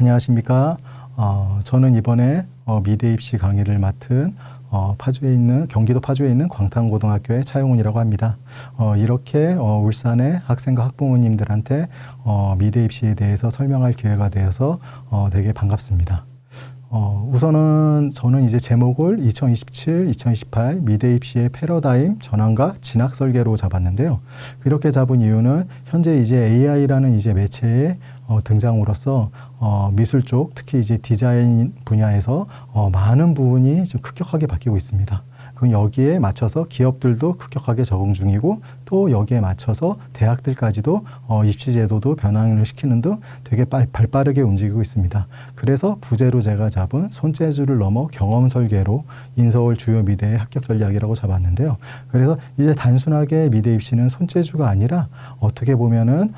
안녕하십니까. 저는 이번에 미대 입시 강의를 맡은 경기도 파주에 있는 광탄고등학교의 차용훈이라고 합니다. 이렇게 울산의 학생과 학부모님들한테 미대 입시에 대해서 설명할 기회가 되어서 되게 반갑습니다. 우선은 저는 이제 제목을 2027, 2028 미대 입시의 패러다임 전환과 진학 설계로 잡았는데요. 그렇게 잡은 이유는 현재 이제 AI라는 이제 매체의 등장으로써 미술 쪽, 특히 이제 디자인 분야에서 많은 부분이 좀 급격하게 바뀌고 있습니다. 그럼 여기에 맞춰서 기업들도 급격하게 적응 중이고, 또 여기에 맞춰서 대학들까지도 입시 제도도 변화를 시키는 등 되게 발빠르게 움직이고 있습니다. 그래서 부제로 제가 잡은 손재주를 넘어 경험 설계로 인서울 주요 미대의 합격 전략이라고 잡았는데요. 그래서 이제 단순하게 미대 입시는 손재주가 아니라 어떻게 보면은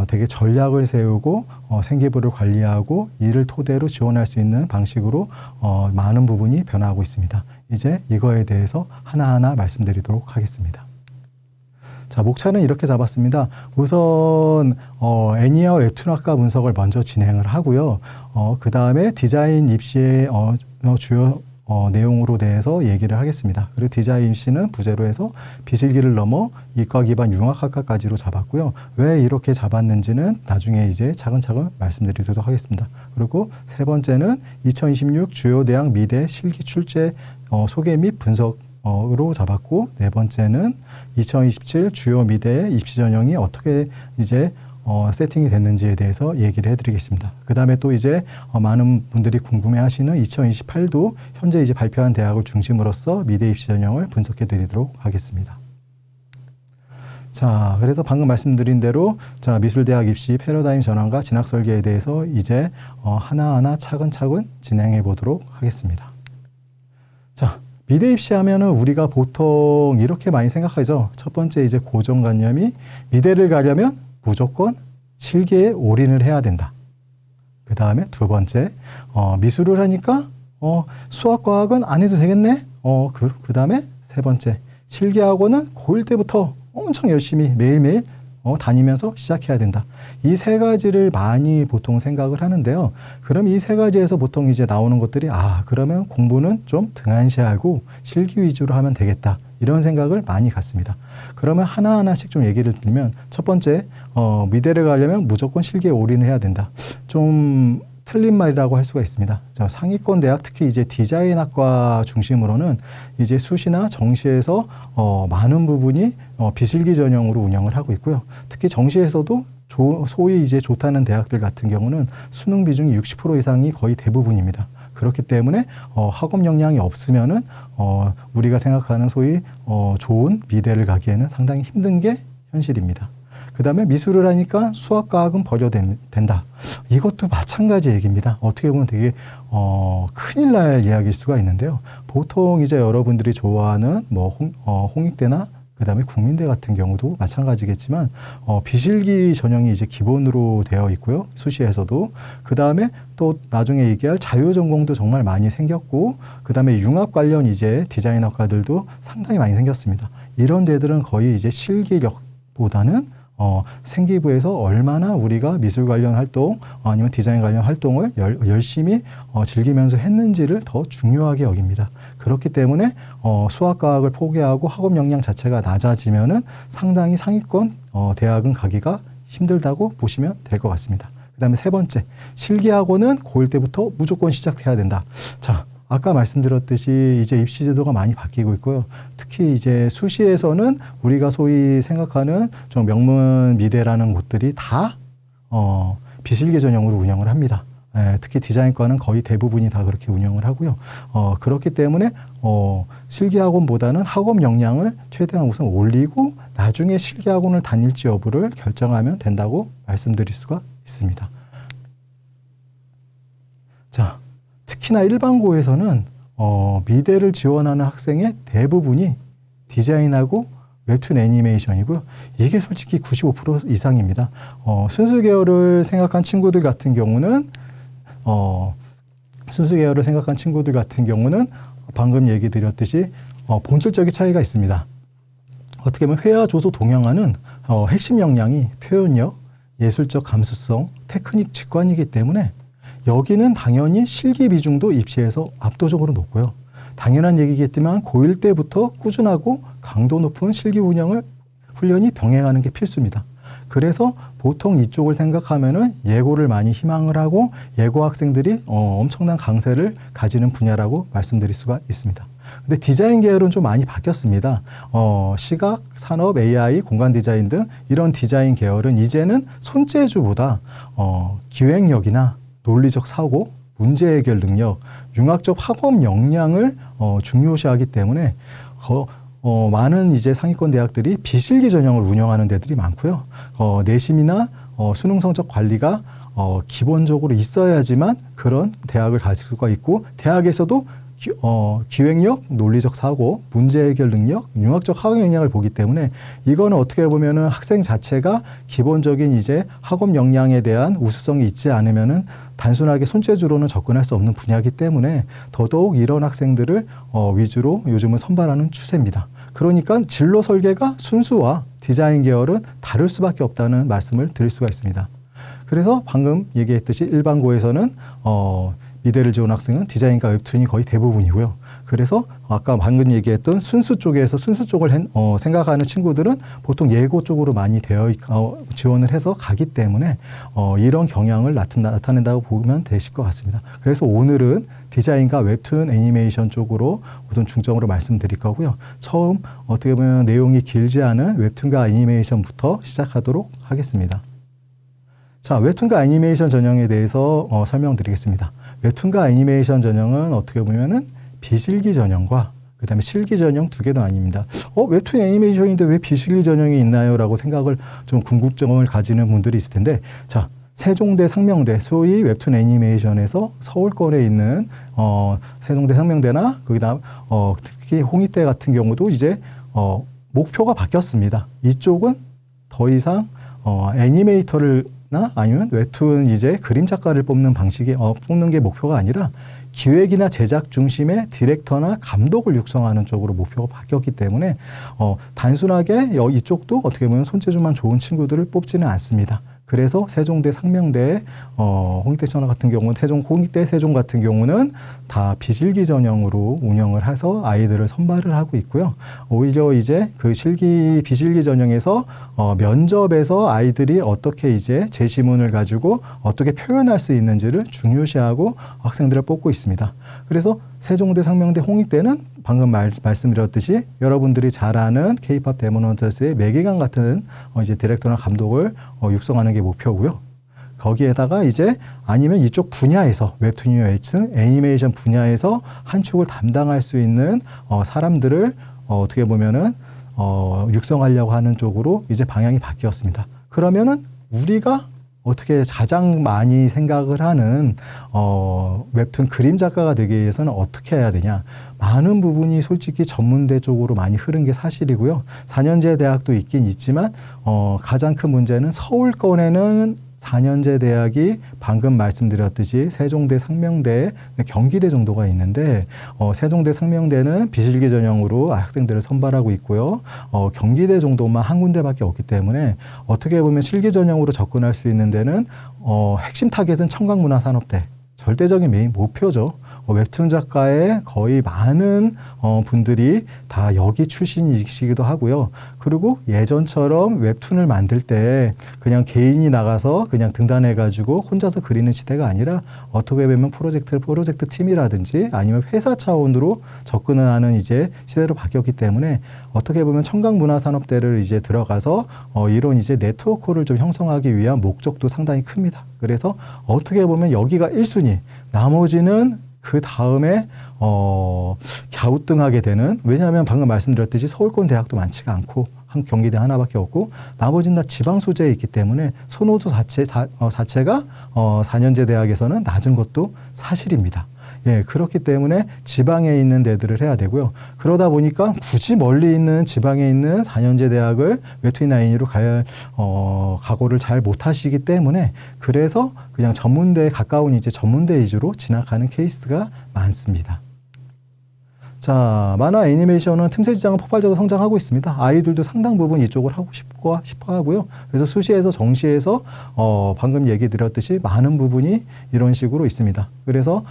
되게 전략을 세우고 생기부를 관리하고 이를 토대로 지원할 수 있는 방식으로 많은 부분이 변화하고 있습니다. 이제 이거에 대해서 하나하나 말씀드리도록 하겠습니다. 자, 목차는 이렇게 잡았습니다. 우선 애니어 웹툰학과 분석을 먼저 진행을 하고요. 그 다음에 디자인 입시의 주요 내용으로 대해서 얘기를 하겠습니다. 그리고 디자인 입시는 부제로 해서 비실기를 넘어 이과 기반 융합학과까지로 잡았고요. 왜 이렇게 잡았는지는 나중에 이제 차근차근 말씀드리도록 하겠습니다. 그리고 세 번째는 2026 주요 대학 미대 실기 출제 소개 및 분석으로 잡았고, 네 번째는 2027 주요 미대의 입시 전형이 어떻게 이제 세팅이 됐는지에 대해서 얘기를 해드리겠습니다. 그 다음에 또 이제 많은 분들이 궁금해하시는 2028도 현재 이제 발표한 대학을 중심으로써 미대 입시 전형을 분석해드리도록 하겠습니다. 자, 그래서 방금 말씀드린 대로 자, 미술대학 입시 패러다임 전환과 진학 설계에 대해서 이제 하나하나 차근차근 진행해 보도록 하겠습니다. 자, 미대 입시하면은 우리가 보통 이렇게 많이 생각하죠. 첫 번째 이제 고정관념이 미대를 가려면 무조건 실기에 올인을 해야 된다. 그 다음에 두 번째, 미술을 하니까 수학, 과학은 안 해도 되겠네. 그 다음에 세 번째, 실기학원은 고1 때부터 엄청 열심히 매일매일 다니면서 시작해야 된다. 이 세 가지를 많이 보통 생각을 하는데요. 그럼 이 세 가지에서 보통 이제 나오는 것들이 그러면 공부는 좀 등한시하고 실기 위주로 하면 되겠다. 이런 생각을 많이 갖습니다. 그러면 하나하나씩 좀 얘기를 드리면, 첫 번째, 미대를 가려면 무조건 실기에 올인을 해야 된다. 좀 틀린 말이라고 할 수가 있습니다. 상위권 대학, 특히 이제 디자인학과 중심으로는 이제 수시나 정시에서 많은 부분이 비실기 전형으로 운영을 하고 있고요. 특히 정시에서도 소위 이제 좋다는 대학들 같은 경우는 수능 비중이 60% 이상이 거의 대부분입니다. 그렇기 때문에 학업 역량이 없으면은 우리가 생각하는 소위 좋은 미대를 가기에는 상당히 힘든 게 현실입니다. 그 다음에 미술을 하니까 수학, 과학은 버려된다. 이것도 마찬가지 얘기입니다. 어떻게 보면 되게 큰일 날 이야기일 수가 있는데요. 보통 이제 여러분들이 좋아하는 홍익대나 그 다음에 국민대 같은 경우도 마찬가지겠지만 비실기 전형이 이제 기본으로 되어 있고요. 수시에서도. 그 다음에 또 나중에 얘기할 자유전공도 정말 많이 생겼고, 그 다음에 융합 관련 이제 디자인학과들도 상당히 많이 생겼습니다. 이런 데들은 거의 이제 실기력보다는 생기부에서 얼마나 우리가 미술 관련 활동 아니면 디자인 관련 활동을 열심히 즐기면서 했는지를 더 중요하게 여깁니다. 그렇기 때문에 수학과학을 포기하고 학업 역량 자체가 낮아지면은 상당히 상위권 대학은 가기가 힘들다고 보시면 될 것 같습니다. 그 다음에 세 번째, 실기학원은 고1 때부터 무조건 시작해야 된다. 자, 아까 말씀드렸듯이 이제 입시 제도가 많이 바뀌고 있고요. 특히 이제 수시에서는 우리가 소위 생각하는 좀 명문 미대라는 곳들이 다 비실기 전형으로 운영을 합니다. 특히 디자인과는 거의 대부분이 다 그렇게 운영을 하고요. 그렇기 때문에 실기학원보다는 학업 역량을 최대한 우선 올리고 나중에 실기학원을 다닐지 여부를 결정하면 된다고 말씀드릴 수가 있습니다. 자, 특히나 일반고에서는 미대를 지원하는 학생의 대부분이 디자인하고 웹툰 애니메이션이고요. 이게 솔직히 95% 이상입니다. 순수 계열을 생각한 친구들 같은 경우는 방금 얘기 드렸듯이 본질적인 차이가 있습니다. 어떻게 보면 회화, 조소, 동영화는 핵심 역량이 표현력, 예술적 감수성, 테크닉, 직관이기 때문에 여기는 당연히 실기 비중도 입시에서 압도적으로 높고요. 당연한 얘기겠지만 고1 때부터 꾸준하고 강도 높은 실기 훈련이 병행하는 게 필수입니다. 그래서 보통 이쪽을 생각하면은 예고를 많이 희망을 하고 예고 학생들이 엄청난 강세를 가지는 분야라고 말씀드릴 수가 있습니다. 근데 디자인 계열은 좀 많이 바뀌었습니다. 시각, 산업, AI, 공간 디자인 등 이런 디자인 계열은 이제는 손재주보다 기획력이나 논리적 사고, 문제 해결 능력, 융합적 학업 역량을 중요시하기 때문에 많은 이제 상위권 대학들이 비실기 전형을 운영하는 데들이 많고요. 내신이나 수능 성적 관리가 기본적으로 있어야지만 그런 대학을 가질 수가 있고, 대학에서도 기획력, 논리적 사고, 문제 해결 능력, 융합적 학업 역량을 보기 때문에 이거는 어떻게 보면은 학생 자체가 기본적인 이제 학업 역량에 대한 우수성이 있지 않으면은 단순하게 손재주로는 접근할 수 없는 분야이기 때문에 더더욱 이런 학생들을 위주로 요즘은 선발하는 추세입니다. 그러니까 진로 설계가 순수와 디자인 계열은 다를 수밖에 없다는 말씀을 드릴 수가 있습니다. 그래서 방금 얘기했듯이 일반고에서는 미대를 지원 학생은 디자인과 웹툰이 거의 대부분이고요. 그래서 아까 방금 얘기했던 순수 쪽에서 순수 쪽을 생각하는 친구들은 보통 예고 쪽으로 많이 지원을 해서 가기 때문에 이런 경향을 나타낸다고 보면 되실 것 같습니다. 그래서 오늘은 디자인과 웹툰 애니메이션 쪽으로 우선 중점으로 말씀드릴 거고요. 처음 어떻게 보면 내용이 길지 않은 웹툰과 애니메이션부터 시작하도록 하겠습니다. 자, 웹툰과 애니메이션 전형에 대해서 설명드리겠습니다. 웹툰과 애니메이션 전형은 어떻게 보면은 비실기 전형과 그 다음에 실기 전형 두 개도 아닙니다. 웹툰 애니메이션인데 왜 비실기 전형이 있나요? 라고 생각을 좀 궁금증을 가지는 분들이 있을 텐데, 자, 세종대, 상명대, 소위 웹툰 애니메이션에서 서울권에 있는 세종대, 상명대나 그다음 특히 홍익대 같은 경우도 이제 목표가 바뀌었습니다. 이쪽은 더 이상 애니메이터를 아니면 웹툰 이제 그림 작가를 뽑는 방식이 뽑는 게 목표가 아니라 기획이나 제작 중심의 디렉터나 감독을 육성하는 쪽으로 목표가 바뀌었기 때문에 단순하게 이쪽도 어떻게 보면 손재주만 좋은 친구들을 뽑지는 않습니다. 그래서 세종대, 상명대, 홍익대 천하 같은 경우는 홍익대, 세종 같은 경우는 다 비실기 전형으로 운영을 해서 아이들을 선발을 하고 있고요. 오히려 이제 그 비실기 전형에서 면접에서 아이들이 어떻게 이제 제시문을 가지고 어떻게 표현할 수 있는지를 중요시하고 학생들을 뽑고 있습니다. 그래서 세종대, 상명대, 홍익대는 방금 말씀드렸듯이 여러분들이 잘 아는 K-POP 데몬헌터스의 매기강 같은 이제 디렉터나 감독을 육성하는 게 목표고요. 거기에다가 이제 아니면 이쪽 분야에서 웹툰이나 애니메이션 분야에서 한 축을 담당할 수 있는 사람들을 어떻게 보면은 육성하려고 하는 쪽으로 이제 방향이 바뀌었습니다. 그러면은 우리가 어떻게 가장 많이 생각을 하는 웹툰 그림 작가가 되기 위해서는 어떻게 해야 되냐. 많은 부분이 솔직히 전문대 쪽으로 많이 흐른 게 사실이고요. 4년제 대학도 있긴 있지만 가장 큰 문제는 서울권에는 4년제 대학이 방금 말씀드렸듯이 세종대, 상명대, 경기대 정도가 있는데 세종대, 상명대는 비실기 전형으로 학생들을 선발하고 있고요. 경기대 정도만 한 군데밖에 없기 때문에 어떻게 보면 실기 전형으로 접근할 수 있는 데는 핵심 타겟은 청각문화산업대, 절대적인 메인 목표죠. 웹툰 작가의 거의 많은 분들이 다 여기 출신이시기도 하고요. 그리고 예전처럼 웹툰을 만들 때 그냥 개인이 나가서 그냥 등단해가지고 혼자서 그리는 시대가 아니라 어떻게 보면 프로젝트 팀이라든지 아니면 회사 차원으로 접근을 하는 이제 시대로 바뀌었기 때문에 어떻게 보면 청각문화산업대를 이제 들어가서 이런 이제 네트워크를 좀 형성하기 위한 목적도 상당히 큽니다. 그래서 어떻게 보면 여기가 1순위, 나머지는 그 다음에 갸우뚱하게 되는, 왜냐하면 방금 말씀드렸듯이 서울권 대학도 많지가 않고 한 경기대 하나밖에 없고 나머지는 다 지방 소재에 있기 때문에 선호도 자체가 4년제 대학에서는 낮은 것도 사실입니다. 예, 그렇기 때문에 지방에 있는 데들을 해야 되고요. 그러다 보니까 굳이 멀리 있는 지방에 있는 4년제 대학을 웹툰이나 애니로 갈 각오를 잘 못하시기 때문에 그래서 그냥 전문대에 가까운 이제 전문대 위주로 진학하는 케이스가 많습니다. 자, 만화 애니메이션은 틈새 시장은 폭발적으로 성장하고 있습니다. 아이들도 상당 부분 이쪽을 하고 싶어 하고요. 그래서 수시에서 정시에서 방금 얘기 드렸듯이 많은 부분이 이런 식으로 있습니다. 그래서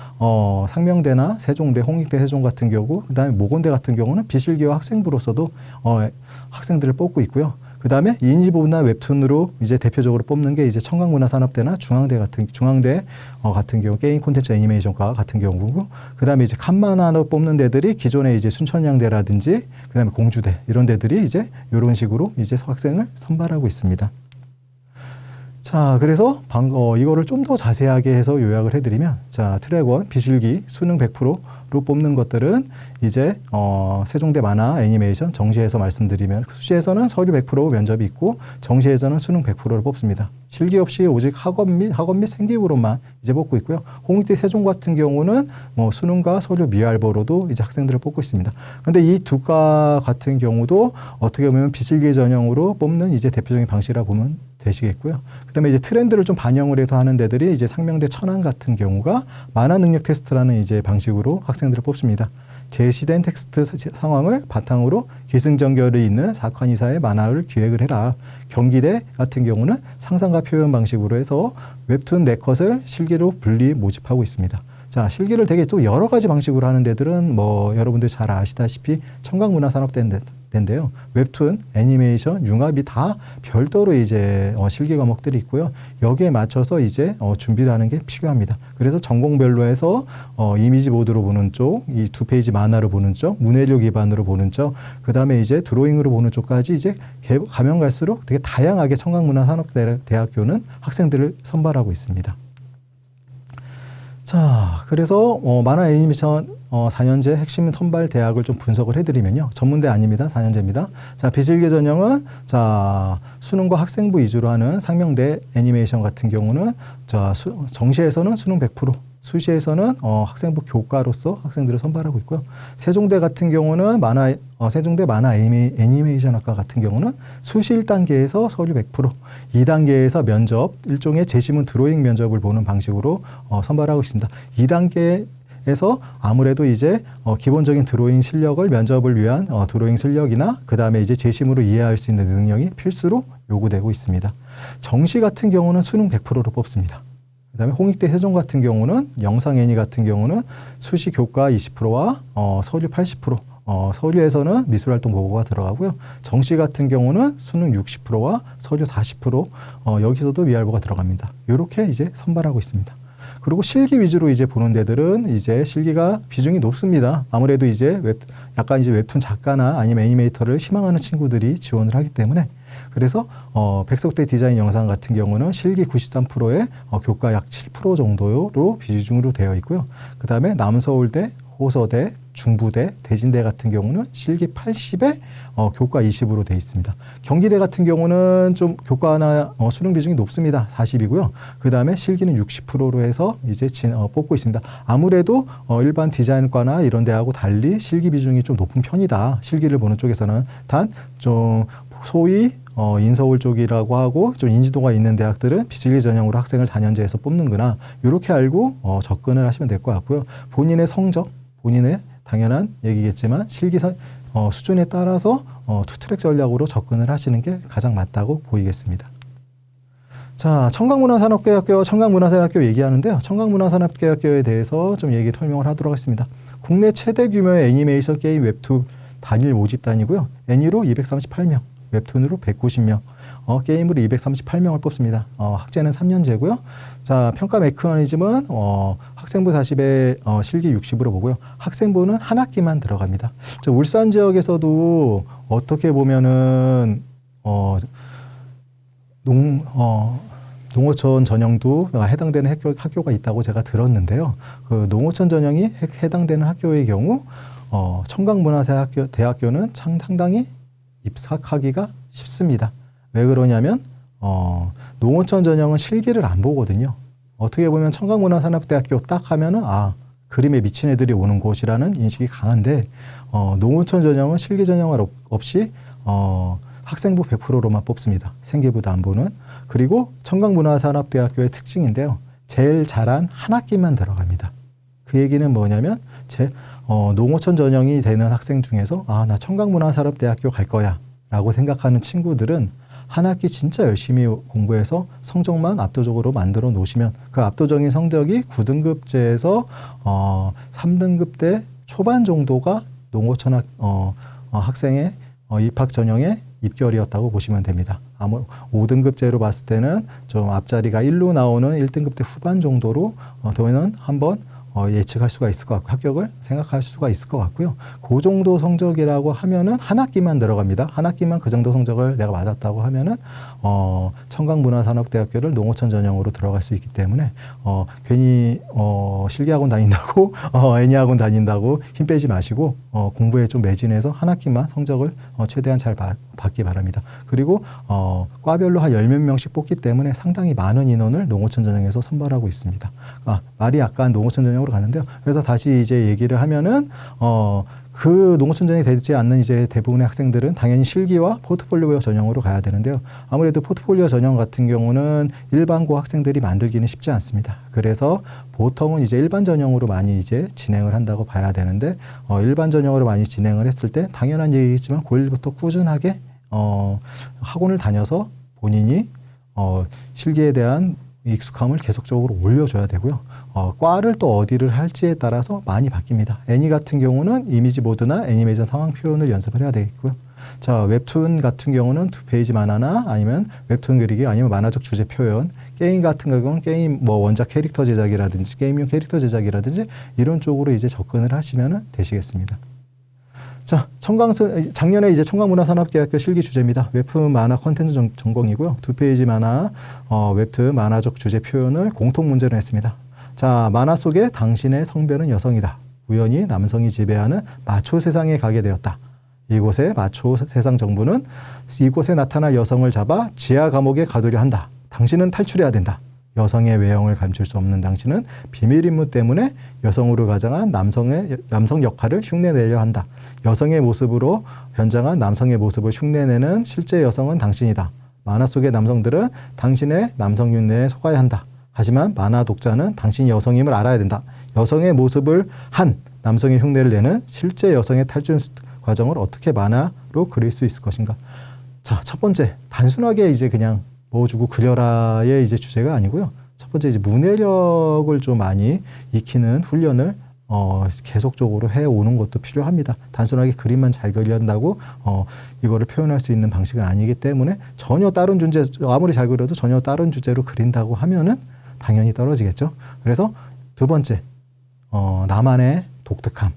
상명대나 세종대, 홍익대, 세종 같은 경우, 그다음에 모건대 같은 경우는 비실기와 학생부로서도 학생들을 뽑고 있고요. 그 다음에 인지부나 웹툰으로 이제 대표적으로 뽑는 게 이제 청강문화산업대나 중앙대 같은 경우 게임 콘텐츠 애니메이션과 같은 경우고, 그 다음에 이제 칸만화로 뽑는 데들이 기존에 이제 순천향대라든지 그 다음에 공주대 이런 데들이 이제 이런 식으로 이제 학생을 선발하고 있습니다. 자, 그래서 이거를 좀 더 자세하게 해서 요약을 해드리면, 자, 트랙원, 비실기, 수능 100%로 뽑는 것들은 이제 세종대 만화 애니메이션 정시에서 말씀드리면, 수시에서는 서류 100% 면접이 있고 정시에서는 수능 100%를 뽑습니다. 실기 없이 오직 학원 및 생기부로만 이제 뽑고 있고요. 홍익대 세종 같은 경우는 뭐 수능과 서류 미알보로도 이제 학생들을 뽑고 있습니다. 근데 이 두 과 같은 경우도 어떻게 보면 비실기 전형으로 뽑는 이제 대표적인 방식이라 보면 되시겠고요. 그다음에 이제 트렌드를 좀 반영을 해서 하는 데들이 이제 상명대 천안 같은 경우가 만화 능력 테스트라는 이제 방식으로 학생들을 뽑습니다. 제시된 텍스트 상황을 바탕으로 기승전결이 있는 사건 이사의 만화를 기획을 해라. 경기대 같은 경우는 상상과 표현 방식으로 해서 웹툰 4컷을 실기로 분리 모집하고 있습니다. 자, 실기를 되게 또 여러 가지 방식으로 하는 데들은 뭐 여러분들 잘 아시다시피 청강문화산업대인데요. 웹툰, 애니메이션, 융합이 다 별도로 이제 실기 과목들이 있고요. 여기에 맞춰서 이제 준비를 하는 게 필요합니다. 그래서 전공별로 해서 이미지 보드로 보는 쪽, 이 2페이지 만화로 보는 쪽, 문해력 기반으로 보는 쪽, 그 다음에 이제 드로잉으로 보는 쪽까지 이제 가면 갈수록 되게 다양하게 청강문화산업대학교는 학생들을 선발하고 있습니다. 자, 그래서 만화 애니메이션 4년제 핵심 선발 대학을 좀 분석을 해드리면요. 전문대 아닙니다. 4년제입니다. 자, 비실기 전형은 자, 수능과 학생부 위주로 하는 상명대 애니메이션 같은 경우는 자, 정시에서는 수능 100%, 수시에서는 학생부 교과로서 학생들을 선발하고 있고요. 세종대 같은 경우는 세종대 만화 애니메이션 학과 같은 경우는 수시 1단계에서 서류 100%, 2단계에서 면접, 일종의 제시문 드로잉 면접을 보는 방식으로 선발하고 있습니다. 2단계에서 아무래도 이제 기본적인 드로잉 실력을 면접을 위한 드로잉 실력이나 그 다음에 이제 제시문으로 이해할 수 있는 능력이 필수로 요구되고 있습니다. 정시 같은 경우는 수능 100%로 뽑습니다. 그 다음에 홍익대 세종 같은 경우는 영상 애니 같은 경우는 수시 교과 20%와 서류 80%, 서류에서는 미술활동 보고가 들어가고요. 정시 같은 경우는 수능 60%와 서류 40%, 여기서도 미알보가 들어갑니다. 이렇게 이제 선발하고 있습니다. 그리고 실기 위주로 이제 보는 데들은 이제 실기가 비중이 높습니다. 아무래도 이제 약간 이제 웹툰 작가나 아니면 애니메이터를 희망하는 친구들이 지원을 하기 때문에, 그래서 백석대 디자인 영상 같은 경우는 실기 93%에 교과 약 7% 정도로 비중으로 되어 있고요. 그 다음에 남서울대, 호서대, 중부대, 대진대 같은 경우는 실기 80에 교과 20으로 되어 있습니다. 경기대 같은 경우는 좀 교과나 수능 비중이 높습니다. 40이고요. 그 다음에 실기는 60%로 해서 이제 뽑고 있습니다. 아무래도 일반 디자인과나 이런 데하고 달리 실기 비중이 좀 높은 편이다. 실기를 보는 쪽에서는 단 좀 소위 인서울 쪽이라고 하고 좀 인지도가 있는 대학들은 비실기 전형으로 학생을 4년제에서 뽑는구나. 이렇게 알고 접근을 하시면 될 것 같고요. 본인의 성적, 본인의 당연한 얘기겠지만 실기 수준에 따라서 투트랙 전략으로 접근을 하시는 게 가장 맞다고 보이겠습니다. 자, 청강문화산업대학교, 청강문화산업대학교 얘기하는데요. 청강문화산업대학교에 대해서 좀 설명을 하도록 하겠습니다. 국내 최대 규모의 애니메이션 게임 웹툰 단일 모집단이고요. 애니로 238명, 웹툰으로 190명, 게임으로 238명을 뽑습니다. 학제는 3년제고요. 자, 평가 메커니즘은 학생부 40에 실기 60으로 보고요. 학생부는 한 학기만 들어갑니다. 저 울산 지역에서도 어떻게 보면은 농어촌 전형도 해당되는 학교가 있다고 제가 들었는데요. 그 농어촌 전형이 해당되는 학교의 경우 청강문화대학교는 상당히 입학하기가 쉽습니다. 왜 그러냐면 농어촌 전형은 실기를 안 보거든요. 어떻게 보면 청강문화산업대학교 딱 하면은 그림에 미친 애들이 오는 곳이라는 인식이 강한데, 농어촌 전형은 실기 전형을 없이 학생부 100%로만 뽑습니다. 생기부도 안 보는. 그리고 청강문화산업대학교의 특징인데요. 제일 잘한 한 학기만 들어갑니다. 그 얘기는 뭐냐면 농어촌 전형이 되는 학생 중에서 나 청강문화산업대학교 갈 거야 라고 생각하는 친구들은 한 학기 진짜 열심히 공부해서 성적만 압도적으로 만들어 놓으시면 그 압도적인 성적이 9등급제에서 3등급대 초반 정도가 농어촌 학생의 입학 전형의 입결이었다고 보시면 됩니다. 5등급제로 봤을 때는 좀 앞자리가 1로 나오는 1등급대 후반 정도로 저희는 한번 예측할 수가 있을 것 같고 합격을 생각할 수가 있을 것 같고요. 그 정도 성적이라고 하면은 한 학기만 들어갑니다. 한 학기만 그 정도 성적을 내가 맞았다고 하면은 청강문화산업대학교를 농어촌 전형으로 들어갈 수 있기 때문에 괜히 실기학원 다닌다고 애니학원 다닌다고 힘 빼지 마시고 공부에 좀 매진해서 한 학기만 성적을 최대한 잘 받기 바랍니다. 그리고 과별로 한 10몇 명씩 뽑기 때문에 상당히 많은 인원을 농어촌 전형에서 선발하고 있습니다. 말이 약간 농어촌 전형으로 가는데요. 그래서 다시 이제 얘기를 하면은 그 농어촌 전형이 되지 않는 이제 대부분의 학생들은 당연히 실기와 포트폴리오 전형으로 가야 되는데요. 아무래도 포트폴리오 전형 같은 경우는 일반고 학생들이 만들기는 쉽지 않습니다. 그래서 보통은 이제 일반 전형으로 많이 이제 진행을 한다고 봐야 되는데 일반 전형으로 많이 진행을 했을 때 당연한 얘기겠지만 고1부터 꾸준하게 학원을 다녀서 본인이 실기에 대한 익숙함을 계속적으로 올려줘야 되고요. 과를 또 어디를 할지에 따라서 많이 바뀝니다. 애니 같은 경우는 이미지 보드나 애니메이션 상황 표현을 연습을 해야 되겠고요. 자, 웹툰 같은 경우는 2페이지 만화나 아니면 웹툰 그리기 아니면 만화적 주제 표현, 게임 같은 경우는 게임 원작 캐릭터 제작이라든지 게임용 캐릭터 제작이라든지 이런 쪽으로 이제 접근을 하시면 되시겠습니다. 자, 작년에 이제 청강문화산업대학교 실기 주제입니다. 웹툰 만화 콘텐츠 전공이고요. 2페이지 만화, 웹툰 만화적 주제 표현을 공통 문제로 했습니다. 자, 만화 속에 당신의 성별은 여성이다. 우연히 남성이 지배하는 마초 세상에 가게 되었다. 이곳의 마초 세상 정부는 이곳에 나타날 여성을 잡아 지하 감옥에 가두려 한다. 당신은 탈출해야 된다. 여성의 외형을 감출 수 없는 당신은 비밀 임무 때문에 여성으로 가장한 남성 역할을 흉내내려 한다. 여성의 모습으로 변장한 남성의 모습을 흉내내는 실제 여성은 당신이다. 만화 속의 남성들은 당신의 남성 흉내에 속아야 한다. 하지만 만화 독자는 당신이 여성임을 알아야 된다. 여성의 모습을 한 남성의 흉내를 내는 실제 여성의 탈출 과정을 어떻게 만화로 그릴 수 있을 것인가. 자, 첫 번째, 단순하게 이제 그냥 뭐 주고 그려라의 이제 주제가 아니고요. 첫 번째 이제 문해력을 좀 많이 익히는 훈련을 계속적으로 해오는 것도 필요합니다. 단순하게 그림만 잘 그린다고 이거를 표현할 수 있는 방식은 아니기 때문에 전혀 다른 주제, 아무리 잘 그려도 전혀 다른 주제로 그린다고 하면은 당연히 떨어지겠죠. 그래서 두 번째, 나만의 독특함,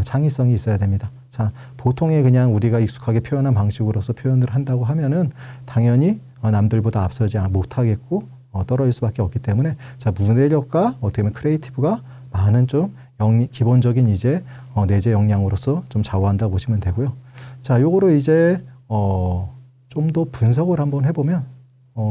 창의성이 있어야 됩니다. 자, 보통의 그냥 우리가 익숙하게 표현한 방식으로서 표현을 한다고 하면은 당연히 남들보다 앞서지 못하겠고 떨어질 수밖에 없기 때문에 자, 문해력과 어떻게 보면 크리에이티브가 많은 좀 기본적인 이제 내재 역량으로서 좀 좌우한다 보시면 되고요. 자, 요거를 이제 좀 더 분석을 한번 해보면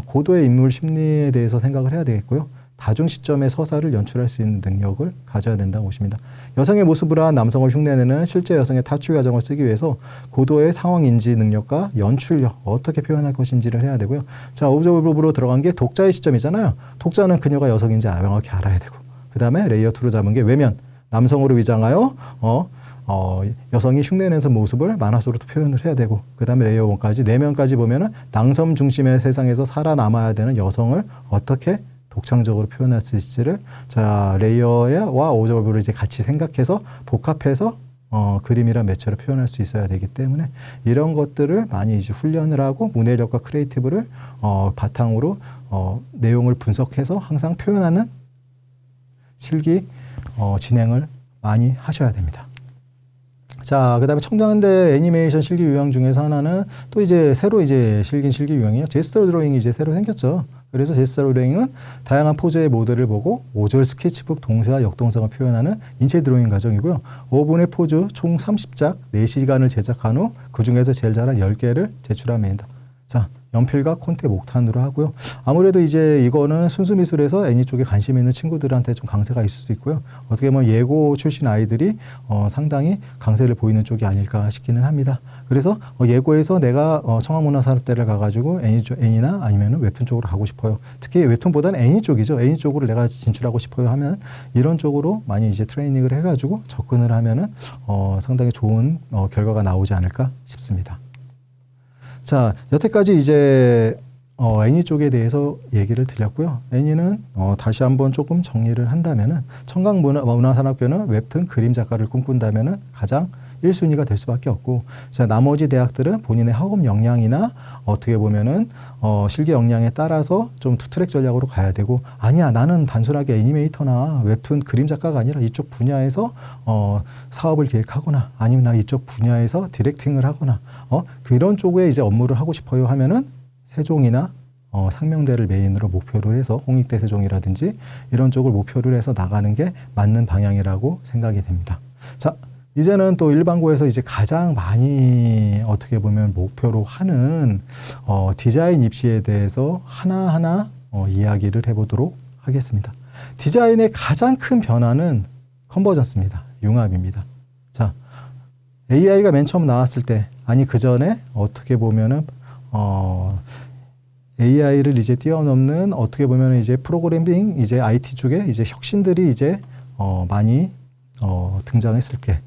고도의 인물 심리에 대해서 생각을 해야 되겠고요. 다중 시점의 서사를 연출할 수 있는 능력을 가져야 된다고 보십니다. 여성의 모습으로 한 남성을 흉내내는 실제 여성의 탈출 과정을 쓰기 위해서 고도의 상황 인지 능력과 연출력, 어떻게 표현할 것인지를 해야 되고요. 자, 오브저버브로 들어간 게 독자의 시점이잖아요. 독자는 그녀가 여성인지 명확히 알아야 되고, 그 다음에 레이어 2로 잡은 게 외면, 남성으로 위장하여 여성이 흉내내는 모습을 만화 속으로 표현을 해야 되고, 그 다음에 레이어 1까지, 내면까지 보면은 남성 중심의 세상에서 살아남아야 되는 여성을 어떻게 독창적으로 표현할 수 있을지를 자, 레이어와 오브저버브를 이제 같이 생각해서 복합해서 그림이란 매체로 표현할 수 있어야 되기 때문에 이런 것들을 많이 이제 훈련을 하고 문해력과 크리에이티브를 바탕으로 내용을 분석해서 항상 표현하는 실기 진행을 많이 하셔야 됩니다. 자, 그 다음에 청정한대 애니메이션 실기 유형 중에서 하나는 또 이제 새로 이제 실기 유형이요. 제스처 드로잉이 이제 새로 생겼죠. 그래서 제스처 드로잉은 다양한 포즈의 모델을 보고 5절 스케치북 동세와 역동성을 표현하는 인체 드로잉 과정이고요. 5분의 포즈 총 30작 4시간을 제작한 후 그 중에서 제일 잘한 10개를 제출하면 됩니다. 자, 연필과 콘테 목탄으로 하고요. 아무래도 이제 이거는 순수 미술에서 애니 쪽에 관심 있는 친구들한테 좀 강세가 있을 수 있고요. 어떻게 보면 예고 출신 아이들이 상당히 강세를 보이는 쪽이 아닐까 싶기는 합니다. 그래서 예고에서 내가 청와문화산업대를 가가지고 애니나 아니면 웹툰 쪽으로 가고 싶어요. 특히 웹툰보다는 애니 쪽이죠. 애니 쪽으로 내가 진출하고 싶어요 하면 이런 쪽으로 많이 이제 트레이닝을 해가지고 접근을 하면은 상당히 좋은 결과가 나오지 않을까 싶습니다. 자, 여태까지 이제 애니 쪽에 대해서 얘기를 드렸고요. 애니는 다시 한번 조금 정리를 한다면은 청강문화산업교는 웹툰 그림 작가를 꿈꾼다면은 가장 1순위가 될 수밖에 없고, 자, 나머지 대학들은 본인의 학업 역량이나 어떻게 보면은 실기 역량에 따라서 좀 투트랙 전략으로 가야 되고, 아니야, 나는 단순하게 애니메이터나 웹툰 그림 작가가 아니라 이쪽 분야에서 사업을 기획하거나 아니면 나 이쪽 분야에서 디렉팅을 하거나 그런 쪽에 이제 업무를 하고 싶어요 하면은 세종이나 상명대를 메인으로 목표를 해서 홍익대 세종이라든지 이런 쪽을 목표를 해서 나가는 게 맞는 방향이라고 생각이 됩니다. 자, 이제는 또 일반고에서 이제 가장 많이 어떻게 보면 목표로 하는 디자인 입시에 대해서 하나하나 이야기를 해보도록 하겠습니다. 디자인의 가장 큰 변화는 컨버전스입니다. 융합입니다. 자, AI가 맨 처음 나왔을 때, 아니 그 전에 어떻게 보면은 AI를 이제 뛰어넘는 어떻게 보면 이제 프로그래밍 이제 IT 쪽에 이제 혁신들이 이제 많이 등장했을 때,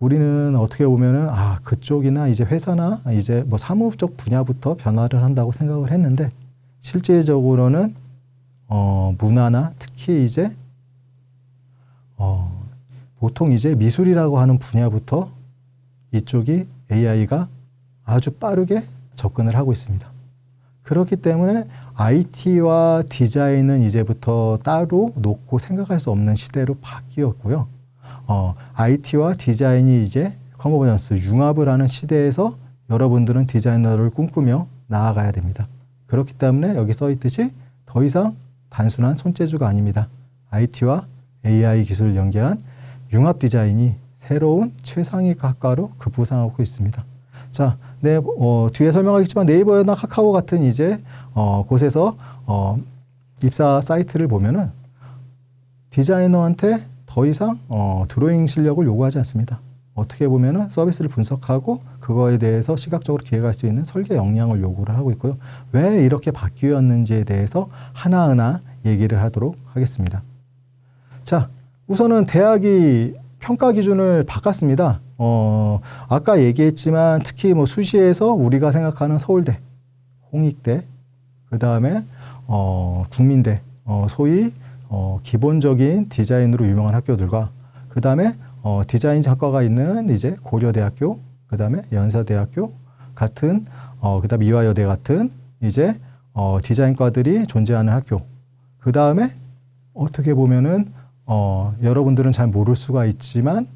우리는 어떻게 보면은 그쪽이나 이제 회사나 이제 뭐 사무적 분야부터 변화를 한다고 생각을 했는데, 실제적으로는 문화나 특히 이제 보통 이제 미술이라고 하는 분야부터 이쪽이 AI가 아주 빠르게 접근을 하고 있습니다. 그렇기 때문에 IT와 디자인은 이제부터 따로 놓고 생각할 수 없는 시대로 바뀌었고요. IT와 디자인이 이제 컨버전스, 융합을 하는 시대에서 여러분들은 디자이너를 꿈꾸며 나아가야 됩니다. 그렇기 때문에 여기 써 있듯이 더 이상 단순한 손재주가 아닙니다. IT와 AI 기술을 연계한 융합 디자인이 새로운 최상위 학과로 급부상하고 있습니다. 자, 뒤에 설명하겠지만 네이버나 카카오 같은 이제 곳에서 입사 사이트를 보면은 디자이너한테 더 이상 드로잉 실력을 요구하지 않습니다. 어떻게 보면은 서비스를 분석하고 그거에 대해서 시각적으로 기획할 수 있는 설계 역량을 요구를 하고 있고요. 왜 이렇게 바뀌었는지에 대해서 하나하나 얘기를 하도록 하겠습니다. 자, 우선은 대학이 평가 기준을 바꿨습니다. 아까 얘기했지만 특히 뭐 수시에서 우리가 생각하는 서울대, 홍익대, 그 다음에 국민대, 소위 기본적인 디자인으로 유명한 학교들과 그 다음에 디자인 학과가 있는 이제 고려대학교, 그 다음에 연사대학교 같은 그 다음에 이화여대 같은 이제 디자인과들이 존재하는 학교, 그 다음에 어떻게 보면은 여러분들은 잘 모를 수가 있지만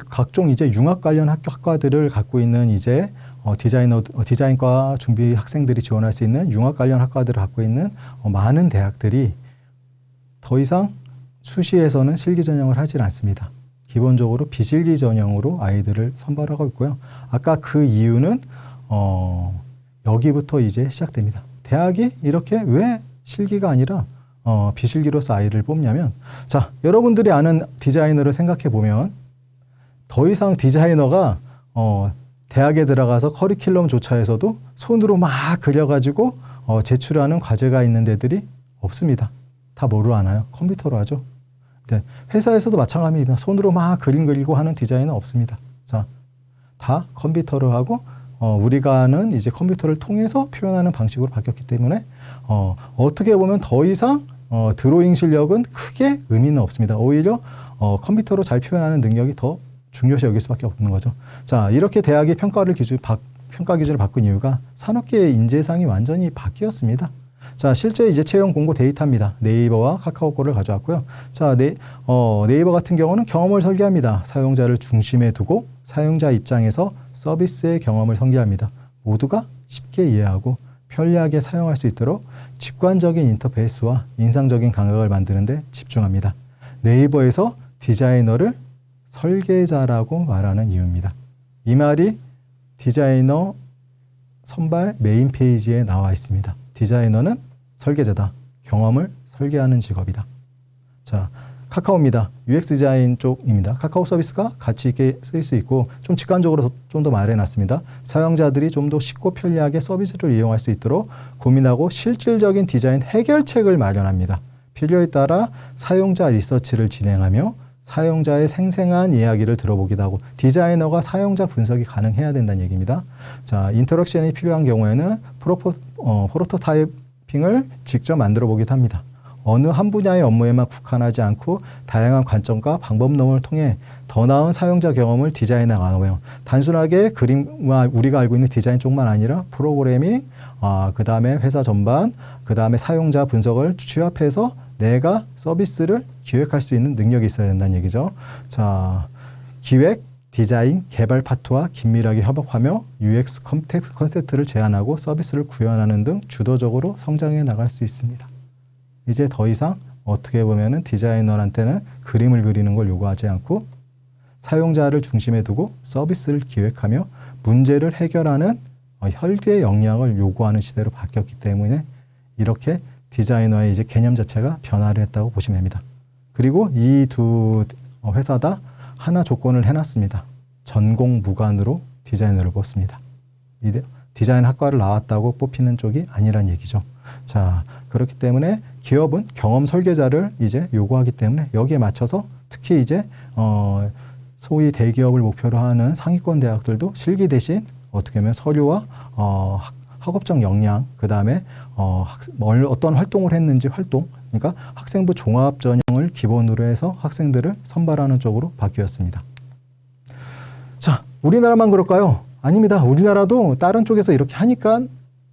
각종 이제 융합 관련 학과들을 갖고 있는 이제 디자인과 준비 학생들이 지원할 수 있는 융합 관련 학과들을 갖고 있는 많은 대학들이 더 이상 수시에서는 실기 전형을 하질 않습니다. 기본적으로 비실기 전형으로 아이들을 선발하고 있고요. 아까 그 이유는 여기부터 이제 시작됩니다. 대학이 이렇게 왜 실기가 아니라 비실기로서 아이를 뽑냐면, 자, 여러분들이 아는 디자이너를 생각해 보면 더 이상 디자이너가 대학에 들어가서 커리큘럼조차에서도 손으로 막 그려가지고 제출하는 과제가 있는 데들이 없습니다. 다 뭐로 하나요? 컴퓨터로 하죠. 네, 회사에서도 마찬가지입니다. 손으로 막 그림 그리고 하는 디자인은 없습니다. 자, 다 컴퓨터로 하고 우리가 아는 이제 컴퓨터를 통해서 표현하는 방식으로 바뀌었기 때문에 어떻게 보면 더 이상 드로잉 실력은 크게 의미는 없습니다. 오히려 컴퓨터로 잘 표현하는 능력이 더 중요시 여길 수밖에 없는 거죠. 자, 이렇게 대학이 평가 기준을 바꾼 이유가 산업계의 인재상이 완전히 바뀌었습니다. 자, 실제 이제 채용 공고 데이터입니다. 네이버와 카카오 거를 가져왔고요. 자, 네이버 같은 경우는 경험을 설계합니다. 사용자를 중심에 두고 사용자 입장에서 서비스의 경험을 설계합니다. 모두가 쉽게 이해하고 편리하게 사용할 수 있도록 직관적인 인터페이스와 인상적인 감각을 만드는 데 집중합니다. 네이버에서 디자이너를 설계자라고 말하는 이유입니다. 이 말이 디자이너 선발 메인 페이지에 나와 있습니다. 디자이너는 설계자다. 경험을 설계하는 직업이다. 자, 카카오입니다. UX 디자인 쪽입니다. 카카오 서비스가 가치 있게 쓰일 수 있고 좀 직관적으로 좀 더 말해놨습니다. 사용자들이 좀 더 쉽고 편리하게 서비스를 이용할 수 있도록 고민하고 실질적인 디자인 해결책을 마련합니다. 필요에 따라 사용자 리서치를 진행하며 사용자의 생생한 이야기를 들어보기도 하고 디자이너가 사용자 분석이 가능해야 된다는 얘기입니다. 자, 인터랙션이 필요한 경우에는 프로토타이핑을 직접 만들어 보기도 합니다. 어느 한 분야의 업무에만 국한하지 않고 다양한 관점과 방법론을 통해 더 나은 사용자 경험을 디자인해 나가며 단순하게 그림과 우리가 알고 있는 디자인 쪽만 아니라 프로그래밍, 그 다음에 회사 전반, 그 다음에 사용자 분석을 취합해서 내가 서비스를 기획할 수 있는 능력이 있어야 된다는 얘기죠. 자, 기획, 디자인, 개발 파트와 긴밀하게 협업하며 UX 컨셉트를 제안하고 서비스를 구현하는 등 주도적으로 성장해 나갈 수 있습니다. 이제 더 이상 어떻게 보면은 디자이너한테는 그림을 그리는 걸 요구하지 않고 사용자를 중심에 두고 서비스를 기획하며 문제를 해결하는 혈기의 역량을 요구하는 시대로 바뀌었기 때문에 이렇게 디자이너의 이제 개념 자체가 변화를 했다고 보시면 됩니다. 그리고 이 두 회사 다 하나 조건을 해놨습니다. 전공 무관으로 디자이너를 뽑습니다. 디자인 학과를 나왔다고 뽑히는 쪽이 아니란 얘기죠. 자, 그렇기 때문에 기업은 경험 설계자를 이제 요구하기 때문에 여기에 맞춰서 특히 이제 소위 대기업을 목표로 하는 상위권 대학들도 실기 대신 어떻게 보면 서류와 학업적 역량, 그 다음에 어떤 활동을 했는지 그러니까 학생부 종합 전형을 기본으로 해서 학생들을 선발하는 쪽으로 바뀌었습니다. 자, 우리나라만 그럴까요? 아닙니다. 우리나라도 다른 쪽에서 이렇게 하니까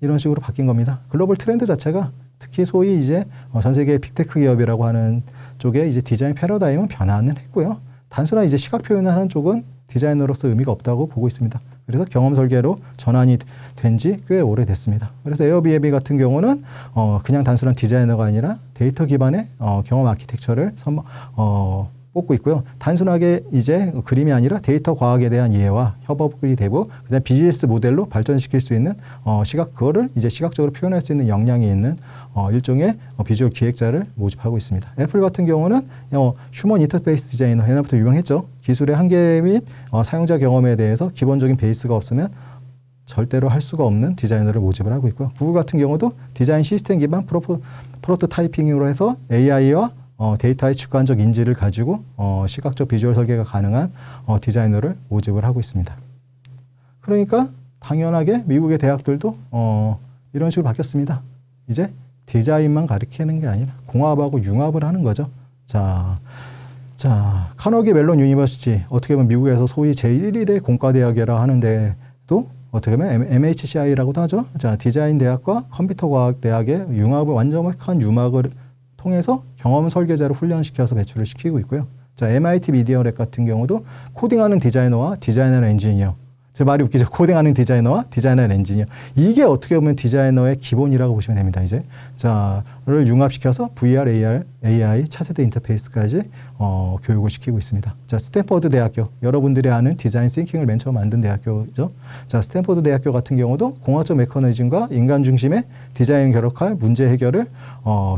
이런 식으로 바뀐 겁니다. 글로벌 트렌드 자체가 특히 소위 이제 전 세계 빅테크 기업이라고 하는 쪽에 이제 디자인 패러다임은 변화는 했고요. 단순한 이제 시각 표현을 하는 쪽은 디자이너로서 의미가 없다고 보고 있습니다. 그래서 경험 설계로 전환이 된 지 꽤 오래됐습니다. 그래서 에어비앤비 같은 경우는 그냥 단순한 디자이너가 아니라 데이터 기반의 경험 아키텍처를 뽑고 있고요. 단순하게 이제 그림이 아니라 데이터 과학에 대한 이해와 협업이 되고 그다음 비즈니스 모델로 발전시킬 수 있는 그거를 이제 시각적으로 표현할 수 있는 역량이 있는 일종의 비주얼 기획자를 모집하고 있습니다. 애플 같은 경우는 휴먼 인터페이스 디자이너 옛날부터 유명했죠. 기술의 한계 및 사용자 경험에 대해서 기본적인 베이스가 없으면 절대로 할 수가 없는 디자이너를 모집을 하고 있고요. 구글 같은 경우도 디자인 시스템 기반 프로토타이핑으로 해서 AI와 데이터의 주관적 인지를 가지고 시각적 비주얼 설계가 가능한 디자이너를 모집을 하고 있습니다. 그러니까 당연하게 미국의 대학들도 이런 식으로 바뀌었습니다. 이제 디자인만 가르치는 게 아니라 공합하고 융합을 하는 거죠. 자, 카너기 멜론 유니버시티 어떻게 보면 미국에서 소위 제1일의 공과대학이라 하는데도 어떻게 보면 MHCI라고도 하죠. 자, 디자인 대학과 컴퓨터 과학 대학의 완전한 융합을 통해서 경험 설계자를 훈련시켜서 배출을 시키고 있고요. 자, MIT 미디어랩 같은 경우도 코딩하는 디자이너와 디자이너는 엔지니어. 제 말이 웃기죠. 코딩하는 디자이너와 디자이너는 엔지니어. 이게 어떻게 보면 디자이너의 기본이라고 보시면 됩니다. 이제 를 융합시켜서 VR, AI, 차세대 인터페이스까지 교육을 시키고 있습니다. 자, 스탠퍼드 대학교. 여러분들이 아는 디자인 싱킹을 맨 처음 만든 대학교죠. 자, 스탠퍼드 대학교 같은 경우도 공학적 메커니즘과 인간 중심의 디자인 결합할 문제 해결을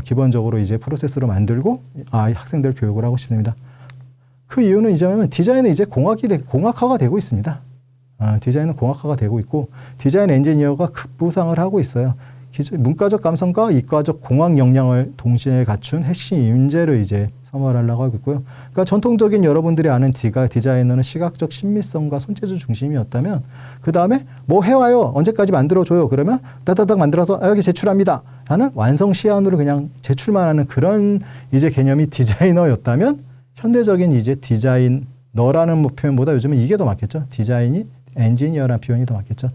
기본적으로 이제 프로세스로 만들고 학생들 교육을 하고 싶습니다. 그 이유는 이제 디자인은 이제 공학화가 되고 있습니다. 디자인은 공학화가 되고 있고 디자인 엔지니어가 급부상을 하고 있어요. 문과적 감성과 이과적 공학 역량을 동시에 갖춘 핵심 인재를 이제 선발하려고 하고 있고요. 그러니까 전통적인 여러분들이 아는 디자이너는 시각적 신미성과 손재주 중심이었다면 그 다음에 뭐 해와요. 언제까지 만들어줘요. 그러면 따다닥 만들어서 여기 제출합니다. 하는 완성 시안으로 그냥 제출만 하는 그런 이제 개념이 디자이너였다면 현대적인 이제 디자이너라는 표현보다 요즘은 이게 더 맞겠죠. 디자인이 엔지니어라는 표현이 더 맞겠죠.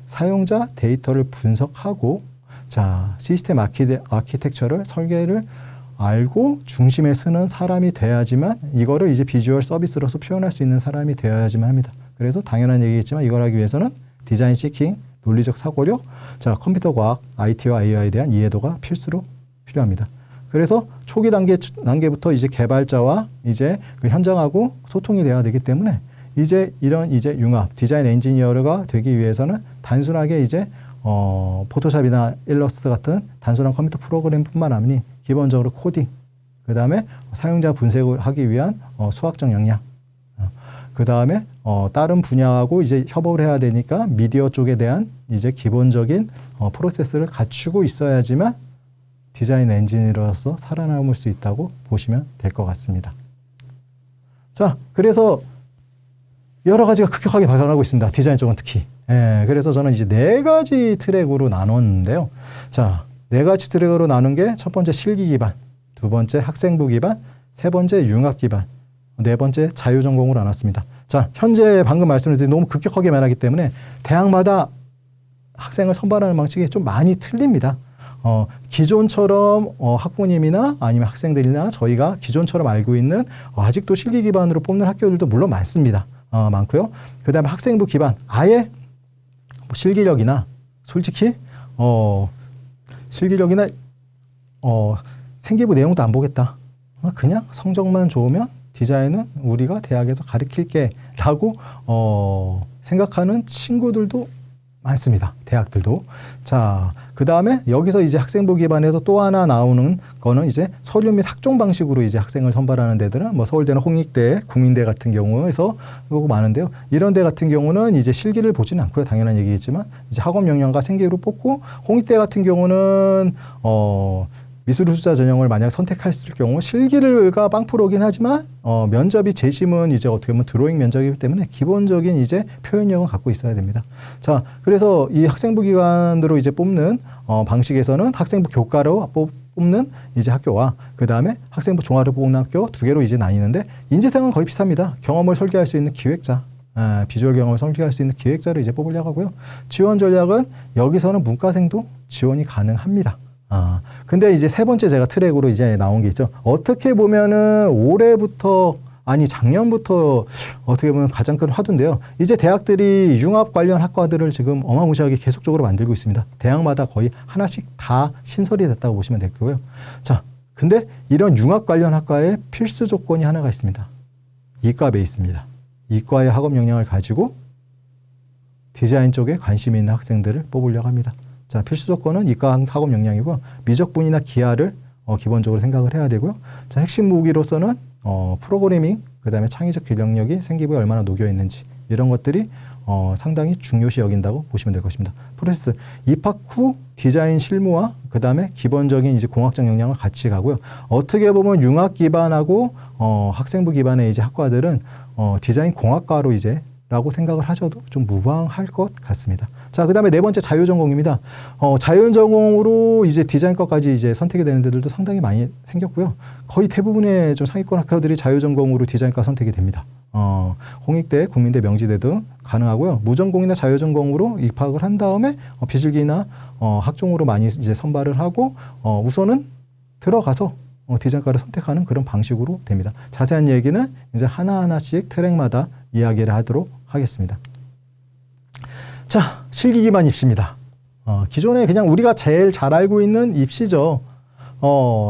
사용자 데이터를 분석하고 자, 시스템 아키텍처를 설계를 알고 중심에 서는 사람이 돼야지만 이거를 이제 비주얼 서비스로서 표현할 수 있는 사람이 되어야지만 합니다. 그래서 당연한 얘기겠지만 이걸 하기 위해서는 디자인 시킹, 논리적 사고력, 자, 컴퓨터 과학, IT와 AI에 대한 이해도가 필수로 필요합니다. 그래서 초기 단계부터 이제 개발자와 이제 그 현장하고 소통이 돼야 되기 때문에 이제 이런 이제 융합 디자인 엔지니어가 되기 위해서는 단순하게 이제 포토샵이나 일러스트 같은 단순한 컴퓨터 프로그램뿐만 아니니 기본적으로 코딩, 그 다음에 사용자 분석을 하기 위한 수학적 역량, 그 다음에 다른 분야하고 이제 협업을 해야 되니까 미디어 쪽에 대한 이제 기본적인 프로세스를 갖추고 있어야지만 디자인 엔지니어로서 살아남을 수 있다고 보시면 될 것 같습니다. 자, 그래서 여러 가지가 급격하게 발전하고 있습니다. 디자인 쪽은 특히. 예, 그래서 저는 이제 4가지 트랙으로 나눴는데요. 자, 4가지 트랙으로 나눈 게 첫 번째 실기 기반, 두 번째 학생부 기반, 세 번째 융합 기반, 네 번째 자유전공으로 나눴습니다. 자, 현재 방금 말씀드린 너무 급격하게 변하기 때문에 대학마다 학생을 선발하는 방식이 좀 많이 틀립니다. 기존처럼 학부모님이나 아니면 학생들이나 저희가 기존처럼 알고 있는 아직도 실기 기반으로 뽑는 학교들도 물론 많습니다. 많고요. 그 다음에 학생부 기반, 아예 뭐 실기력이나 솔직히 실기력이나 생기부 내용도 안 보겠다. 그냥 성적만 좋으면 디자인은 우리가 대학에서 가르칠게 라고 생각하는 친구들도 많습니다. 대학들도. 자, 그 다음에 여기서 이제 학생부 기반에서 또 하나 나오는 거는 이제 서류 및 학종 방식으로 이제 학생을 선발하는 데들은 뭐 서울대나 홍익대, 국민대 같은 경우에서 그거 많은데요. 이런 데 같은 경우는 이제 실기를 보지는 않고요. 당연한 얘기겠지만 이제 학업 역량과 생기로 뽑고, 홍익대 같은 경우는 미술우수자 전형을 만약 선택했을 경우 실기가 빵프로긴 하지만 면접이 재심은 이제 어떻게 보면 드로잉 면접이기 때문에 기본적인 이제 표현력은 갖고 있어야 됩니다. 자, 그래서 이 학생부 기관으로 이제 뽑는 방식에서는 학생부 교과로 뽑는 이제 학교와 그 다음에 학생부 종합으로 뽑는 학교 두 개로 이제 나뉘는데, 인지상은 거의 비슷합니다. 경험을 설계할 수 있는 기획자, 비주얼 경험을 설계할 수 있는 기획자를 이제 뽑으려고 하고요. 지원 전략은 여기서는 문과생도 지원이 가능합니다. 근데 이제 세 번째 제가 트랙으로 이제 나온 게 있죠. 어떻게 보면은 올해부터, 아니 작년부터 어떻게 보면 가장 큰 화두인데요. 이제 대학들이 융합 관련 학과들을 지금 어마무시하게 계속적으로 만들고 있습니다. 대학마다 거의 하나씩 다 신설이 됐다고 보시면 되고요. 자, 근데 이런 융합 관련 학과의 필수 조건이 하나가 있습니다. 이과 베이스입니다. 이과의 학업 역량을 가지고 디자인 쪽에 관심이 있는 학생들을 뽑으려고 합니다. 자, 필수 조건은 이과 학업 역량이고, 미적분이나 기하를 기본적으로 생각을 해야 되고요. 자, 핵심 무기로서는 프로그래밍, 그 다음에 창의적 기억력이 생기부에 얼마나 녹여 있는지, 이런 것들이 상당히 중요시 여긴다고 보시면 될 것입니다. 프로세스, 입학 후 디자인 실무와 그 다음에 기본적인 이제 공학적 역량을 같이 가고요. 어떻게 보면 융합 기반하고 학생부 기반의 이제 학과들은 디자인 공학과로 이제 라고 생각을 하셔도 좀 무방할 것 같습니다. 자, 그 다음에 네 번째 자유전공입니다. 자유전공으로 이제 디자인과까지 이제 선택이 되는 데들도 상당히 많이 생겼고요. 거의 대부분의 좀 상위권 학교들이 자유전공으로 디자인과 선택이 됩니다. 홍익대, 국민대, 명지대 등 가능하고요. 무전공이나 자유전공으로 입학을 한 다음에 비실기나 학종으로 많이 이제 선발을 하고 우선은 들어가서 디자인과를 선택하는 그런 방식으로 됩니다. 자세한 얘기는 이제 하나하나씩 트랙마다 이야기를 하도록 하겠습니다. 자, 실기 기반 입시입니다. 기존에 그냥 우리가 제일 잘 알고 있는 입시죠.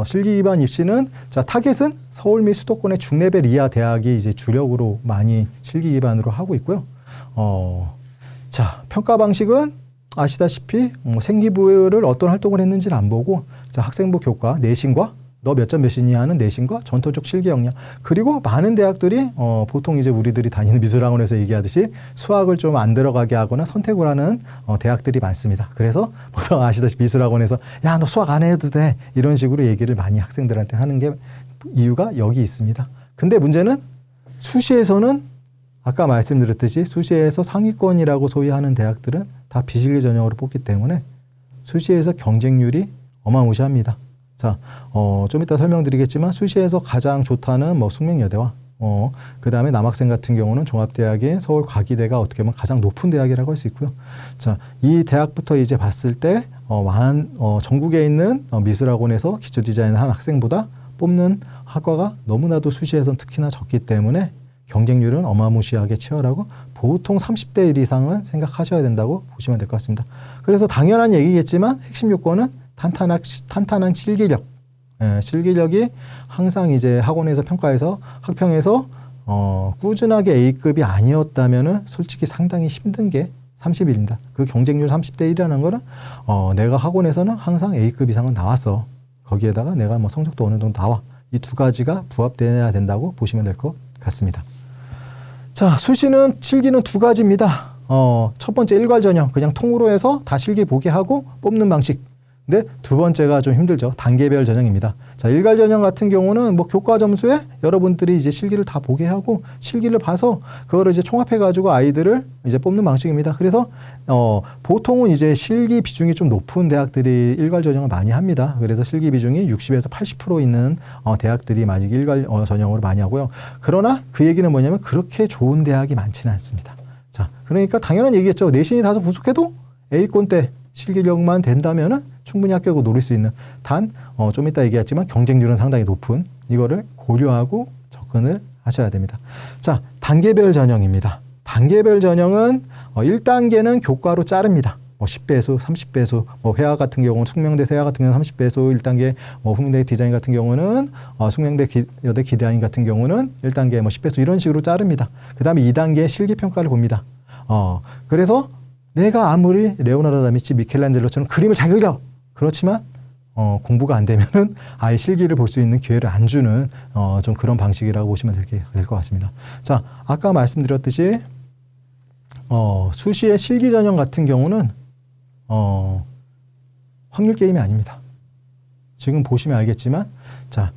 실기 기반 입시는, 자, 타겟은 서울 및 수도권의 중레벨 이하 대학이 이제 주력으로 많이 실기 기반으로 하고 있고요. 자, 평가 방식은 아시다시피 생기부를 어떤 활동을 했는지를 안 보고, 자, 학생부 교과 내신과 너 몇 점 몇이냐 하는 내신과 전통적 실기 역량, 그리고 많은 대학들이 보통 이제 우리들이 다니는 미술학원에서 얘기하듯이 수학을 좀 안 들어가게 하거나 선택을 하는 대학들이 많습니다. 그래서 보통 아시다시피 미술학원에서 야, 너 수학 안 해도 돼, 이런 식으로 얘기를 많이 학생들한테 하는 게 이유가 여기 있습니다. 근데 문제는 수시에서는 아까 말씀드렸듯이 수시에서 상위권이라고 소위 하는 대학들은 다 비실기 전형으로 뽑기 때문에 수시에서 경쟁률이 어마무시합니다. 자, 좀 이따 설명드리겠지만 수시에서 가장 좋다는 뭐 숙명여대와 그 다음에 남학생 같은 경우는 종합대학인 서울과기대가 어떻게 보면 가장 높은 대학이라고 할 수 있고요. 자, 이 대학부터 이제 봤을 때 전국에 있는 미술학원에서 기초디자인을 한 학생보다 뽑는 학과가 너무나도 수시에선 특히나 적기 때문에 경쟁률은 어마무시하게 치열하고 보통 30대 1 이상은 생각하셔야 된다고 보시면 될 것 같습니다. 그래서 당연한 얘기겠지만 핵심 요건은 탄탄한 실기력. 실기력이 항상 이제 학원에서 평가해서 학평에서 꾸준하게 A급이 아니었다면은 솔직히 상당히 힘든 게 30일입니다. 그 경쟁률 30대 1이라는 거는 내가 학원에서는 항상 A급 이상은 나왔어. 거기에다가 내가 뭐 성적도 어느 정도 나와. 이 두 가지가 부합돼야 된다고 보시면 될 것 같습니다. 자, 수시는 실기는 두 가지입니다. 첫 번째 일괄 전형, 그냥 통으로 해서 다 실기 보게 하고 뽑는 방식. 근데 두 번째가 좀 힘들죠. 단계별 전형입니다. 자, 일괄 전형 같은 경우는 뭐 교과 점수에 여러분들이 이제 실기를 다 보게 하고 실기를 봐서 그거를 이제 총합해 가지고 아이들을 이제 뽑는 방식입니다. 그래서 보통은 이제 실기 비중이 좀 높은 대학들이 일괄 전형을 많이 합니다. 그래서 실기 비중이 60에서 80% 있는 대학들이 많이 일괄 전형으로 많이 하고요. 그러나 그 얘기는 뭐냐면 그렇게 좋은 대학이 많지는 않습니다. 자, 그러니까 당연한 얘기겠죠. 내신이 다소 부족해도 A권 때 실기력만 된다면은 충분히 합격을 노릴 수 있는, 단 좀 이따 얘기했지만 경쟁률은 상당히 높은, 이거를 고려하고 접근을 하셔야 됩니다. 자, 단계별 전형입니다. 단계별 전형은 1단계는 교과로 자릅니다. 10배수, 30배수, 회화 같은 경우는 숙명대 세화 같은 경우는 30배수, 1단계 숙명대 디자인 같은 경우는 숙명대 여대 기대인 같은 경우는 1단계 10배수 이런 식으로 자릅니다. 그 다음에 2단계 실기평가를 봅니다. 그래서 내가 아무리 레오나르도 다빈치, 미켈란젤로처럼 그림을 잘 그려. 그렇지만 공부가 안 되면은 아예 실기를 볼 수 있는 기회를 안 주는 좀 그런 방식이라고 보시면 될 것 같습니다. 자, 아까 말씀드렸듯이 수시의 실기 전형 같은 경우는 확률 게임이 아닙니다. 지금 보시면 알겠지만, 자,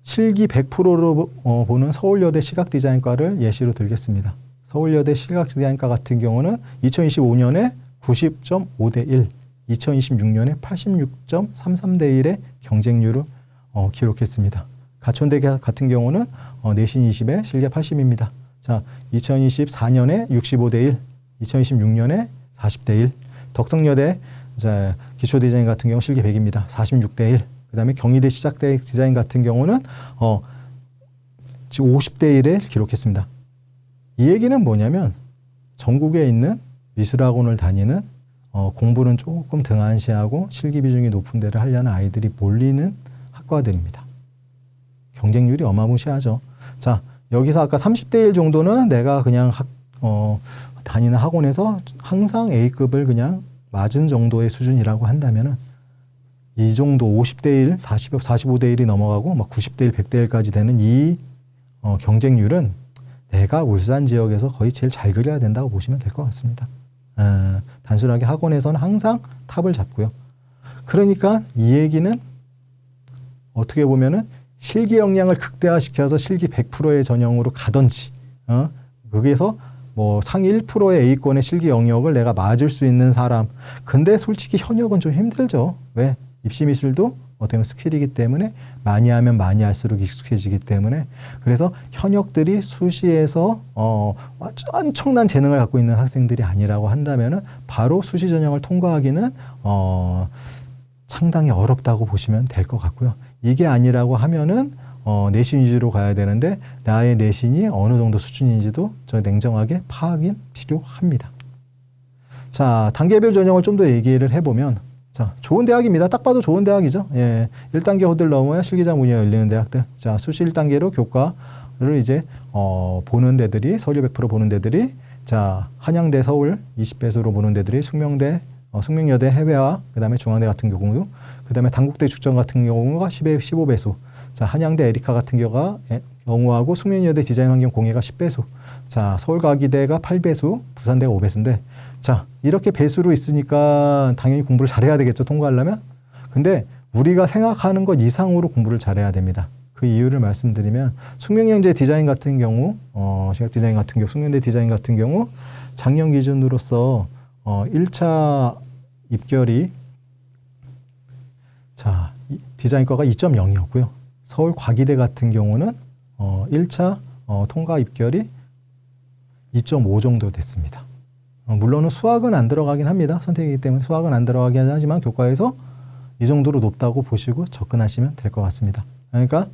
실기 100%로 보는 서울여대 시각디자인과를 예시로 들겠습니다. 서울여대 시각디자인과 같은 경우는 2025년에 90.5대 1, 2026년에 86.33대 1의 경쟁률을 기록했습니다. 가천대 같은 경우는 내신 20에 실기 80입니다. 자, 2024년에 65대 1, 2026년에 40대 1, 덕성여대 기초디자인 같은 경우 실기 100입니다. 46대 1. 그 다음에 경희대 시작대 디자인 같은 경우는 지금 50대 1에 기록했습니다. 이 얘기는 뭐냐면 전국에 있는 미술학원을 다니는 공부는 조금 등한시하고 실기 비중이 높은 데를 하려는 아이들이 몰리는 학과들입니다. 경쟁률이 어마무시하죠. 자, 여기서 아까 30대 1 정도는 내가 그냥 다니는 학원에서 항상 A급을 그냥 맞은 정도의 수준이라고 한다면은 이 정도 50대 1, 45대 1이 넘어가고 막 90대 1, 100대 1까지 되는 이 경쟁률은 내가 울산 지역에서 거의 제일 잘 그려야 된다고 보시면 될 것 같습니다. 단순하게 학원에서는 항상 탑을 잡고요. 그러니까 이 얘기는 어떻게 보면은 실기 역량을 극대화시켜서 실기 100%의 전형으로 가든지, 거기에서 뭐 상위 1%의 A권의 실기 영역을 내가 맞을 수 있는 사람. 근데 솔직히 현역은 좀 힘들죠. 왜? 입시미술도 어떻게 보면 스킬이기 때문에 많이 하면 많이 할수록 익숙해지기 때문에, 그래서 현역들이 수시에서 엄청난 재능을 갖고 있는 학생들이 아니라고 한다면은 바로 수시 전형을 통과하기는 상당히 어렵다고 보시면 될 것 같고요. 이게 아니라고 하면은 내신 위주로 가야 되는데 나의 내신이 어느 정도 수준인지도 저 냉정하게 파악이 필요합니다. 자, 단계별 전형을 좀 더 얘기를 해보면, 자, 좋은 대학입니다. 딱 봐도 좋은 대학이죠. 예, 1단계 호들 넘어야 실기자 문이 열리는 대학들. 자, 수시 1단계로 교과를 이제 보는 데들이, 서류 100% 보는 데들이, 자, 한양대 서울 20배수로 보는 데들이 숙명대, 숙명여대 해외화, 그 다음에 중앙대 같은 경우도, 그 다음에 단국대 축전 같은 경우가 15배수. 자, 한양대 에리카 같은 경우하고 숙명여대 디자인 환경 공예가 10배수. 자, 서울과기대가 8배수, 부산대가 5배수인데, 자, 이렇게 배수로 있으니까 당연히 공부를 잘해야 되겠죠, 통과하려면. 근데 우리가 생각하는 것 이상으로 공부를 잘해야 됩니다. 그 이유를 말씀드리면, 숙명여대 디자인 같은 경우, 시각 디자인 같은 경우, 숙명대 디자인 같은 경우, 작년 기준으로서 1차 입결이, 자, 디자인과가 2.0이었고요. 서울과기대 같은 경우는 1차 통과 입결이 2.5 정도 됐습니다. 물론은 수학은 안 들어가긴 합니다. 선택이기 때문에 수학은 안 들어가긴 하지만 교과에서 이 정도로 높다고 보시고 접근하시면 될 것 같습니다. 그러니까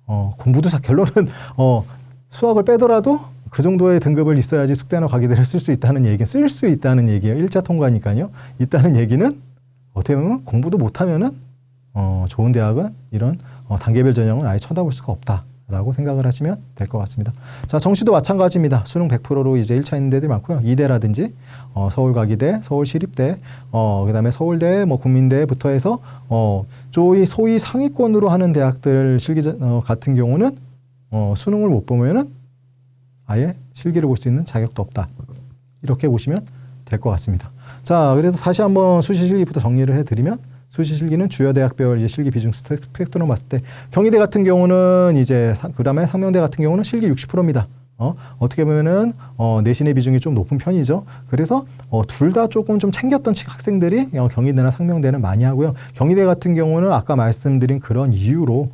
공부도 결론은 수학을 빼더라도 그 정도의 등급을 있어야지 숙대나 과기대를 쓸 수 있다는 얘기, 쓸 수 있다는 얘기예요. 1차 통과니까요. 있다는 얘기는 어떻게 보면 공부도 못하면은 좋은 대학은 이런 단계별 전형을 아예 쳐다볼 수가 없다. 라고 생각을 하시면 될 것 같습니다. 자, 정시도 마찬가지입니다. 수능 100%로 이제 1차 있는 데들이 많고요. 이대라든지 서울과기대, 서울시립대, 그다음에 서울대, 뭐 국민대부터 해서 소위 상위권으로 하는 대학들 같은 경우는 수능을 못 보면은 아예 실기를 볼 수 있는 자격도 없다. 이렇게 보시면 될 것 같습니다. 자, 그래서 다시 한번 수시 실기부터 정리를 해드리면, 수시 실기는 주요 대학별 이제 실기 비중 스펙트럼 봤을 때, 경희대 같은 경우는 이제 그다음에 상명대 같은 경우는 실기 60%입니다. 어떻게 보면은 내신의 비중이 좀 높은 편이죠. 그래서 둘 다 조금 좀 챙겼던 학생들이 경희대나 상명대는 많이 하고요. 경희대 같은 경우는 아까 말씀드린 그런 이유로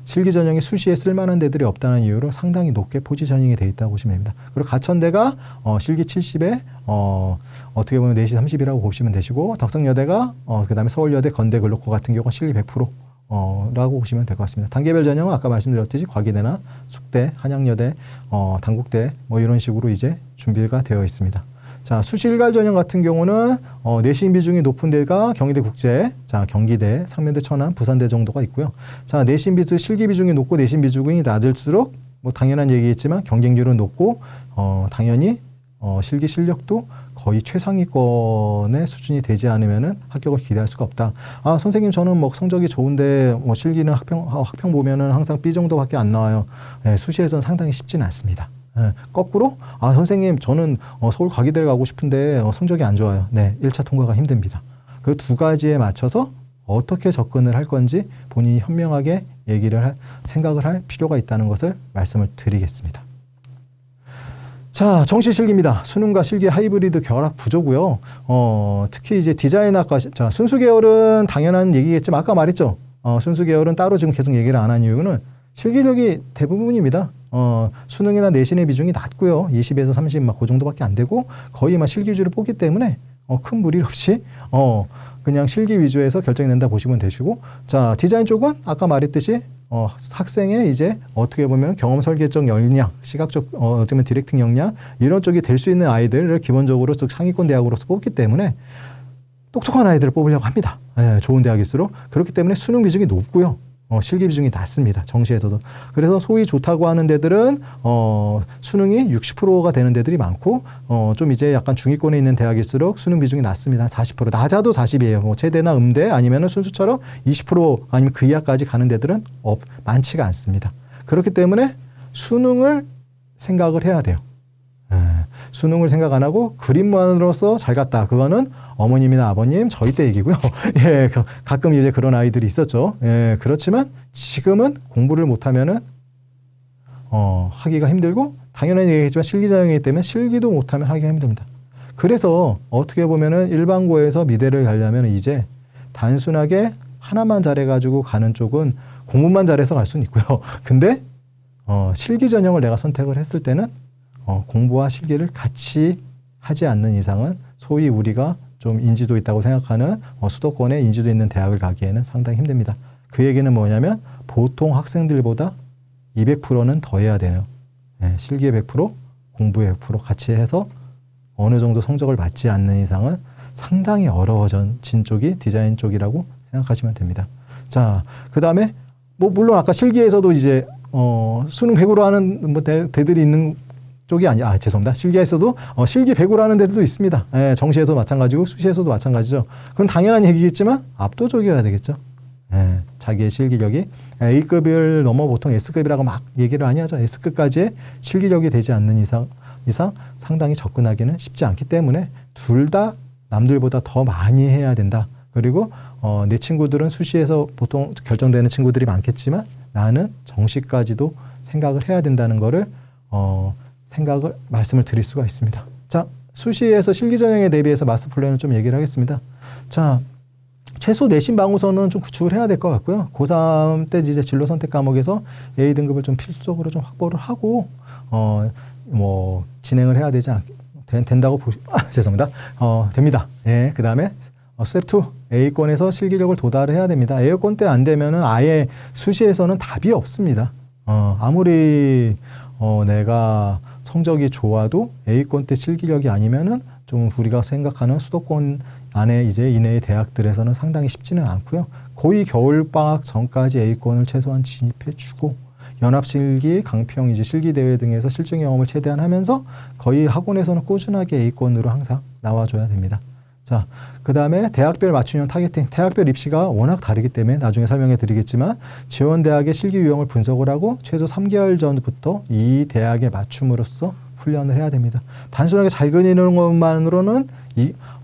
실기 전형이 수시에 쓸만한 데들이 없다는 이유로 상당히 높게 포지셔닝이 돼 있다고 보시면 됩니다. 그리고 가천대가 실기 70에 어떻게 보면 내신 30이라고 보시면 되시고, 덕성여대가 그다음에 서울여대, 건대, 글로코 같은 경우가 실기 100% 라고 보시면 될 것 같습니다. 단계별 전형은 아까 말씀드렸듯이 과기대나 숙대, 한양여대, 단국대 뭐 이런 식으로 이제 준비가 되어 있습니다. 자, 수시 일괄 전형 같은 경우는 내신 비중이 높은 데가 경희대 국제, 자, 경기대, 상면대, 천안, 부산대 정도가 있고요. 자, 내신 비중, 실기 비중이 높고 내신 비중이 낮을수록 뭐 당연한 얘기겠지만 경쟁률은 높고 당연히 실기 실력도 거의 최상위권의 수준이 되지 않으면은 합격을 기대할 수가 없다. 아, 선생님 저는 뭐 성적이 좋은데 뭐 실기는 학평 보면은 항상 B 정도밖에 안 나와요. 네, 수시에서는 상당히 쉽지는 않습니다. 네, 거꾸로 아, 선생님 저는 서울 과기대를 가고 싶은데 성적이 안 좋아요. 네, 1차 통과가 힘듭니다. 그 두 가지에 맞춰서 어떻게 접근을 할 건지 본인이 현명하게 생각을 할 필요가 있다는 것을 말씀을 드리겠습니다. 자, 정시 실기입니다. 수능과 실기 하이브리드 결합 구조고요. 특히 이제 디자인학과, 자, 순수 계열은 당연한 얘기겠지만 아까 말했죠. 순수 계열은 따로 지금 계속 얘기를 안 한 이유는 실기력이 대부분입니다. 수능이나 내신의 비중이 낮고요. 20에서 30 막 그 정도밖에 안 되고 거의 막 실기 위주로 뽑기 때문에 큰 무리 없이 그냥 실기 위주에서 결정이 된다 보시면 되시고, 자, 디자인 쪽은 아까 말했듯이 학생의 이제 어떻게 보면 경험 설계적 역량, 시각적 어떻게 보면 디렉팅 역량 이런 쪽이 될 수 있는 아이들을 기본적으로 상위권 대학으로서 뽑기 때문에 똑똑한 아이들을 뽑으려고 합니다. 네, 좋은 대학일수록. 그렇기 때문에 수능 비중이 높고요. 실기 비중이 낮습니다. 정시에서도. 그래서 소위 좋다고 하는 데들은 수능이 60%가 되는 데들이 많고 좀 이제 약간 중위권에 있는 대학일수록 수능 비중이 낮습니다. 40%. 낮아도 40이에요. 뭐 체대나 음대 아니면은 순수처럼 20% 아니면 그 이하까지 가는 데들은 많지가 않습니다. 그렇기 때문에 수능을 생각을 해야 돼요. 수능을 생각 안 하고 그림만으로서 잘 갔다. 그거는 어머님이나 아버님 저희 때 얘기고요. 예, 가끔 이제 그런 아이들이 있었죠. 예, 그렇지만 지금은 공부를 못하면은 하기가 힘들고 당연한 얘기겠지만 실기 전형이기 때문에 실기도 못하면 하기가 힘듭니다. 그래서 어떻게 보면은 일반고에서 미대를 가려면 이제 단순하게 하나만 잘해가지고 가는 쪽은 공부만 잘해서 갈 수는 있고요. 근데 실기 전형을 내가 선택을 했을 때는 공부와 실기를 같이 하지 않는 이상은 소위 우리가 좀 인지도 있다고 생각하는 수도권에 인지도 있는 대학을 가기에는 상당히 힘듭니다. 그 얘기는 뭐냐면 보통 학생들보다 200%는 더 해야 돼요. 네, 실기의 100%, 공부의 100% 같이 해서 어느 정도 성적을 맞지 않는 이상은 상당히 어려워진 쪽이 디자인 쪽이라고 생각하시면 됩니다. 자, 그 다음에 뭐 물론 아까 실기에서도 이제 수능 100으로 하는 뭐 대들이 있는 쪽이 죄송합니다. 실기에서도 실기 100으로 하는 데들도 있습니다. 예, 정시에서도 마찬가지고 수시에서도 마찬가지죠. 그건 당연한 얘기겠지만 압도적이어야 되겠죠. 예, 자기의 실기력이 A급을 넘어 보통 S급이라고 막 얘기를 많이 하죠. S급까지의 실기력이 되지 않는 이상 상당히 접근하기는 쉽지 않기 때문에 둘 다 남들보다 더 많이 해야 된다. 그리고 내 친구들은 수시에서 보통 결정되는 친구들이 많겠지만 나는 정시까지도 생각을 해야 된다는 거를 말씀을 드릴 수가 있습니다. 자, 수시에서 실기 전형에 대비해서 마스터 플랜을 좀 얘기를 하겠습니다. 자, 최소 내신 방우선은 좀 구축을 해야 될 것 같고요. 고3 때 이제 진로 선택 과목에서 A 등급을 좀 필수적으로 좀 확보를 하고, 뭐, 진행을 해야 된다고 죄송합니다. 됩니다. 예, 그 다음에, 스텝 2, A권에서 실기력을 도달을 해야 됩니다. A권 때 안 되면은 아예 수시에서는 답이 없습니다. 아무리, 내가 성적이 좋아도 A권 때 실기력이 아니면은 좀 우리가 생각하는 수도권 안에 이제 이내의 대학들에서는 상당히 쉽지는 않고요. 거의 겨울방학 전까지 A권을 최소한 진입해주고 연합실기, 강평 이제 실기대회 등에서 실증 경험을 최대한 하면서 거의 학원에서는 꾸준하게 A권으로 항상 나와줘야 됩니다. 자, 그 다음에 대학별 맞춤형 타겟팅. 대학별 입시가 워낙 다르기 때문에 나중에 설명해 드리겠지만 지원대학의 실기 유형을 분석을 하고 최소 3개월 전부터 이 대학에 맞춤으로써 훈련을 해야 됩니다. 단순하게 잘 그리는 것만으로는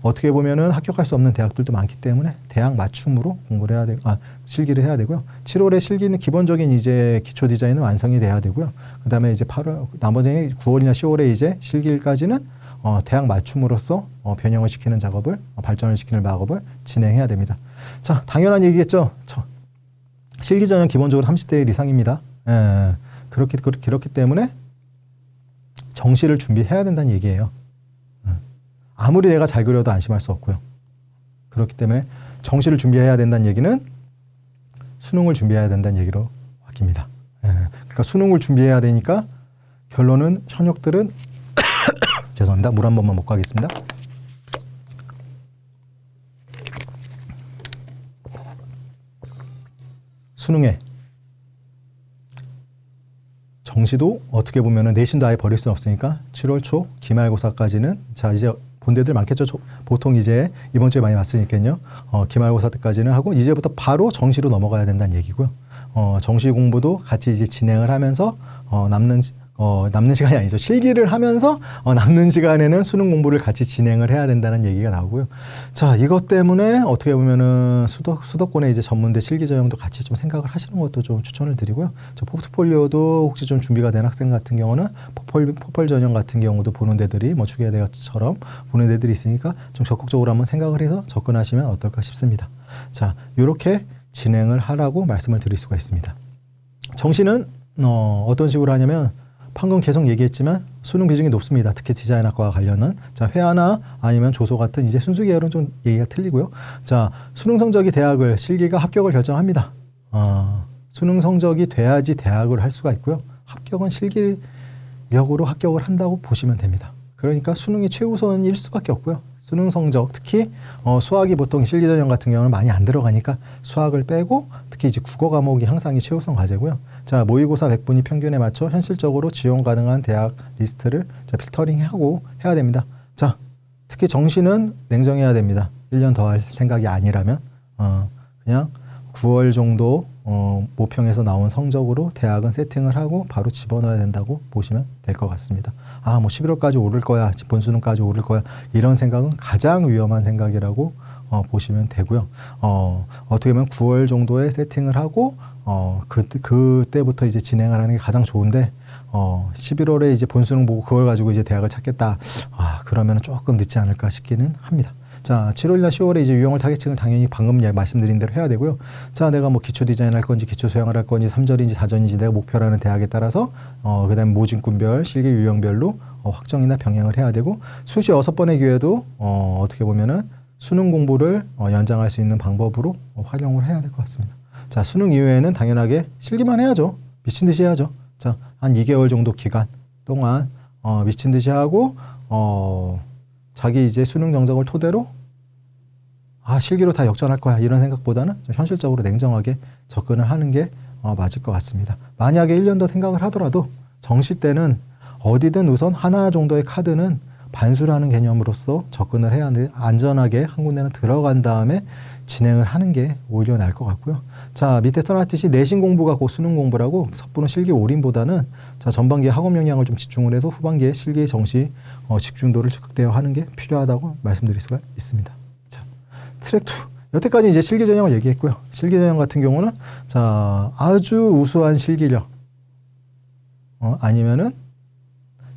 어떻게 보면은 합격할 수 없는 대학들도 많기 때문에 대학 맞춤으로 공부를 해야 되고, 실기를 해야 되고요. 7월에 실기는 기본적인 이제 기초 디자인은 완성이 돼야 되고요. 그 다음에 이제 8월, 나머지 9월이나 10월에 이제 실기일까지는 대학 맞춤으로써 변형을 시키는 작업을, 발전을 시키는 작업을 진행해야 됩니다. 자, 당연한 얘기겠죠. 실기 전형 기본적으로 30대 1 이상입니다. 그렇기 때문에 정시를 준비해야 된다는 얘기예요. 아무리 내가 잘 그려도 안심할 수 없고요. 그렇기 때문에 정시를 준비해야 된다는 얘기는 수능을 준비해야 된다는 얘기로 바뀝니다. 그러니까 수능을 준비해야 되니까 결론은 현역들은 죄송합니다. 물 한 번만 먹고 가겠습니다. 수능에 정시도 어떻게 보면은 내신도 아예 버릴 수 없으니까 7월 초 기말고사까지는 자 이제 본대들 많겠죠. 보통 이제 이번 주에 많이 왔으니까요. 기말고사 때까지는 하고 이제부터 바로 정시로 넘어가야 된다는 얘기고요. 정시 공부도 같이 이제 진행을 하면서 남는 시간이 아니죠. 실기를 하면서 남는 시간에는 수능 공부를 같이 진행을 해야 된다는 얘기가 나오고요. 자, 이것 때문에 어떻게 보면은 수도권의 이제 전문대 실기 전형도 같이 좀 생각을 하시는 것도 좀 추천을 드리고요. 저 포트폴리오도 혹시 좀 준비가 된 학생 같은 경우는 포펄 전형 같은 경우도 보는 데들이 뭐 주계대처럼 보는 데들이 있으니까 좀 적극적으로 한번 생각을 해서 접근하시면 어떨까 싶습니다. 자, 이렇게 진행을 하라고 말씀을 드릴 수가 있습니다. 정시는 어떤 식으로 하냐면 방금 계속 얘기했지만 수능 비중이 높습니다. 특히 디자인학과와 관련은. 자, 회화나 아니면 조소 같은 이제 순수 계열은 좀 얘기가 틀리고요. 자, 수능 성적이 대학을, 실기가 합격을 결정합니다. 수능 성적이 돼야지 대학을 할 수가 있고요. 합격은 실기력으로 합격을 한다고 보시면 됩니다. 그러니까 수능이 최우선일 수밖에 없고요. 수능 성적, 특히 수학이 보통 실기 전형 같은 경우는 많이 안 들어가니까 수학을 빼고 특히 이제 국어 과목이 항상 최우선 과제고요. 자, 모의고사 100분위 평균에 맞춰 현실적으로 지원 가능한 대학 리스트를 필터링하고 해야 됩니다. 자, 특히 정시는 냉정해야 됩니다. 1년 더 할 생각이 아니라면 그냥 9월 정도 모평에서 나온 성적으로 대학은 세팅을 하고 바로 집어넣어야 된다고 보시면 될 것 같습니다. 뭐 11월까지 오를 거야, 본수능까지 오를 거야, 이런 생각은 가장 위험한 생각이라고 보시면 되고요. 어떻게 보면 9월 정도에 세팅을 하고 그때부터 이제 진행을 하는 게 가장 좋은데 11월에 이제 본수능 보고 그걸 가지고 이제 대학을 찾겠다. 그러면 조금 늦지 않을까 싶기는 합니다. 자, 7월이나 10월에 이제 유형을 타겟팅을 당연히 방금 말씀드린 대로 해야 되고요. 자, 내가 뭐 기초 디자인 할 건지 기초 소양을 할 건지 3절인지 4절인지 내가 목표라는 대학에 따라서 그다음에 모진군별, 실기 유형별로 확정이나 병행을 해야 되고 수시 6번의 기회도 어떻게 보면은 수능 공부를 연장할 수 있는 방법으로 활용을 해야 될 것 같습니다. 자, 수능 이후에는 당연하게 실기만 해야죠. 미친 듯이 해야죠. 자, 한 2개월 정도 기간 동안 미친 듯이 하고 자기 이제 수능 정적을 토대로 실기로 다 역전할 거야 이런 생각보다는 좀 현실적으로 냉정하게 접근을 하는 게 맞을 것 같습니다. 만약에 1년 더 생각을 하더라도 정시 때는 어디든 우선 하나 정도의 카드는 반수라는 개념으로서 접근을 해야 하는데 안전하게 한 군데는 들어간 다음에 진행을 하는 게 오히려 나을 것 같고요. 자, 밑에 써놨듯이 내신 공부가 곧 수능 공부라고 섣부른 실기 올인보다는 자, 전반기에 학업 역량을 좀 집중을 해서 후반기에 실기 정시 집중도를 적극 대화하는 게 필요하다고 말씀드릴 수가 있습니다. 자, 트랙 2. 여태까지 이제 실기 전형을 얘기했고요. 실기 전형 같은 경우는 자, 아주 우수한 실기력 아니면은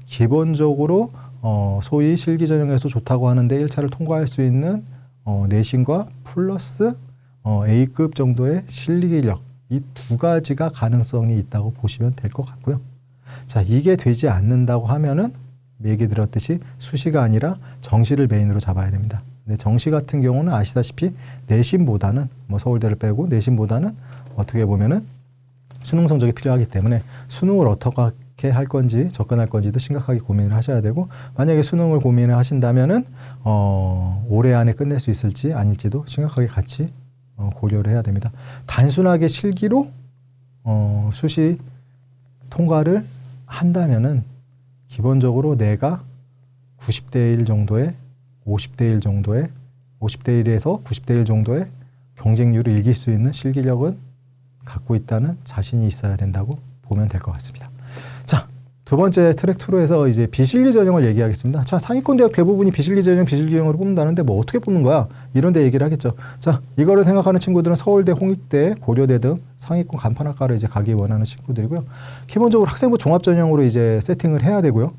기본적으로 소위 실기 전형에서 좋다고 하는데 1차를 통과할 수 있는 내신과 플러스 A급 정도의 실기력 이 두 가지가 가능성이 있다고 보시면 될 것 같고요. 자, 이게 되지 않는다고 하면은 얘기 드렸듯이 수시가 아니라 정시를 메인으로 잡아야 됩니다. 근데 정시 같은 경우는 아시다시피 내신보다는 뭐 서울대를 빼고 내신보다는 어떻게 보면은 수능 성적이 필요하기 때문에 수능을 어떻게 할 건지 접근할 건지도 심각하게 고민을 하셔야 되고 만약에 수능을 고민을 하신다면은 올해 안에 끝낼 수 있을지 아닐지도 심각하게 같이 고려를 해야 됩니다. 단순하게 실기로 수시 통과를 한다면은 기본적으로 내가 90대 1 정도의 50대 1 정도의 50대 1에서 90대 1 정도의 경쟁률을 이길 수 있는 실기력은 갖고 있다는 자신이 있어야 된다고 보면 될 것 같습니다. 자, 두 번째 트랙 2로에서 이제 비실기 전형을 얘기하겠습니다. 자, 상위권 대학 대부분이 비실기 전형, 비실기 전형으로 뽑는다는데 뭐 어떻게 뽑는 거야? 이런 데 얘기를 하겠죠. 자, 이거를 생각하는 친구들은 서울대, 홍익대, 고려대 등 상위권 간판학과를 이제 가기 원하는 친구들이고요. 기본적으로 학생부 종합 전형으로 이제 세팅을 해야 되고요.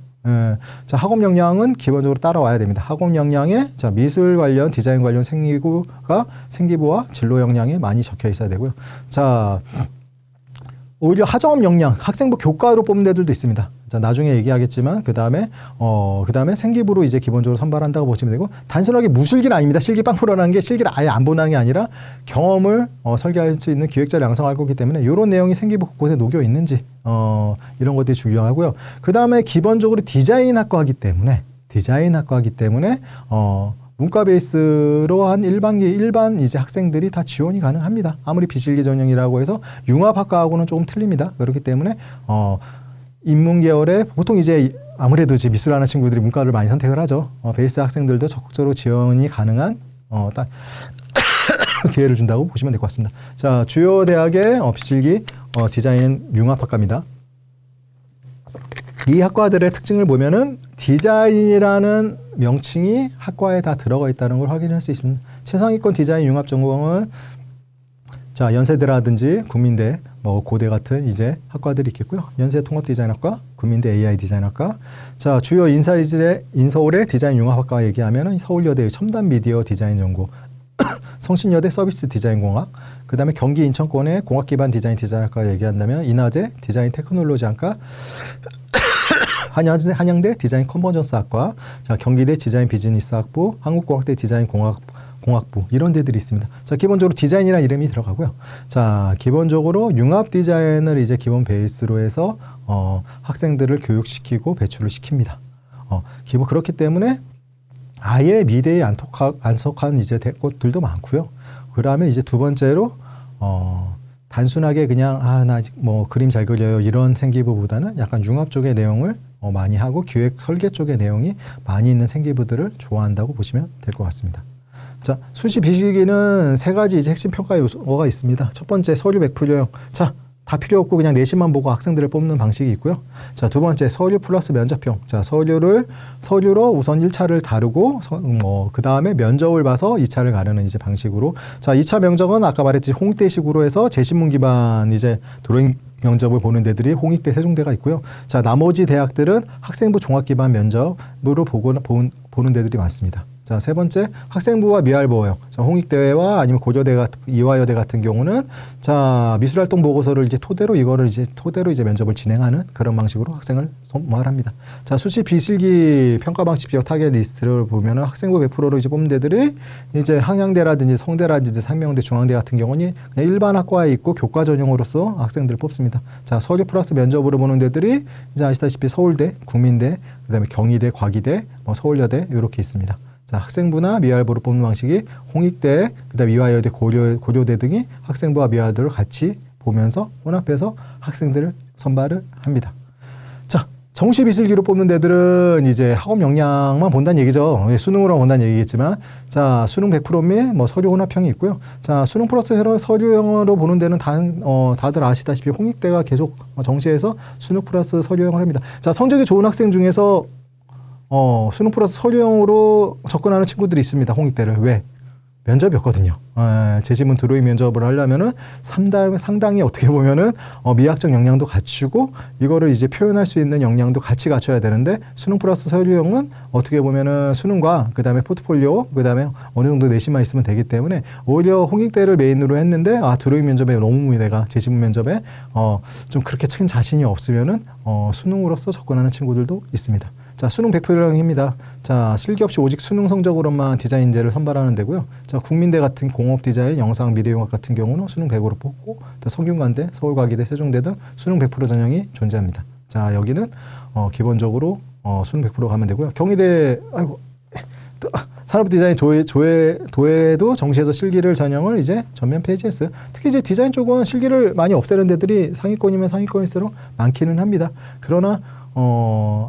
자, 학업 역량은 기본적으로 따라와야 됩니다. 학업 역량에 자, 미술 관련, 디자인 관련 생기부와 진로 역량이 많이 적혀 있어야 되고요. 자, 오히려 하정업 역량, 학생부 교과로 뽑는 데들도 있습니다. 자, 나중에 얘기하겠지만 그 다음에 생기부로 이제 기본적으로 선발한다고 보시면 되고, 단순하게 무실기는 아닙니다. 실기 빵 풀어라는 게 실기를 아예 안 본다는 게 아니라 경험을 설계할 수 있는 기획자를 양성할 거기 때문에 이런 내용이 생기부 곳에 녹여 있는지 이런 것들이 중요하고요. 그 다음에 기본적으로 디자인학과이기 때문에 문과 베이스로 한 일반 이제 학생들이 다 지원이 가능합니다. 아무리 비실기 전형이라고 해서 융합학과하고는 조금 틀립니다. 그렇기 때문에 인문 계열에 보통 이제 아무래도 이제 미술하는 친구들이 문과를 많이 선택을 하죠. 베이스 학생들도 적극적으로 지원이 가능한 기회를 준다고 보시면 될 것 같습니다. 자, 주요 대학의 비실기 디자인 융합학과입니다. 이 학과들의 특징을 보면은 디자인이라는 명칭이 학과에 다 들어가 있다는 걸 확인할 수 있습니다. 최상위권 디자인 융합 전공은 자, 연세대라든지 국민대, 고대 같은 이제 학과들이 있겠고요. 연세 통합 디자인학과, 국민대 AI 디자인학과. 자, 주요 인서울의 디자인 융합학과 얘기하면은 서울여대의 첨단 미디어 디자인 연구, 성신여대 서비스 디자인 공학, 그 다음에 경기 인천권의 공학 기반 디자인학과 얘기한다면 인하대 디자인 테크놀로지학과, 한양대 디자인 컨버전스학과, 자, 경기대 디자인 비즈니스학부, 한국공학대 디자인 공학부 이런 데들이 있습니다. 자, 기본적으로 디자인이라는 이름이 들어가고요. 자, 기본적으로 융합 디자인을 이제 기본 베이스로 해서 학생들을 교육시키고 배출을 시킵니다. 그렇기 때문에 아예 미대에 안속한 이제 곳들도 많고요. 그 다음에 이제 두 번째로 단순하게 그냥 나 뭐 그림 잘 그려요 이런 생기부보다는 약간 융합 쪽의 내용을 많이 하고 기획 설계 쪽의 내용이 많이 있는 생기부들을 좋아한다고 보시면 될 것 같습니다. 자, 수시 비실기는 세 가지 이제 핵심 평가 요소가 있습니다. 첫 번째 서류 100%형. 자, 다 필요 없고 그냥 내신만 보고 학생들을 뽑는 방식이 있고요. 자, 두 번째 서류 플러스 면접형. 자, 서류로 우선 1차를 다루고 그 다음에 면접을 봐서 2차를 가르는 이제 방식으로. 자, 2차 면접은 아까 말했듯이 홍익대식으로 해서 제신문 기반 이제 드로잉 면접을 보는 데들이 홍익대, 세종대가 있고요. 자, 나머지 대학들은 학생부 종합 기반 면접으로 보는 데들이 많습니다. 자, 세 번째 학생부와 미활보형. 자, 홍익대와 아니면 고려대 같은 이화여대 같은 경우는 자, 미술활동 보고서를 이제 토대로 이제 면접을 진행하는 그런 방식으로 학생을 선발합니다. 자, 수시 비실기 평가 방식 지역 타겟 리스트를 보면은 학생부 100%로 이제 뽑는 데들이 이제 한양대라든지 성대라든지 상명대, 중앙대 같은 경우는 그냥 일반 학과에 있고 교과 전형으로서 학생들을 뽑습니다. 자, 서류 플러스 면접으로 보는 데들이 이제 아시다시피 서울대, 국민대, 그다음에 경희대, 과기대, 서울여대 이렇게 있습니다. 자, 학생부나 미활보로 뽑는 방식이 홍익대, 그다음에 이화여대, 고려대 등이 학생부와 미활보를 같이 보면서 혼합해서 학생들을 선발을 합니다. 자, 정시 비실기로 뽑는 데들은 이제 학업 역량만 본다는 얘기죠. 수능으로 본다는 얘기겠지만, 자, 수능 100% 및 서류 혼합형이 있고요. 자, 수능 플러스 서류형으로 보는 데는 다들 아시다시피 홍익대가 계속 정시에서 수능 플러스 서류형을 합니다. 자, 성적이 좋은 학생 중에서 수능 플러스 서류형으로 접근하는 친구들이 있습니다. 홍익대를. 왜? 면접이었거든요. 제시문 드로잉 면접을 하려면은 상당히 어떻게 보면은 미학적 역량도 갖추고 이거를 이제 표현할 수 있는 역량도 같이 갖춰야 되는데 수능 플러스 서류형은 어떻게 보면은 수능과 그 다음에 포트폴리오 그 다음에 어느 정도 내신만 있으면 되기 때문에 오히려 홍익대를 메인으로 했는데 드로잉 면접에 너무 내가 제시문 면접에 좀 그렇게 큰 자신이 없으면은 수능으로서 접근하는 친구들도 있습니다. 자, 수능 100%형입니다. 자, 실기 없이 오직 수능 성적으로만 디자인 인재를 선발하는 데고요. 자, 국민대 같은 공업 디자인, 영상 미래융합 같은 경우는 수능 100으로 뽑고, 또 성균관대, 서울과기대, 세종대 등 수능 100% 전형이 존재합니다. 자, 여기는 기본적으로 수능 100% 가면 되고요. 경희대 산업 디자인 도예도 정시에서 실기를 전형을 이제 전면 폐지했어요. 특히 이제 디자인 쪽은 실기를 많이 없애는 데들이 상위권이면 상위권일수록 많기는 합니다. 그러나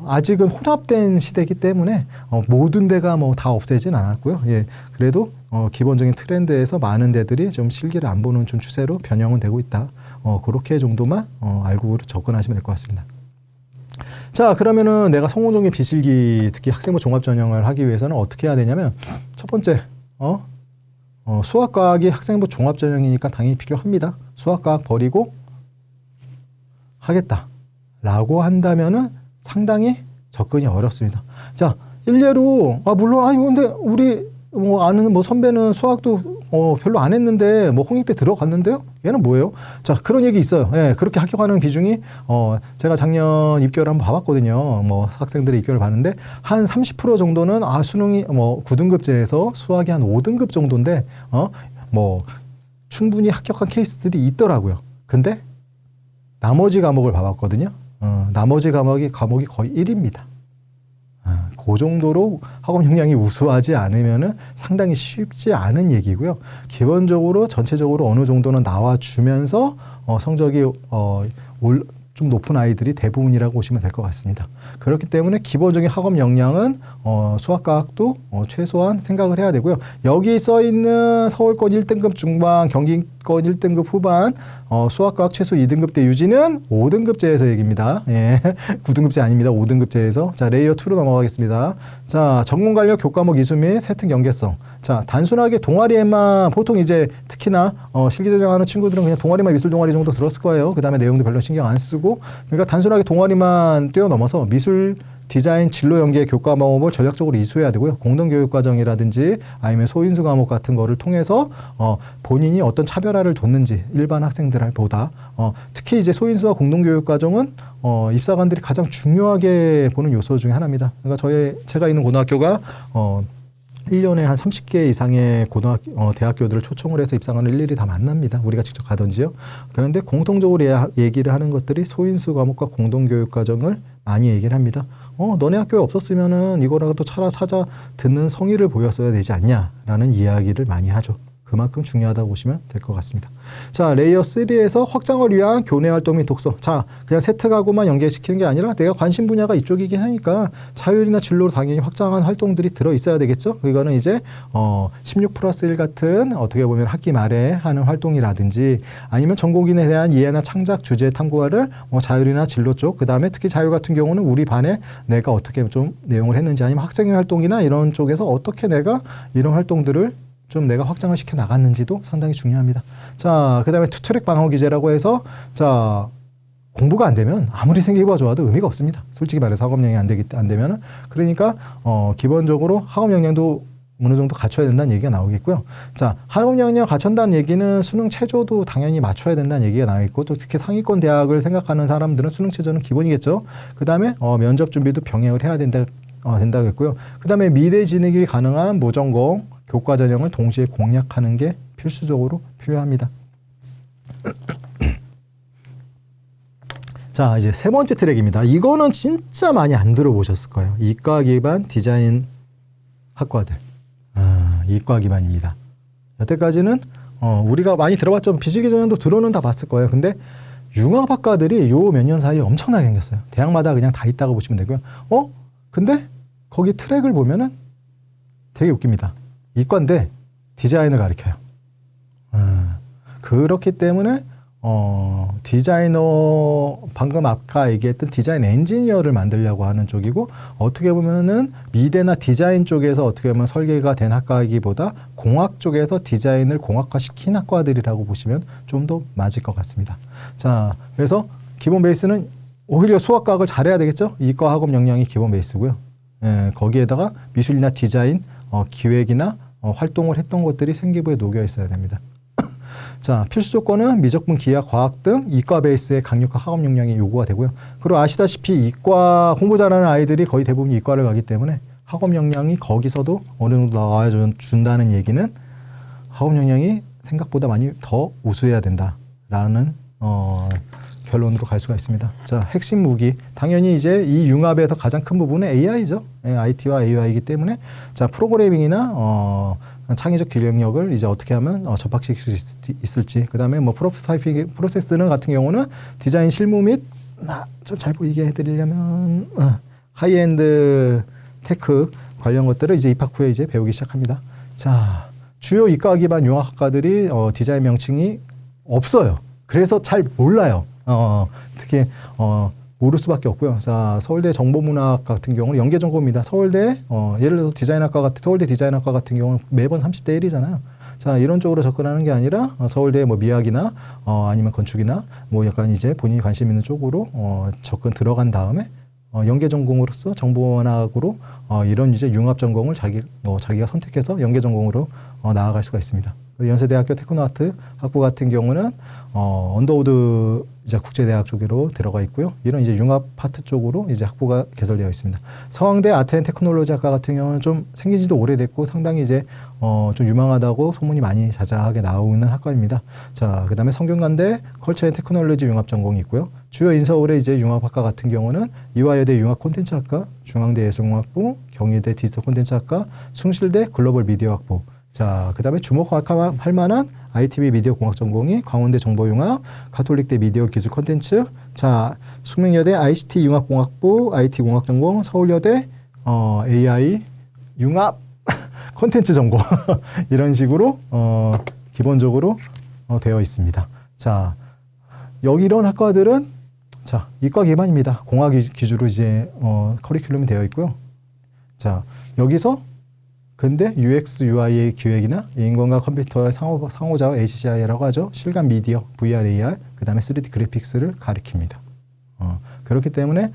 아직은 혼합된 시대이기 때문에 모든 데가 뭐 다 없애진 않았고요. 예, 그래도 기본적인 트렌드에서 많은 데들이 좀 실기를 안 보는 좀 추세로 변형은 되고 있다. 그렇게 정도만 알고 접근하시면 될 것 같습니다. 자, 그러면은 내가 성공적인 비실기, 특히 학생부 종합 전형을 하기 위해서는 어떻게 해야 되냐면, 첫 번째, 수학과학이 학생부 종합 전형이니까 당연히 필요합니다. 수학과학 버리고 하겠다 라고 한다면은 상당히 접근이 어렵습니다. 자, 일례로, 물론, 근데 우리 아는 선배는 수학도 별로 안 했는데 홍익대 들어갔는데요? 얘는 뭐예요? 자, 그런 얘기 있어요. 예, 그렇게 합격하는 비중이 제가 작년 입결을 한번 봐봤거든요. 학생들의 입결을 봤는데 한 30% 정도는 수능이 9등급제에서 수학이 한 5등급 정도인데 충분히 합격한 케이스들이 있더라고요. 근데 나머지 과목을 봐봤거든요. 나머지 과목이 거의 1입니다. 그 정도로 학업 역량이 우수하지 않으면은 상당히 쉽지 않은 얘기고요. 기본적으로 전체적으로 어느 정도는 나와주면서 성적이 좀 높은 아이들이 대부분이라고 보시면 될 것 같습니다. 그렇기 때문에 기본적인 학업 역량은 수학과학도 최소한 생각을 해야 되고요. 여기 써 있는 서울권 1등급 중반, 경기권 1등급 후반, 수학과학 최소 2등급대 유지는 5등급제에서 얘기입니다. 예, 9등급제 아닙니다. 5등급제에서. 자, 레이어 2로 넘어가겠습니다. 자, 전공 관련 교과목 이수 및 세특 연계성. 자, 단순하게 동아리에만 보통 이제 특히나 실기 전형하는 친구들은 그냥 동아리만 미술 동아리 정도 들었을 거예요. 그 다음에 내용도 별로 신경 안 쓰고, 그러니까 단순하게 동아리만 뛰어넘어서 미술 디자인 진로 연계 교과목을 전략적으로 이수해야 되고요. 공동교육과정이라든지 아니면 소인수 과목 같은 거를 통해서 본인이 어떤 차별화를 뒀는지 일반 학생들보다 특히 이제 소인수와 공동교육과정은 입사관들이 가장 중요하게 보는 요소 중에 하나입니다. 그러니까 제가 있는 고등학교가 1년에 한 30개 이상의 대학교들을 초청을 해서 입사관을 일일이 다 만납니다. 우리가 직접 가든지요. 그런데 공통적으로 얘기를 하는 것들이 소인수 과목과 공동교육과정을 많이 얘기를 합니다. 너네 학교에 없었으면은 이거라도 찾아 듣는 성의를 보였어야 되지 않냐라는 이야기를 많이 하죠. 그만큼 중요하다고 보시면 될 것 같습니다. 자, 레이어 3에서 확장을 위한 교내 활동 및 독서. 자, 그냥 세특하고만 연계시키는 게 아니라 내가 관심 분야가 이쪽이긴 하니까 자율이나 진로로 당연히 확장한 활동들이 들어있어야 되겠죠. 이거는 이제 16+1 같은 어떻게 보면 학기 말에 하는 활동이라든지 아니면 전공인에 대한 이해나 창작 주제 탐구를 자율이나 진로 쪽, 그 다음에 특히 자율 같은 경우는 우리 반에 내가 어떻게 좀 내용을 했는지 아니면 학생회 활동이나 이런 쪽에서 어떻게 내가 이런 활동들을 좀 내가 확장을 시켜 나갔는지도 상당히 중요합니다. 자, 그 다음에 투트랙 방어 기제라고 해서, 자, 공부가 안 되면 아무리 생기부가 좋아도 의미가 없습니다. 솔직히 말해서 학업 역량이 안 되면은. 그러니까, 기본적으로 학업 역량도 어느 정도 갖춰야 된다는 얘기가 나오겠고요. 자, 학업 역량 갖춘다는 얘기는 수능 체조도 당연히 맞춰야 된다는 얘기가 나오겠고, 또 특히 상위권 대학을 생각하는 사람들은 수능 체조는 기본이겠죠. 그 다음에, 면접 준비도 병행을 해야 된다겠고요. 그 다음에 미래 진학이 가능한 무전공, 교과 전형을 동시에 공략하는 게 필수적으로 필요합니다. 자, 이제 세 번째 트랙입니다. 이거는 진짜 많이 안 들어보셨을 거예요. 이과 기반 디자인 학과들. 이과 기반입니다. 여태까지는 우리가 많이 들어봤죠. 비실기 전형도 들어는 다 봤을 거예요. 근데 융합학과들이 요 몇 년 사이에 엄청나게 생겼어요. 대학마다 그냥 다 있다고 보시면 되고요. 근데 거기 트랙을 보면은 되게 웃깁니다. 이과인데 디자인을 가르쳐요. 그렇기 때문에 디자이너, 방금 아까 얘기했던 디자인 엔지니어를 만들려고 하는 쪽이고, 어떻게 보면은 미대나 디자인 쪽에서 어떻게 보면 설계가 된 학과이기보다 공학 쪽에서 디자인을 공학화시킨 학과들이라고 보시면 좀 더 맞을 것 같습니다. 자, 그래서 기본 베이스는 오히려 수학과학을 잘해야 되겠죠? 이과 학업 역량이 기본 베이스고요. 거기에다가 미술이나 디자인, 기획이나 활동을 했던 것들이 생기부에 녹여 있어야 됩니다. 자, 필수 조건은 미적분, 기하, 과학 등 이과 베이스의 강력한 학업 역량이 요구가 되고요. 그리고 아시다시피 이과 공부 잘하는 아이들이 거의 대부분 이과를 가기 때문에 학업 역량이 거기서도 어느 정도 나와준다는 얘기는 학업 역량이 생각보다 많이 더 우수해야 된다라는 결론으로 갈 수가 있습니다. 자, 핵심 무기. 당연히 이제 이 융합에서 가장 큰 부분은 AI죠. IT와 AI이기 때문에 자, 프로그래밍이나 창의적 기억력을 이제 어떻게 하면 접합시킬 수 있을지. 그 다음에 뭐 프로토타이핑 프로세스는 같은 경우는 디자인 실무 및 좀 잘 보이게 해드리려면 하이엔드 테크 관련 것들을 이제 입학 후에 이제 배우기 시작합니다. 자, 주요 이과 기반 융합학과들이 디자인 명칭이 없어요. 그래서 잘 몰라요. 특히 모를 수밖에 없고요. 자, 서울대 정보문학 같은 경우는 연계 전공입니다. 서울대 예를 들어서 서울대 디자인학과 같은 경우는 매번 30대 1이잖아요. 자, 이런 쪽으로 접근하는 게 아니라 서울대 뭐 미학이나 아니면 건축이나 뭐 약간 이제 본인이 관심 있는 쪽으로 접근 들어간 다음에 연계 전공으로서 정보문학으로 이런 이제 융합 전공을 자기가 선택해서 연계 전공으로 나아갈 수가 있습니다. 연세대학교 테크노아트 학부 같은 경우는 언더우드 이제 국제대학 쪽으로 들어가 있고요. 이런 이제 융합 파트 쪽으로 이제 학부가 개설되어 있습니다. 서강대 아트앤테크놀로지 학과 같은 경우는 좀 생긴 지도 오래됐고 상당히 이제 좀 유망하다고 소문이 많이 자자하게 나오는 학과입니다. 자, 그다음에 성균관대 컬처앤테크놀로지 융합 전공이 있고요. 주요 인서울의 이제 융합학과 같은 경우는 이화여대 융합 콘텐츠학과, 중앙대 예술공학부, 경희대 디지털 콘텐츠학과, 숭실대 글로벌 미디어학부. 자, 그 다음에 주목할 만한 ITB 미디어 공학 전공이 광운대 정보융합, 가톨릭대 미디어 기술 콘텐츠, 자, 숙명여대 ICT 융합공학부, IT 공학 전공, 서울여대 AI 융합 콘텐츠 전공 이런 식으로 기본적으로 되어 있습니다. 자, 여기 이런 학과들은 자, 이과 기반입니다. 공학 기주로 이제 커리큘럼이 되어 있고요. 자, 여기서 근데 UX, UI의 기획이나 인간과 컴퓨터의 상호작용 HCI라고 하죠. 실감 미디어, VR, AR, 그 다음에 3D 그래픽스를 가리킵니다. 그렇기 때문에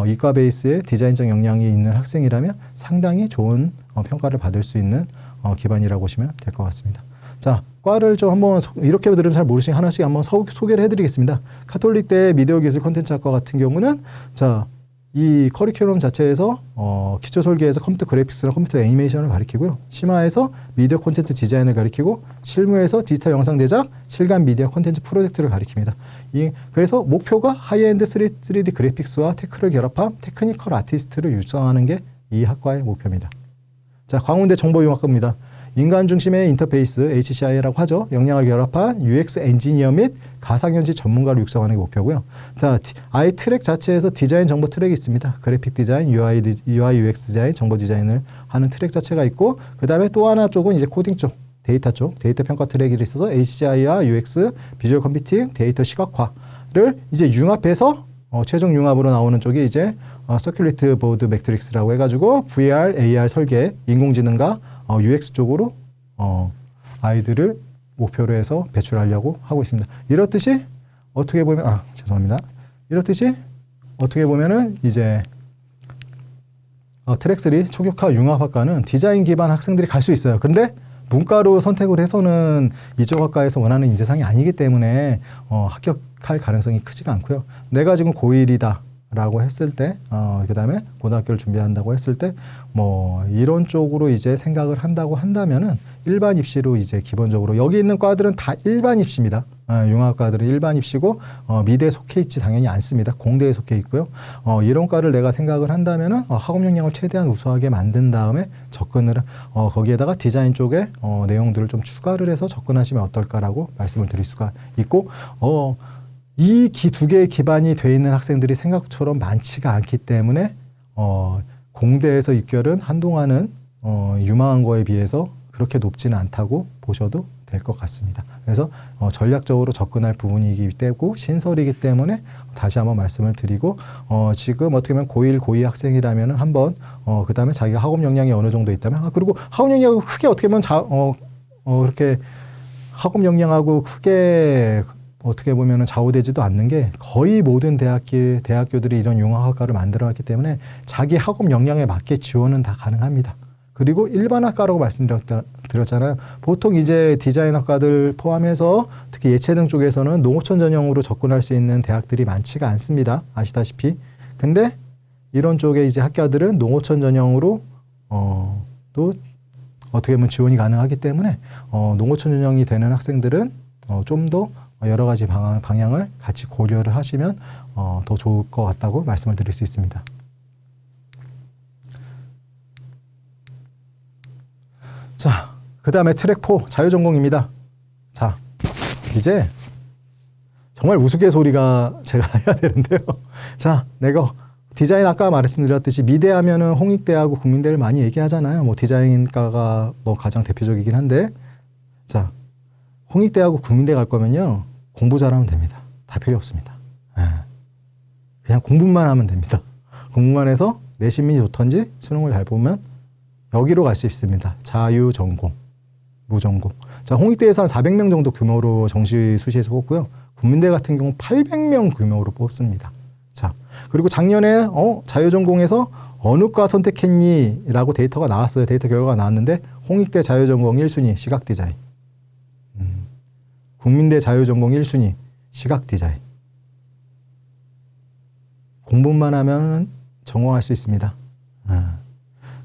이과 베이스의 디자인적 역량이 있는 학생이라면 상당히 좋은 평가를 받을 수 있는 기반이라고 보시면 될 것 같습니다. 자, 과를 좀 한번 이렇게 들으면 잘 모르시니 하나씩 한번 소개를 해드리겠습니다. 가톨릭대 미디어 기술 콘텐츠학과 같은 경우는 자, 이 커리큘럼 자체에서 기초 설계에서 컴퓨터 그래픽스나 컴퓨터 애니메이션을 가리키고요. 심화에서 미디어 콘텐츠 디자인을 가리키고 실무에서 디지털 영상 제작, 실감 미디어 콘텐츠 프로젝트를 가리킵니다. 그래서 목표가 하이엔드 3D 그래픽스와 테크를 결합한 테크니컬 아티스트를 육성하는 게 이 학과의 목표입니다. 자, 광운대 정보융합과입니다. 인간 중심의 인터페이스 HCI라고 하죠. 역량을 결합한 UX 엔지니어 및 가상현실 전문가를 육성하는 게 목표고요. 자, 아이 트랙 자체에서 디자인 정보 트랙이 있습니다. 그래픽 디자인, UI UX 디자인, 정보 디자인을 하는 트랙 자체가 있고, 그 다음에 또 하나 쪽은 이제 코딩 쪽, 데이터 쪽, 데이터 평가 트랙이 있어서 HCI와 UX, 비주얼 컴퓨팅, 데이터 시각화를 이제 융합해서 최종 융합으로 나오는 쪽이 이제 서큘레이트 보드 매트릭스라고 해가지고 VR, AR 설계, 인공지능과 UX 쪽으로 아이들을 목표로 해서 배출하려고 하고 있습니다. 이렇듯이 어떻게 보면 이렇듯이 어떻게 보면은 이제 트랙3 초격화 융합학과는 디자인 기반 학생들이 갈 수 있어요. 근데 문과로 선택을 해서는 이쪽 학과에서 원하는 인재상이 아니기 때문에 합격할 가능성이 크지가 않고요. 내가 지금 고1이다 라고 했을 때, 그 다음에 고등학교를 준비한다고 했을 때, 뭐, 이런 쪽으로 이제 생각을 한다고 한다면은 일반 입시로 이제 기본적으로 여기 있는 과들은 다 일반 입시입니다. 융합과들은 일반 입시고, 미대에 속해 있지 당연히 않습니다. 공대에 속해 있고요. 이런 과를 내가 생각을 한다면은 학업 역량을 최대한 우수하게 만든 다음에 접근을, 거기에다가 디자인 쪽에 내용들을 좀 추가를 해서 접근하시면 어떨까라고 말씀을 드릴 수가 있고, 이 두 개의 기반이 돼 있는 학생들이 생각처럼 많지가 않기 때문에 공대에서 입결은 한동안은 유망한 거에 비해서 그렇게 높지는 않다고 보셔도 될 것 같습니다. 그래서 전략적으로 접근할 부분이기 때문에 신설이기 때문에 다시 한번 말씀을 드리고 지금 어떻게 보면 고1, 고2 학생이라면 한번 그 다음에 자기가 학업 역량이 어느 정도 있다면 그리고 학업 역량이 크게 어떻게 보면 그렇게 학업 역량하고 크게 어떻게 보면 좌우되지도 않는 게 거의 모든 대학교들이 이런 융합학과를 만들어왔기 때문에 자기 학업 역량에 맞게 지원은 다 가능합니다. 그리고 일반학과라고 말씀드렸잖아요. 보통 이제 디자인학과들 포함해서 특히 예체능 쪽에서는 농어촌 전형으로 접근할 수 있는 대학들이 많지가 않습니다. 아시다시피. 근데 이런 쪽에 이제 학과들은 농어촌 전형으로 또 어떻게 보면 지원이 가능하기 때문에 농어촌 전형이 되는 학생들은 좀 더 여러 가지 방향을 같이 고려를 하시면 더 좋을 것 같다고 말씀을 드릴 수 있습니다. 자, 그 다음에 트랙 4 자유전공입니다. 자, 이제 정말 우스갯소리가 제가 해야 되는데요. 자, 내가 디자인 아까 말씀드렸듯이 미대 하면은 홍익대하고 국민대를 많이 얘기하잖아요. 뭐 디자인과가 뭐 가장 대표적이긴 한데, 자, 홍익대하고 국민대 갈 거면요 공부 잘하면 됩니다. 다 필요 없습니다. 그냥 공부만 하면 됩니다. 공부만 해서 내신이 좋던지 수능을 잘 보면 여기로 갈 수 있습니다. 자유전공, 무전공. 자, 홍익대에서 한 400명 정도 규모로 정시 수시에서 뽑고요. 국민대 같은 경우 800명 규모로 뽑습니다. 자, 그리고 작년에 자유전공에서 어느 과 선택했니? 라고 데이터가 나왔어요. 데이터 결과가 나왔는데 홍익대 자유전공 1순위 시각디자인, 국민대 자유전공 1순위 시각디자인. 공부만 하면 전공할 수 있습니다.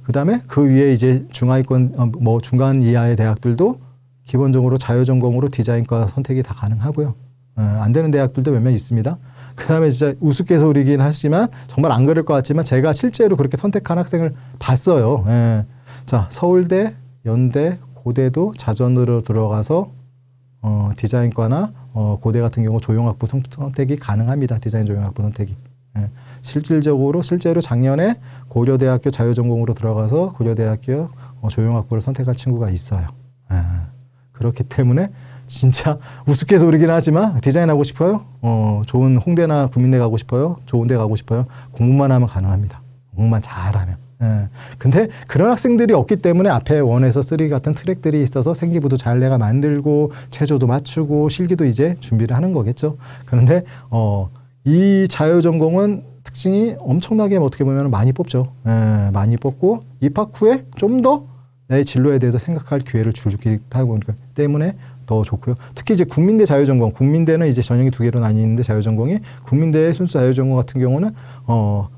그 다음에 그 위에 이제 중하위권, 뭐 중간 이하의 대학들도 기본적으로 자유전공으로 디자인과 선택이 다 가능하고요. 안 되는 대학들도 몇몇 있습니다. 그 다음에 진짜 우스갯소리긴 하지만 정말 안 그럴 것 같지만 제가 실제로 그렇게 선택한 학생을 봤어요. 자, 서울대, 연대, 고대도 자전으로 들어가서 디자인과나 고대 같은 경우 조형학부 선택이 가능합니다. 디자인 조형학부 선택이. 실질적으로 실제로 작년에 고려대학교 자유전공으로 들어가서 고려대학교 조형학부를 선택한 친구가 있어요. 그렇기 때문에 진짜 우스갯소리긴 하지만 디자인하고 싶어요? 좋은 홍대나 국민대 가고 싶어요? 좋은 데 가고 싶어요? 공부만 하면 가능합니다. 공부만 잘하면. 근데 그런 학생들이 없기 때문에 앞에 1에서 3 같은 트랙들이 있어서 생기부도 잘 내가 만들고 최저도 맞추고 실기도 이제 준비를 하는 거겠죠. 그런데 이 자유전공은 특징이 엄청나게 어떻게 보면 많이 뽑죠. 많이 뽑고 입학 후에 좀 더 내 진로에 대해서 생각할 기회를 주기 때문에 더 좋고요. 특히 이제 국민대 자유전공, 국민대는 이제 전형이 2개로 나뉘는데 자유전공이 국민대의 순수 자유전공 같은 경우는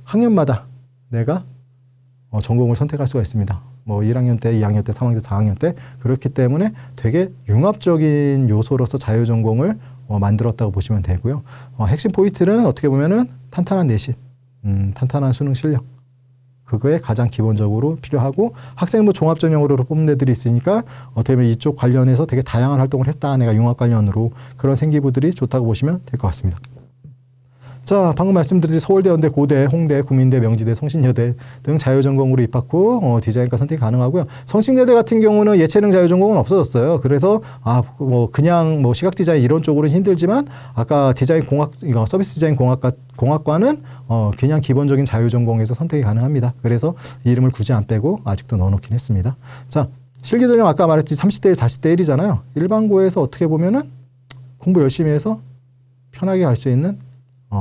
학년마다 내가 전공을 선택할 수가 있습니다. 뭐 1학년 때, 2학년 때, 3학년 때, 4학년 때 그렇기 때문에 되게 융합적인 요소로서 자유전공을 만들었다고 보시면 되고요. 핵심 포인트는 어떻게 보면은 탄탄한 내신, 탄탄한 수능 실력. 그거에 가장 기본적으로 필요하고 학생부 종합 전형으로 뽑는 애들이 있으니까 어떻게 보면 이쪽 관련해서 되게 다양한 활동을 했다. 내가 융합 관련으로 그런 생기부들이 좋다고 보시면 될 것 같습니다. 자, 방금 말씀드렸듯이 서울대, 연대, 고대, 홍대, 국민대, 명지대, 성신여대 등 자유전공으로 입학 후 디자인과 선택이 가능하고요. 성신여대 같은 경우는 예체능 자유전공은 없어졌어요. 그래서 그냥 시각 디자인 이런 쪽으로는 힘들지만 아까 디자인 공학, 서비스 디자인 공학과는 그냥 기본적인 자유전공에서 선택이 가능합니다. 그래서 이름을 굳이 안 빼고 아직도 넣어놓긴 했습니다. 자, 실기전형 아까 말했지 30대 1, 40대 1이잖아요. 일반고에서 어떻게 보면은 공부 열심히 해서 편하게 갈 수 있는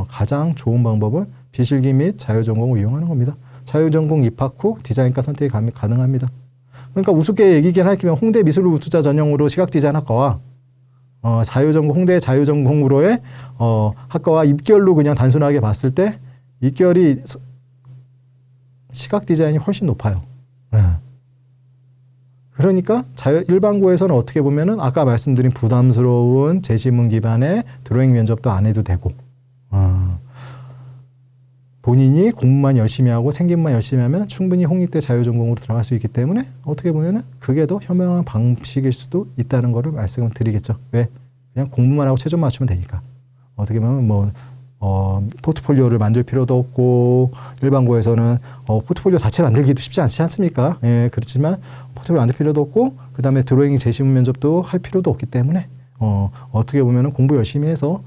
가장 좋은 방법은 비실기 및 자유전공을 이용하는 겁니다. 자유전공 입학 후 디자인과 선택이 가능합니다. 그러니까 우습게 얘기긴 하지만 홍대 미술우수자 전형으로 시각디자인학과와 홍대 자유전공으로의 학과와 입결로 그냥 단순하게 봤을 때 입결이 시각디자인이 훨씬 높아요. 그러니까 일반고에서는 어떻게 보면은 아까 말씀드린 부담스러운 제시문 기반의 드로잉 면접도 안 해도 되고 본인이 공부만 열심히 하고 생기부만 열심히 하면 충분히 홍익대 자유전공으로 들어갈 수 있기 때문에 어떻게 보면은 그게 더 현명한 방식일 수도 있다는 거를 말씀을 드리겠죠. 왜? 그냥 공부만 하고 최저 맞추면 되니까. 어떻게 보면 포트폴리오를 만들 필요도 없고 일반고에서는 포트폴리오 자체 만들기도 쉽지 않지 않습니까? 예, 그렇지만 포트폴리오 만들 필요도 없고 그 다음에 드로잉 제시문 면접도 할 필요도 없기 때문에 어떻게 보면은 공부 열심히 해서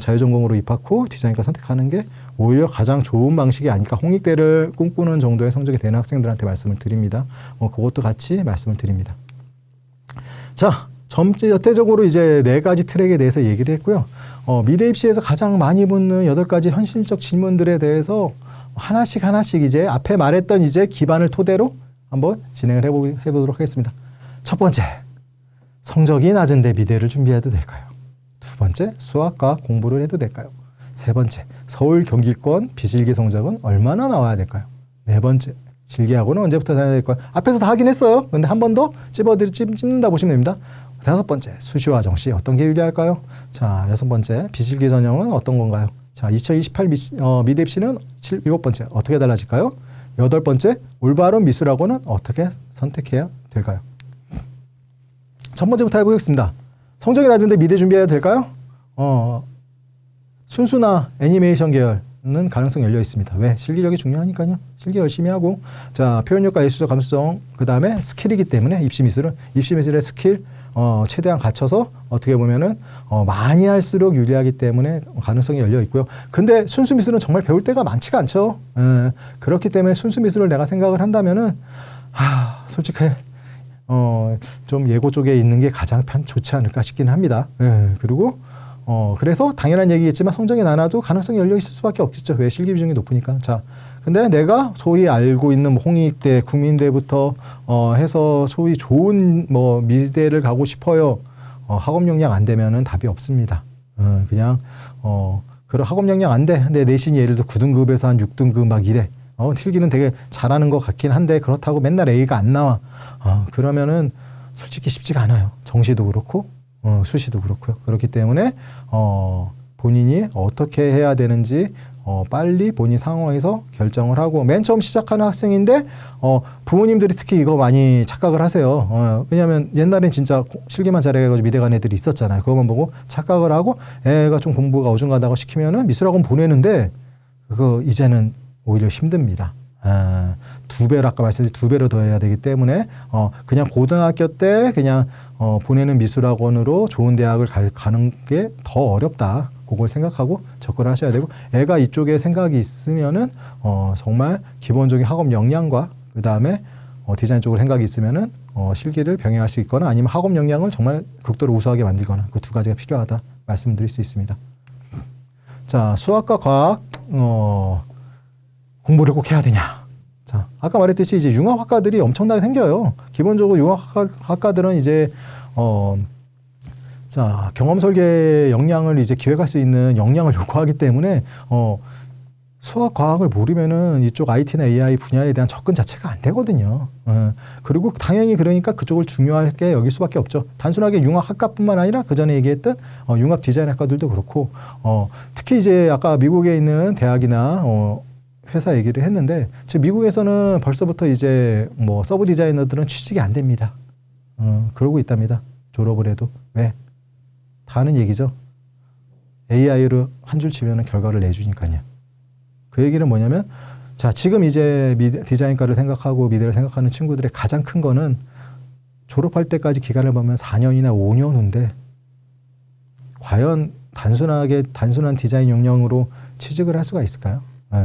자유전공으로 입학 후 디자인과 선택하는 게 오히려 가장 좋은 방식이 아닐까. 홍익대를 꿈꾸는 정도의 성적이 되는 학생들한테 말씀을 드립니다. 그것도 같이 말씀을 드립니다. 자, 전체적으로 이제 4가지 트랙에 대해서 얘기를 했고요. 미대 입시에서 가장 많이 묻는 8가지 현실적 질문들에 대해서 하나씩 이제 앞에 말했던 이제 기반을 토대로 한번 진행을 해보도록 하겠습니다. 첫 번째, 성적이 낮은데 미대를 준비해도 될까요? 두 번째, 수학과 공부를 해도 될까요? 세 번째, 서울 경기권 비실기 성적은 얼마나 나와야 될까요? 네 번째, 실기하고는 언제부터 해야 될까요? 앞에서 다 하긴 했어요. 근데 한 번 더 찝는다 보시면 됩니다. 5번째, 수시와 정시 어떤 게 유리할까요? 자, 6번째, 비실기 전형은 어떤 건가요? 자, 2028 미대 입시는 7번째, 어떻게 달라질까요? 8번째, 올바른 미술학원은 어떻게 선택해야 될까요? 첫 번째부터 해보겠습니다. 성적이 낮은데 미대 준비해야 될까요? 순수나 애니메이션 계열은 가능성 열려 있습니다. 왜? 실기력이 중요하니까요. 실기 열심히 하고, 자, 표현력과 예술적 감수성, 그 다음에 스킬이기 때문에 입시 미술의 스킬, 최대한 갖춰서 어떻게 보면은 많이 할수록 유리하기 때문에 가능성이 열려 있고요. 근데 순수 미술은 정말 배울 때가 많지가 않죠. 그렇기 때문에 순수 미술을 내가 생각을 한다면은 솔직히 좀 예고 쪽에 있는 게 가장 좋지 않을까 싶기는 합니다. 그리고 그래서 당연한 얘기겠지만 성적이 낮아도 가능성이 열려 있을 수밖에 없겠죠. 왜? 실기 비중이 높으니까. 자, 근데 내가 소위 알고 있는 홍익대, 국민대부터 해서 소위 좋은 미대를 가고 싶어요. 학업 역량 안 되면은 답이 없습니다. 그냥 그런 학업 역량 안 돼. 근데 내신이 예를 들어 9등급에서 한 6등급 막 이래. 실기는 되게 잘하는 것 같긴 한데 그렇다고 맨날 A가 안 나와. 그러면은 솔직히 쉽지가 않아요. 정시도 그렇고 수시도 그렇고요. 그렇기 때문에 본인이 어떻게 해야 되는지 빨리 본인 상황에서 결정을 하고, 맨 처음 시작하는 학생인데 부모님들이 특히 이거 많이 착각을 하세요. 왜냐하면 옛날엔 진짜 실기만 잘해가지고 미대 간 애들이 있었잖아요. 그것만 보고 착각을 하고 애가 좀 공부가 어중간하다고 시키면은 미술학원 보내는데 그거 이제는 오히려 힘듭니다. 2배로 아까 말씀드린 2배로 더 해야 되기 때문에 그냥 고등학교 때 그냥 보내는 미술학원으로 좋은 대학을 가는 게 더 어렵다. 그걸 생각하고 접근하셔야 되고, 애가 이쪽에 생각이 있으면은 정말 기본적인 학업 역량과 그 다음에 디자인 쪽으로 생각이 있으면은 실기를 병행할 수 있거나 아니면 학업 역량을 정말 극도로 우수하게 만들거나 그 두 가지가 필요하다 말씀드릴 수 있습니다. 자, 수학과 과학 공부를 꼭 해야 되냐? 자, 아까 말했듯이 이제 융합학과들이 엄청나게 생겨요. 기본적으로 융합학과들은 이제 자, 경험 설계 역량을 이제 기획할 수 있는 역량을 요구하기 때문에 수학 과학을 모르면은 이쪽 IT나 AI 분야에 대한 접근 자체가 안 되거든요. 그리고 당연히 그러니까 그쪽을 중요하게 여길 수밖에 없죠. 단순하게 융합학과뿐만 아니라 그 전에 얘기했던 융합 디자인학과들도 그렇고, 특히 이제 아까 미국에 있는 대학이나 회사 얘기를 했는데, 지금 미국에서는 벌써부터 이제 서브 디자이너들은 취직이 안 됩니다. 그러고 있답니다. 졸업을 해도. 왜? 다 하는 얘기죠. AI로 한 줄 치면은 결과를 내주니까요. 그 얘기는 뭐냐면, 자, 지금 이제 디자인과를 생각하고 미대를 생각하는 친구들의 가장 큰 거는 졸업할 때까지 기간을 보면 4년이나 5년 후인데, 과연 단순한 디자인 역량으로 취직을 할 수가 있을까요?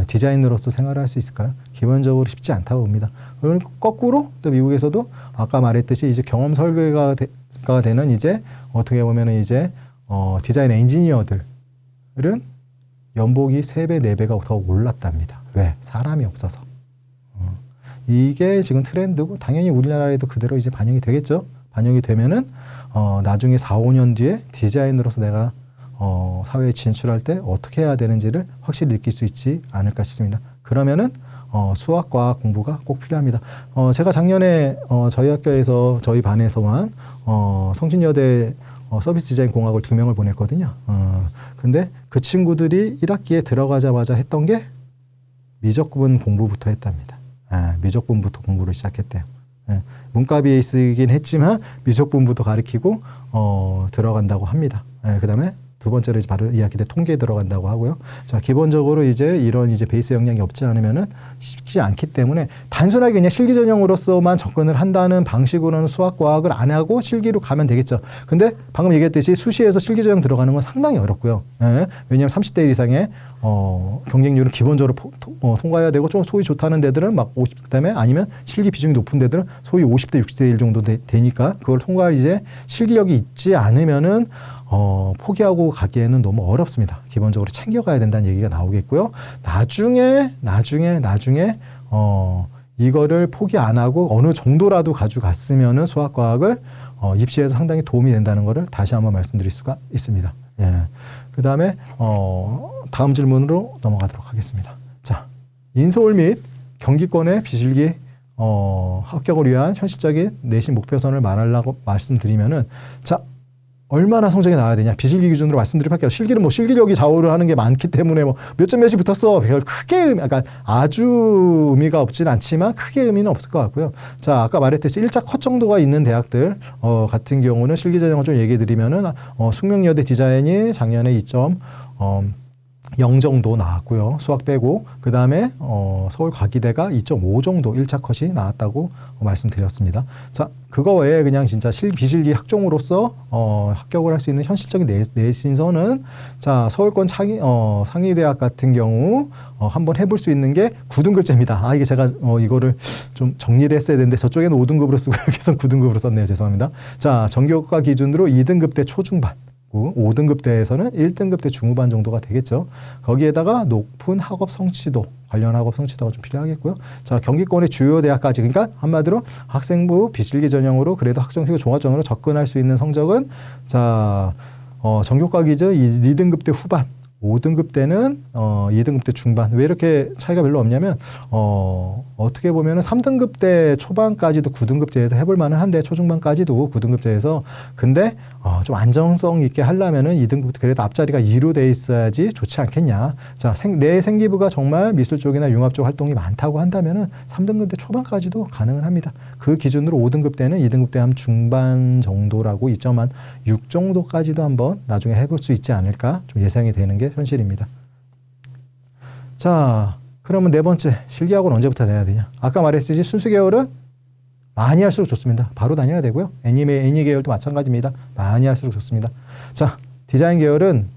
디자이너로서 생활을 할 수 있을까요? 기본적으로 쉽지 않다고 봅니다. 그리고 거꾸로 또 미국에서도 아까 말했듯이 이제 경험 설계가 되는 이제 어떻게 보면은 이제 디자인 엔지니어들은 연봉이 3배, 4배가 더 올랐답니다. 왜? 사람이 없어서. 이게 지금 트렌드고, 당연히 우리나라에도 그대로 이제 반영이 되겠죠. 반영이 되면은 나중에 4, 5년 뒤에 디자이너로서 내가 사회에 진출할 때 어떻게 해야 되는지를 확실히 느낄 수 있지 않을까 싶습니다. 그러면은 수학과 공부가 꼭 필요합니다. 제가 작년에 저희 학교에서 저희 반에서만 성신여대 서비스 디자인 공학을 2명을 보냈거든요. 근데 그 친구들이 1학기에 들어가자마자 했던 게 미적분 공부부터 했답니다. 미적분부터 공부를 시작했대요. 문과 베이스이긴 했지만 미적분부터 가르치고 들어간다고 합니다. 그 다음에 두 번째로 이제 바로 이야기된 통계에 들어간다고 하고요. 자, 기본적으로 이제 이런 이제 베이스 역량이 없지 않으면은 쉽지 않기 때문에 단순하게 그냥 실기 전형으로서만 접근을 한다는 방식으로는 수학 과학을 안 하고 실기로 가면 되겠죠. 근데 방금 얘기했듯이 수시에서 실기 전형 들어가는 건 상당히 어렵고요. 왜냐하면 30대 1 이상의 경쟁률은 기본적으로 통과해야 되고, 좀 소위 좋다는 데들은 막 50, 그다음에 아니면 실기 비중이 높은 데들은 소위 50대 60대 1 정도 되니까 그걸 통과할 이제 실기력이 있지 않으면은 포기하고 가기에는 너무 어렵습니다. 기본적으로 챙겨가야 된다는 얘기가 나오겠고요. 나중에 이거를 포기 안 하고 어느 정도라도 가져갔으면은 수학과학을 입시에서 상당히 도움이 된다는 것을 다시 한번 말씀드릴 수가 있습니다. 예. 그 다음에 다음 질문으로 넘어가도록 하겠습니다. 자, 인서울 및 경기권의 비실기 합격을 위한 현실적인 내신 목표선을 말하려고 말씀드리면은 자 얼마나 성적이 나와야 되냐 비실기 기준으로 말씀드릴게요. 실기는 뭐 실기력이 좌우를 하는 게 많기 때문에 뭐 몇 점 몇이 붙었어 별 크게 약간 아주 의미가 없진 않지만 크게 의미는 없을 것 같고요. 자 아까 말했듯이 1차 컷 정도가 있는 대학들 같은 경우는 실기 전형을 좀 얘기해 드리면은 숙명여대 디자인이 작년에 2점 0 정도 나왔고요. 수학 빼고 그 다음에 서울과기대가 2.5 정도 1차 컷이 나왔다고 말씀드렸습니다. 자 그거 외에 그냥 진짜 비실기 학종으로서 합격을 할 수 있는 현실적인 내신서는 자 서울권 상위대학 같은 경우 한번 해볼 수 있는 게 9등급제입니다. 이게 제가 이거를 좀 정리를 했어야 되는데 저쪽에는 5등급으로 쓰고 여기서는 9등급으로 썼네요. 죄송합니다. 자 전교과 기준으로 2등급대 초중반 5등급대에서는 1등급대 중후반 정도가 되겠죠. 거기에다가 높은 학업 성취도, 관련 학업 성취도가 좀 필요하겠고요. 자, 경기권의 주요 대학까지, 그러니까 한마디로 학생부 비실기 전형으로 그래도 학종시고 종합전형으로 접근할 수 있는 성적은 자, 전교과 기준 2등급대 후반, 5등급 때는 2등급 때 중반. 왜 이렇게 차이가 별로 없냐면 어떻게 보면은 3등급 때 초반까지도 9등급제에서 해볼 만은 한데 초중반까지도 9등급제에서 근데 좀 안정성 있게 하려면은 2등급 그래도 앞자리가 2로 돼 있어야지 좋지 않겠냐. 자, 내 생기부가 정말 미술 쪽이나 융합 쪽 활동이 많다고 한다면은 3등급 때 초반까지도 가능은 합니다. 그 기준으로 5등급 때는 2등급 때 한 중반 정도라고 2.6 정도까지도 한번 나중에 해볼 수 있지 않을까 좀 예상이 되는 게 현실입니다. 자, 그러면 네 번째, 실기학원 언제부터 다녀야 되냐? 아까 말했듯이 순수 계열은 많이 할수록 좋습니다. 바로 다녀야 되고요. 애니 계열도 마찬가지입니다. 많이 할수록 좋습니다. 자, 디자인 계열은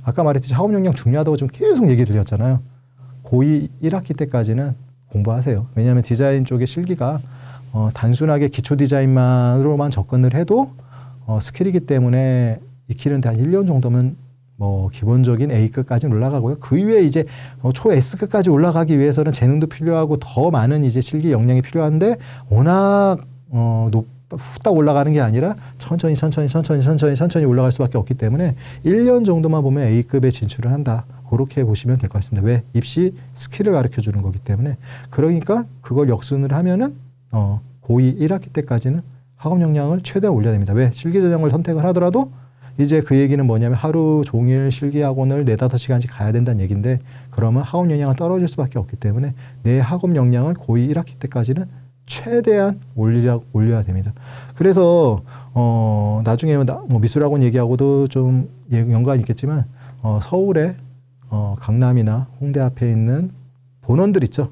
아까 말했듯이 학업 역량 중요하다고 좀 계속 얘기 드렸잖아요. 고2 1학기 때까지는 공부하세요. 왜냐하면 디자인 쪽의 실기가 단순하게 기초 디자인만으로만 접근을 해도 스킬이기 때문에 익히는데 한 1년 정도면 뭐 기본적인 A급까지는 올라가고요. 그 이후에 이제 초 S급까지 올라가기 위해서는 재능도 필요하고 더 많은 이제 실기 역량이 필요한데 워낙 후딱 올라가는 게 아니라 천천히 올라갈 수밖에 없기 때문에 1년 정도만 보면 A급에 진출을 한다. 그렇게 보시면 될 것 같습니다. 왜? 입시 스킬을 가르쳐 주는 거기 때문에. 그러니까 그걸 역순을 하면은 고2 1학기 때까지는 학업 역량을 최대한 올려야 됩니다. 왜? 실기 전형을 선택을 하더라도 이제 그 얘기는 뭐냐면 하루 종일 실기학원을 4-5시간씩 가야 된다는 얘기인데 그러면 학업 역량은 떨어질 수밖에 없기 때문에 내 학업 역량을 고2 1학기 때까지는 최대한 올려야 됩니다. 그래서 나중에 뭐 미술학원 얘기하고도 좀 연관이 있겠지만 서울에 강남이나 홍대 앞에 있는 본원들 있죠.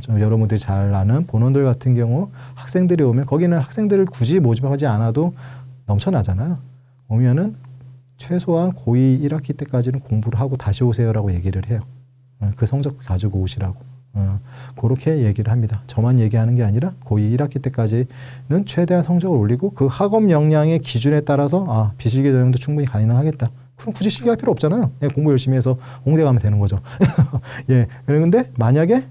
좀 여러분들이 잘 아는 본원들 같은 경우 학생들이 오면 거기는 학생들을 굳이 모집하지 않아도 넘쳐나잖아요. 오면은 최소한 고2 1학기 때까지는 공부를 하고 다시 오세요라고 얘기를 해요. 그 성적 가지고 오시라고. 그렇게 얘기를 합니다. 저만 얘기하는 게 아니라 고2 1학기 때까지는 최대한 성적을 올리고 그 학업 역량의 기준에 따라서 비실기 전형도 충분히 가능하겠다. 그럼 굳이 실기할 필요 없잖아요. 공부 열심히 해서 홍대 가면 되는 거죠. 예. 그런데 만약에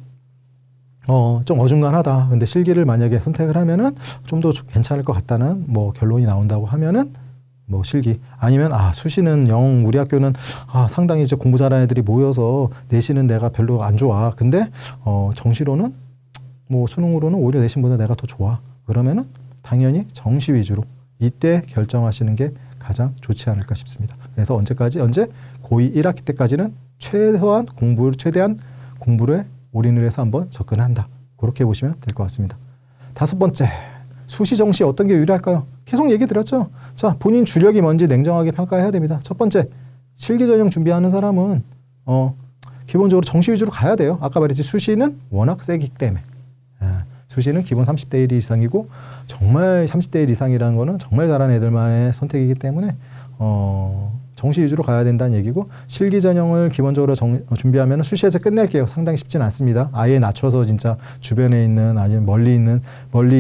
좀 어중간하다. 근데 실기를 만약에 선택을 하면은 좀 더 괜찮을 것 같다는 뭐 결론이 나온다고 하면은 뭐 실기 아니면 수시는 우리 학교는 상당히 이제 공부 잘하는 애들이 모여서 내신은 내가 별로 안 좋아. 근데 정시로는 뭐 수능으로는 오히려 내신보다 내가 더 좋아. 그러면은 당연히 정시 위주로 이때 결정하시는 게 가장 좋지 않을까 싶습니다. 그래서 언제 고2 1학기 때까지는 최대한 공부를 올인을 해서 한번 접근한다. 그렇게 보시면 될 것 같습니다. 5번째, 수시 정시 어떤 게 유리할까요? 계속 얘기 드렸죠. 자, 본인 주력이 뭔지 냉정하게 평가해야 됩니다. 첫 번째, 실기 전형 준비하는 사람은 기본적으로 정시 위주로 가야 돼요. 아까 말했지 수시는 워낙 세기 때문에. 수시는 기본 30대 1 이상이고 정말 30대 1 이상이라는 거는 정말 잘하는 애들만의 선택이기 때문에 정시 위주로 가야 된다는 얘기고 실기 전형을 기본적으로 준비하면 수시에서 끝낼게요. 상당히 쉽진 않습니다. 아예 낮춰서 진짜 주변에 있는 아니면 멀리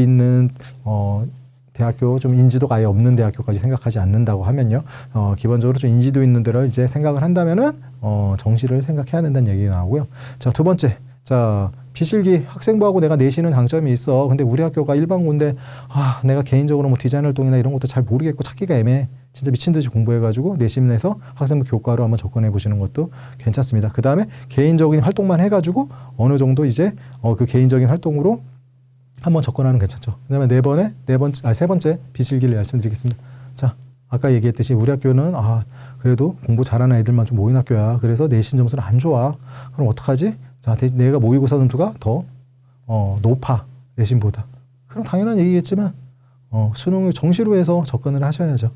있는 대학교 좀 인지도가 아예 없는 대학교까지 생각하지 않는다고 하면요. 기본적으로 좀 인지도 있는 데를 이제 생각을 한다면은 정시를 생각해야 된다는 얘기가 나오고요. 자, 두 번째, 자, 비실기 학생부하고 내가 내신은 장점이 있어. 근데 우리 학교가 일반고인데 내가 개인적으로 뭐 디자인 활동이나 이런 것도 잘 모르겠고 찾기가 애매해. 진짜 미친 듯이 공부해가지고 내신에서 학생부 교과로 한번 접근해 보시는 것도 괜찮습니다. 그 다음에 개인적인 활동만 해가지고 어느 정도 이제 그 개인적인 활동으로 한번 접근하는 게 괜찮죠. 그다음에 세 번째 비실기를 말씀드리겠습니다. 자, 아까 얘기했듯이 우리 학교는 그래도 공부 잘하는 애들만 좀 모인 학교야. 그래서 내신 점수는 안 좋아. 그럼 어떡하지? 자, 내가 모의고사 점수가 더 높아, 내신보다. 그럼 당연한 얘기겠지만 수능을 정시로 해서 접근을 하셔야죠.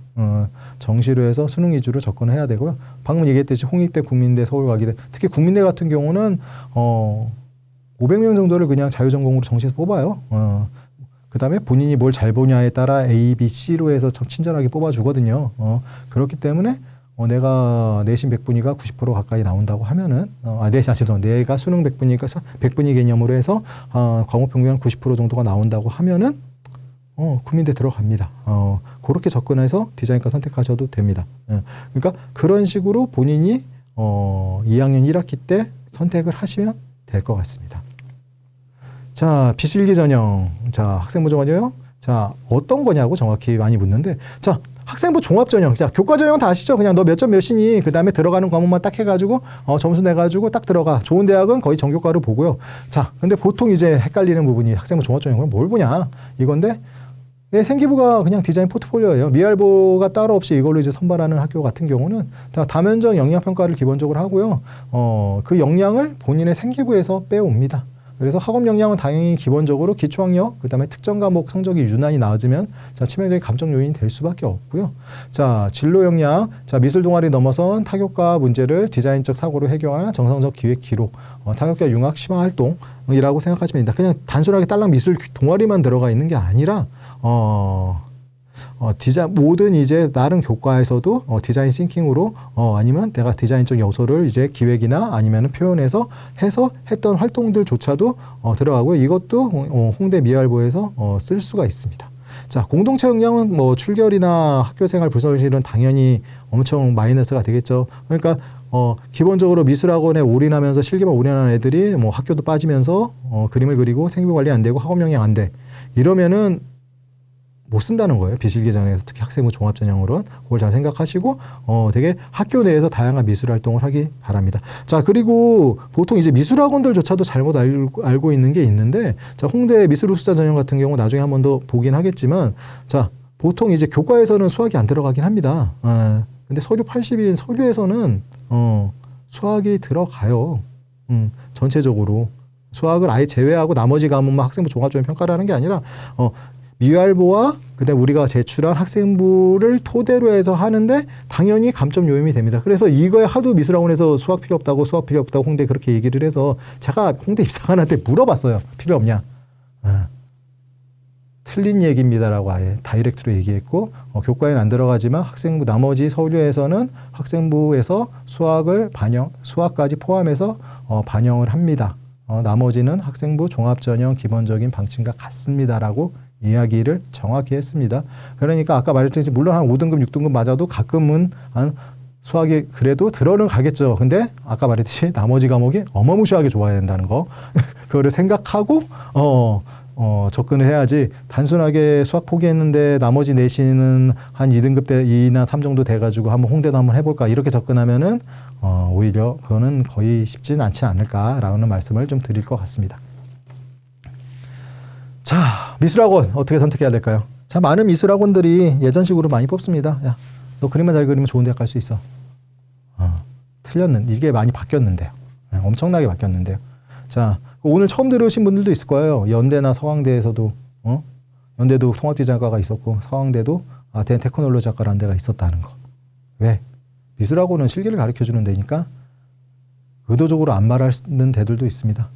정시로 해서 수능 위주로 접근을 해야 되고요. 방금 얘기했듯이 홍익대, 국민대, 서울과기대, 특히 국민대 같은 경우는 500명 정도를 그냥 자유전공으로 정시에서 뽑아요. 그 다음에 본인이 뭘 잘 보냐에 따라 A, B, C로 해서 참 친절하게 뽑아주거든요. 그렇기 때문에 내가 내신 100분위가 90% 가까이 나온다고 하면은 내가 수능 100분위가 100분위 개념으로 해서 과목 평균 90% 정도가 나온다고 하면은 국민대 들어갑니다. 그렇게 접근해서 디자인과 선택하셔도 됩니다. 그러니까 그런 식으로 본인이 2학년 1학기 때 선택을 하시면 될 것 같습니다. 자, 비실기 전형. 자, 학생부 전형. 자, 어떤 거냐고 정확히 많이 묻는데, 자, 학생부 종합 전형. 자, 교과 전형 다 아시죠? 그냥 너 몇 점 몇이니 그 다음에 들어가는 과목만 딱 해가지고 점수 내가지고 딱 들어가. 좋은 대학은 거의 전교과로 보고요. 자, 근데 보통 이제 헷갈리는 부분이 학생부 종합 전형은 뭘 보냐 이건데, 생기부가 그냥 디자인 포트폴리오예요. 미알보가 따로 없이 이걸로 이제 선발하는 학교 같은 경우는 다 다면적 역량 평가를 기본적으로 하고요. 그 역량을 본인의 생기부에서 빼옵니다. 그래서 학업 역량은 당연히 기본적으로 기초학력, 그 다음에 특정 과목 성적이 유난히 낮으면 치명적인 감점 요인이 될 수밖에 없고요. 자, 진로 역량, 자, 미술 동아리 넘어선 타격과 문제를 디자인적 사고로 해결하는 정성적 기획 기록, 타격과 융합 심화 활동이라고 생각하시면 됩니다. 그냥 단순하게 딸랑 미술 동아리만 들어가 있는 게 아니라 모든 이제 다른 교과에서도 디자인 싱킹으로 아니면 내가 디자인적 요소를 이제 기획이나 아니면 표현해서 해서 했던 활동들조차도 들어가고요. 이것도 홍대 미알보에서 쓸 수가 있습니다. 자, 공동체 역량은 뭐 출결이나 학교생활 불성실은 당연히 엄청 마이너스가 되겠죠. 그러니까 기본적으로 미술학원에 올인하면서 실기만 올인하는 애들이 뭐 학교도 빠지면서 그림을 그리고 생기부 관리 안 되고 학업 역량 안 돼. 이러면은 못 쓴다는 거예요. 비실기 전형에서 특히 학생부 종합 전형으로는 그걸 잘 생각하시고 되게 학교 내에서 다양한 미술 활동을 하기 바랍니다. 자, 그리고 보통 이제 미술학원들조차도 잘못 알고 있는 게 있는데, 자, 홍대 미술우수자 전형 같은 경우 나중에 한 번 더 보긴 하겠지만, 자, 보통 이제 교과에서는 수학이 안 들어가긴 합니다. 근데 서류 80인 서류에서는 수학이 들어가요. 전체적으로 수학을 아예 제외하고 나머지 과목만 학생부 종합 전형 평가를 하는 게 아니라 미알보와 그다음 우리가 제출한 학생부를 토대로 해서 하는데 당연히 감점 요인이 됩니다. 그래서 이거에 하도 미술학원에서 수학 필요 없다고 홍대 그렇게 얘기를 해서 제가 홍대 입사관한테 물어봤어요. 필요 없냐? 틀린 얘기입니다라고 아예 다이렉트로 얘기했고, 교과에는 안 들어가지만 학생부 나머지 서류에서는 학생부에서 수학까지 포함해서 반영을 합니다. 나머지는 학생부 종합전형 기본적인 방침과 같습니다라고 이야기를 정확히 했습니다. 그러니까 아까 말했듯이 물론 한 5등급, 6등급 맞아도 가끔은 수학이 그래도 들어는 가겠죠. 근데 아까 말했듯이 나머지 과목이 어마무시하게 좋아야 된다는 거 그거를 생각하고 접근을 해야지, 단순하게 수학 포기했는데 나머지 내신은 한 2등급 때 2나 3 정도 돼가지고 한번 홍대도 한번 해볼까 이렇게 접근하면은 오히려 그거는 거의 쉽지는 않지 않을까라는 말씀을 좀 드릴 것 같습니다. 자, 미술학원 어떻게 선택해야 될까요? 자, 많은 미술학원들이 예전식으로 많이 뽑습니다. 야, 너 그림만 잘 그리면 좋은 대학 갈 수 있어. 틀렸는데 이게 많이 바뀌었는데요. 엄청나게 바뀌었는데요. 자, 오늘 처음 들으신 분들도 있을 거예요. 연대나 서강대에서도 연대도 통합디자인과가 있었고 서강대도 대테크놀로지학과라는 데가 있었다는 거. 왜? 미술학원은 실기를 가르쳐주는 데니까 의도적으로 안 말하는 데들도 있습니다.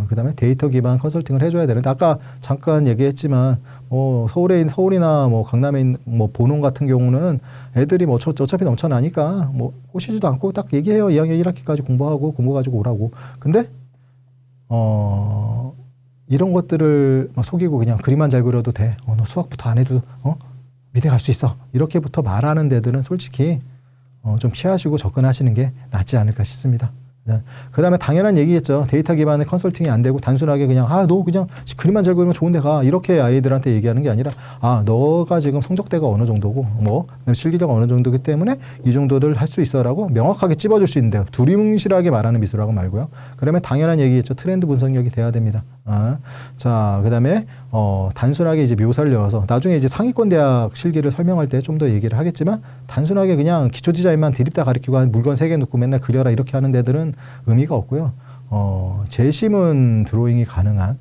그 다음에 데이터 기반 컨설팅을 해줘야 되는데, 아까 잠깐 얘기했지만, 서울이나 강남에 있는 보농 같은 경우는 애들이 어차피 넘쳐나니까 오시지도 않고 딱 얘기해요. 2학년 1학기까지 공부 가지고 오라고. 근데, 이런 것들을 속이고 그냥 그림만 잘 그려도 돼. 너 수학부터 안 해도, 미대 갈 수 있어. 이렇게부터 말하는 데들은 솔직히, 좀 피하시고 접근하시는 게 낫지 않을까 싶습니다. 네. 그 다음에 당연한 얘기겠죠. 데이터 기반의 컨설팅이 안 되고 단순하게 그냥 너 그냥 그림만 잘 그리면 좋은 데 가. 이렇게 아이들한테 얘기하는 게 아니라 너가 지금 성적대가 어느 정도고 그다음에 실기가 어느 정도기 때문에 이 정도를 할 수 있어라고 명확하게 찝어줄 수 있는데요. 두리뭉실하게 말하는 미술하고 말고요. 그러면 당연한 얘기겠죠. 트렌드 분석력이 돼야 됩니다. 자, 그 다음에 단순하게 이제 묘사를 넣어서 나중에 이제 상위권 대학 실기를 설명할 때 좀 더 얘기를 하겠지만 단순하게 그냥 기초 디자인만 드립다 가르치고 한 물건 3개 놓고 맨날 그려라 이렇게 하는 데들은 의미가 없고요. 재심은 드로잉이 가능한